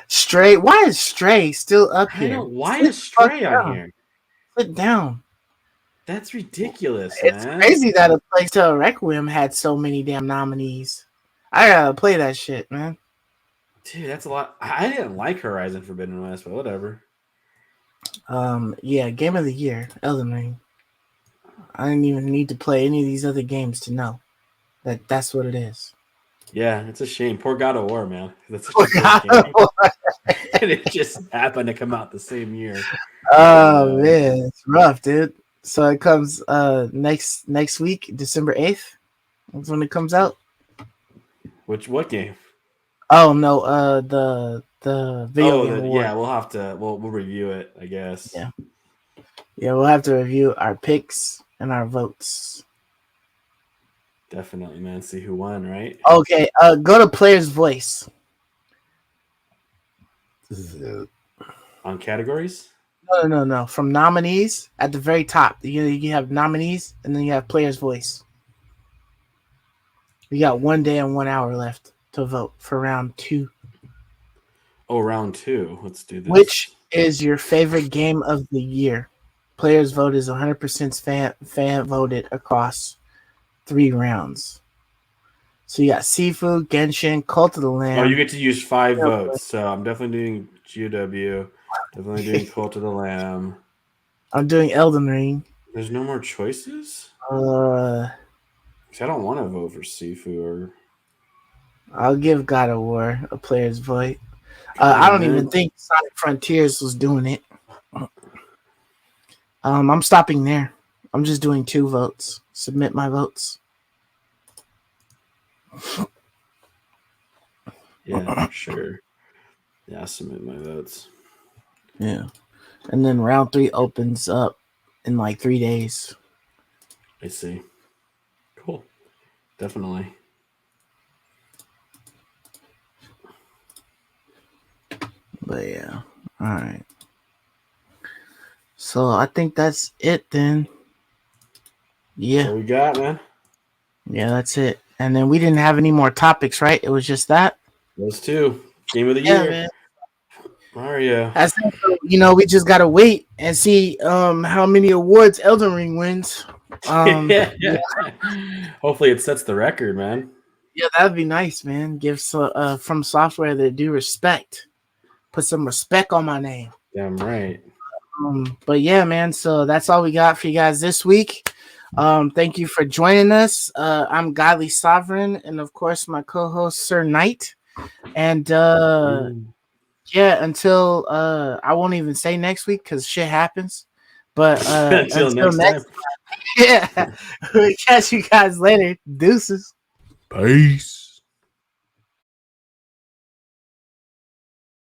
S1: Stray. Why is Stray still up
S2: I
S1: here?
S2: don't. Why
S1: Sit
S2: is
S1: the fuck
S2: Stray on
S1: down.
S2: here?
S1: Sit down.
S2: That's ridiculous,
S1: It's
S2: man.
S1: crazy that a Plague Tale Requiem had so many damn nominees. I gotta play that shit, man.
S2: Dude, that's a lot. I didn't like Horizon Forbidden West, but whatever.
S1: Yeah, game of the year, Elden Ring. I didn't even need to play any of these other games to know that that's what it is.
S2: Yeah, it's a shame. Poor God of War, man. That's such a great game. And it just happened to come out the same year.
S1: Oh man, it's rough, dude. So it comes next week, December 8th. That's when it comes out.
S2: What game?
S1: Oh no, the video
S2: Oh,
S1: game
S2: yeah,
S1: award.
S2: we'll have to we'll review it, I guess.
S1: Yeah. Yeah, we'll have to review our picks and our votes.
S2: Definitely, man. See who won, right?
S1: Okay, go to player's voice.
S2: On categories?
S1: No. From nominees at the very top, you have nominees, and then you have player's voice. You got 1 day and 1 hour left to vote for round 2.
S2: Oh, round 2. Let's do this.
S1: Which is your favorite game of the year? Players' vote is 100% fan voted across 3 rounds. So you got Sifu, Genshin, Cult of the Lamb.
S2: Oh, you get to use 5 votes. So I'm definitely doing GW. Definitely doing Cult of the Lamb.
S1: I'm doing Elden Ring.
S2: There's no more choices?
S1: Uh,
S2: I don't want to vote for Sifu or.
S1: I'll give God of War a player's vote. I don't even think Sonic Frontiers was doing it. I'm stopping there. I'm just doing 2 votes. Submit my votes.
S2: Yeah, sure. Yeah, I'll submit my votes.
S1: Yeah. And then round 3 opens up in like 3 days.
S2: I see. Cool. Definitely.
S1: But yeah. All right. So I think that's it then. Yeah.
S2: What we got, man?
S1: Yeah, that's it. And then we didn't have any more topics, right? It was just that.
S2: Those 2. Game of the year.
S1: Man.
S2: Mario.
S1: We just gotta wait and see how many awards Elden Ring wins.
S2: Yeah. Hopefully it sets the record, man.
S1: Yeah, that'd be nice, man. Give From Software their due respect. Put some respect on my name.
S2: Damn right.
S1: But yeah, man. So that's all we got for you guys this week. Thank you for joining us. I'm Godly Sovereign, and of course my co-host Sir Knight. And yeah, until I won't even say next week because shit happens. But
S2: until next time.
S1: Yeah, we'll catch you guys later. Deuces.
S2: Peace.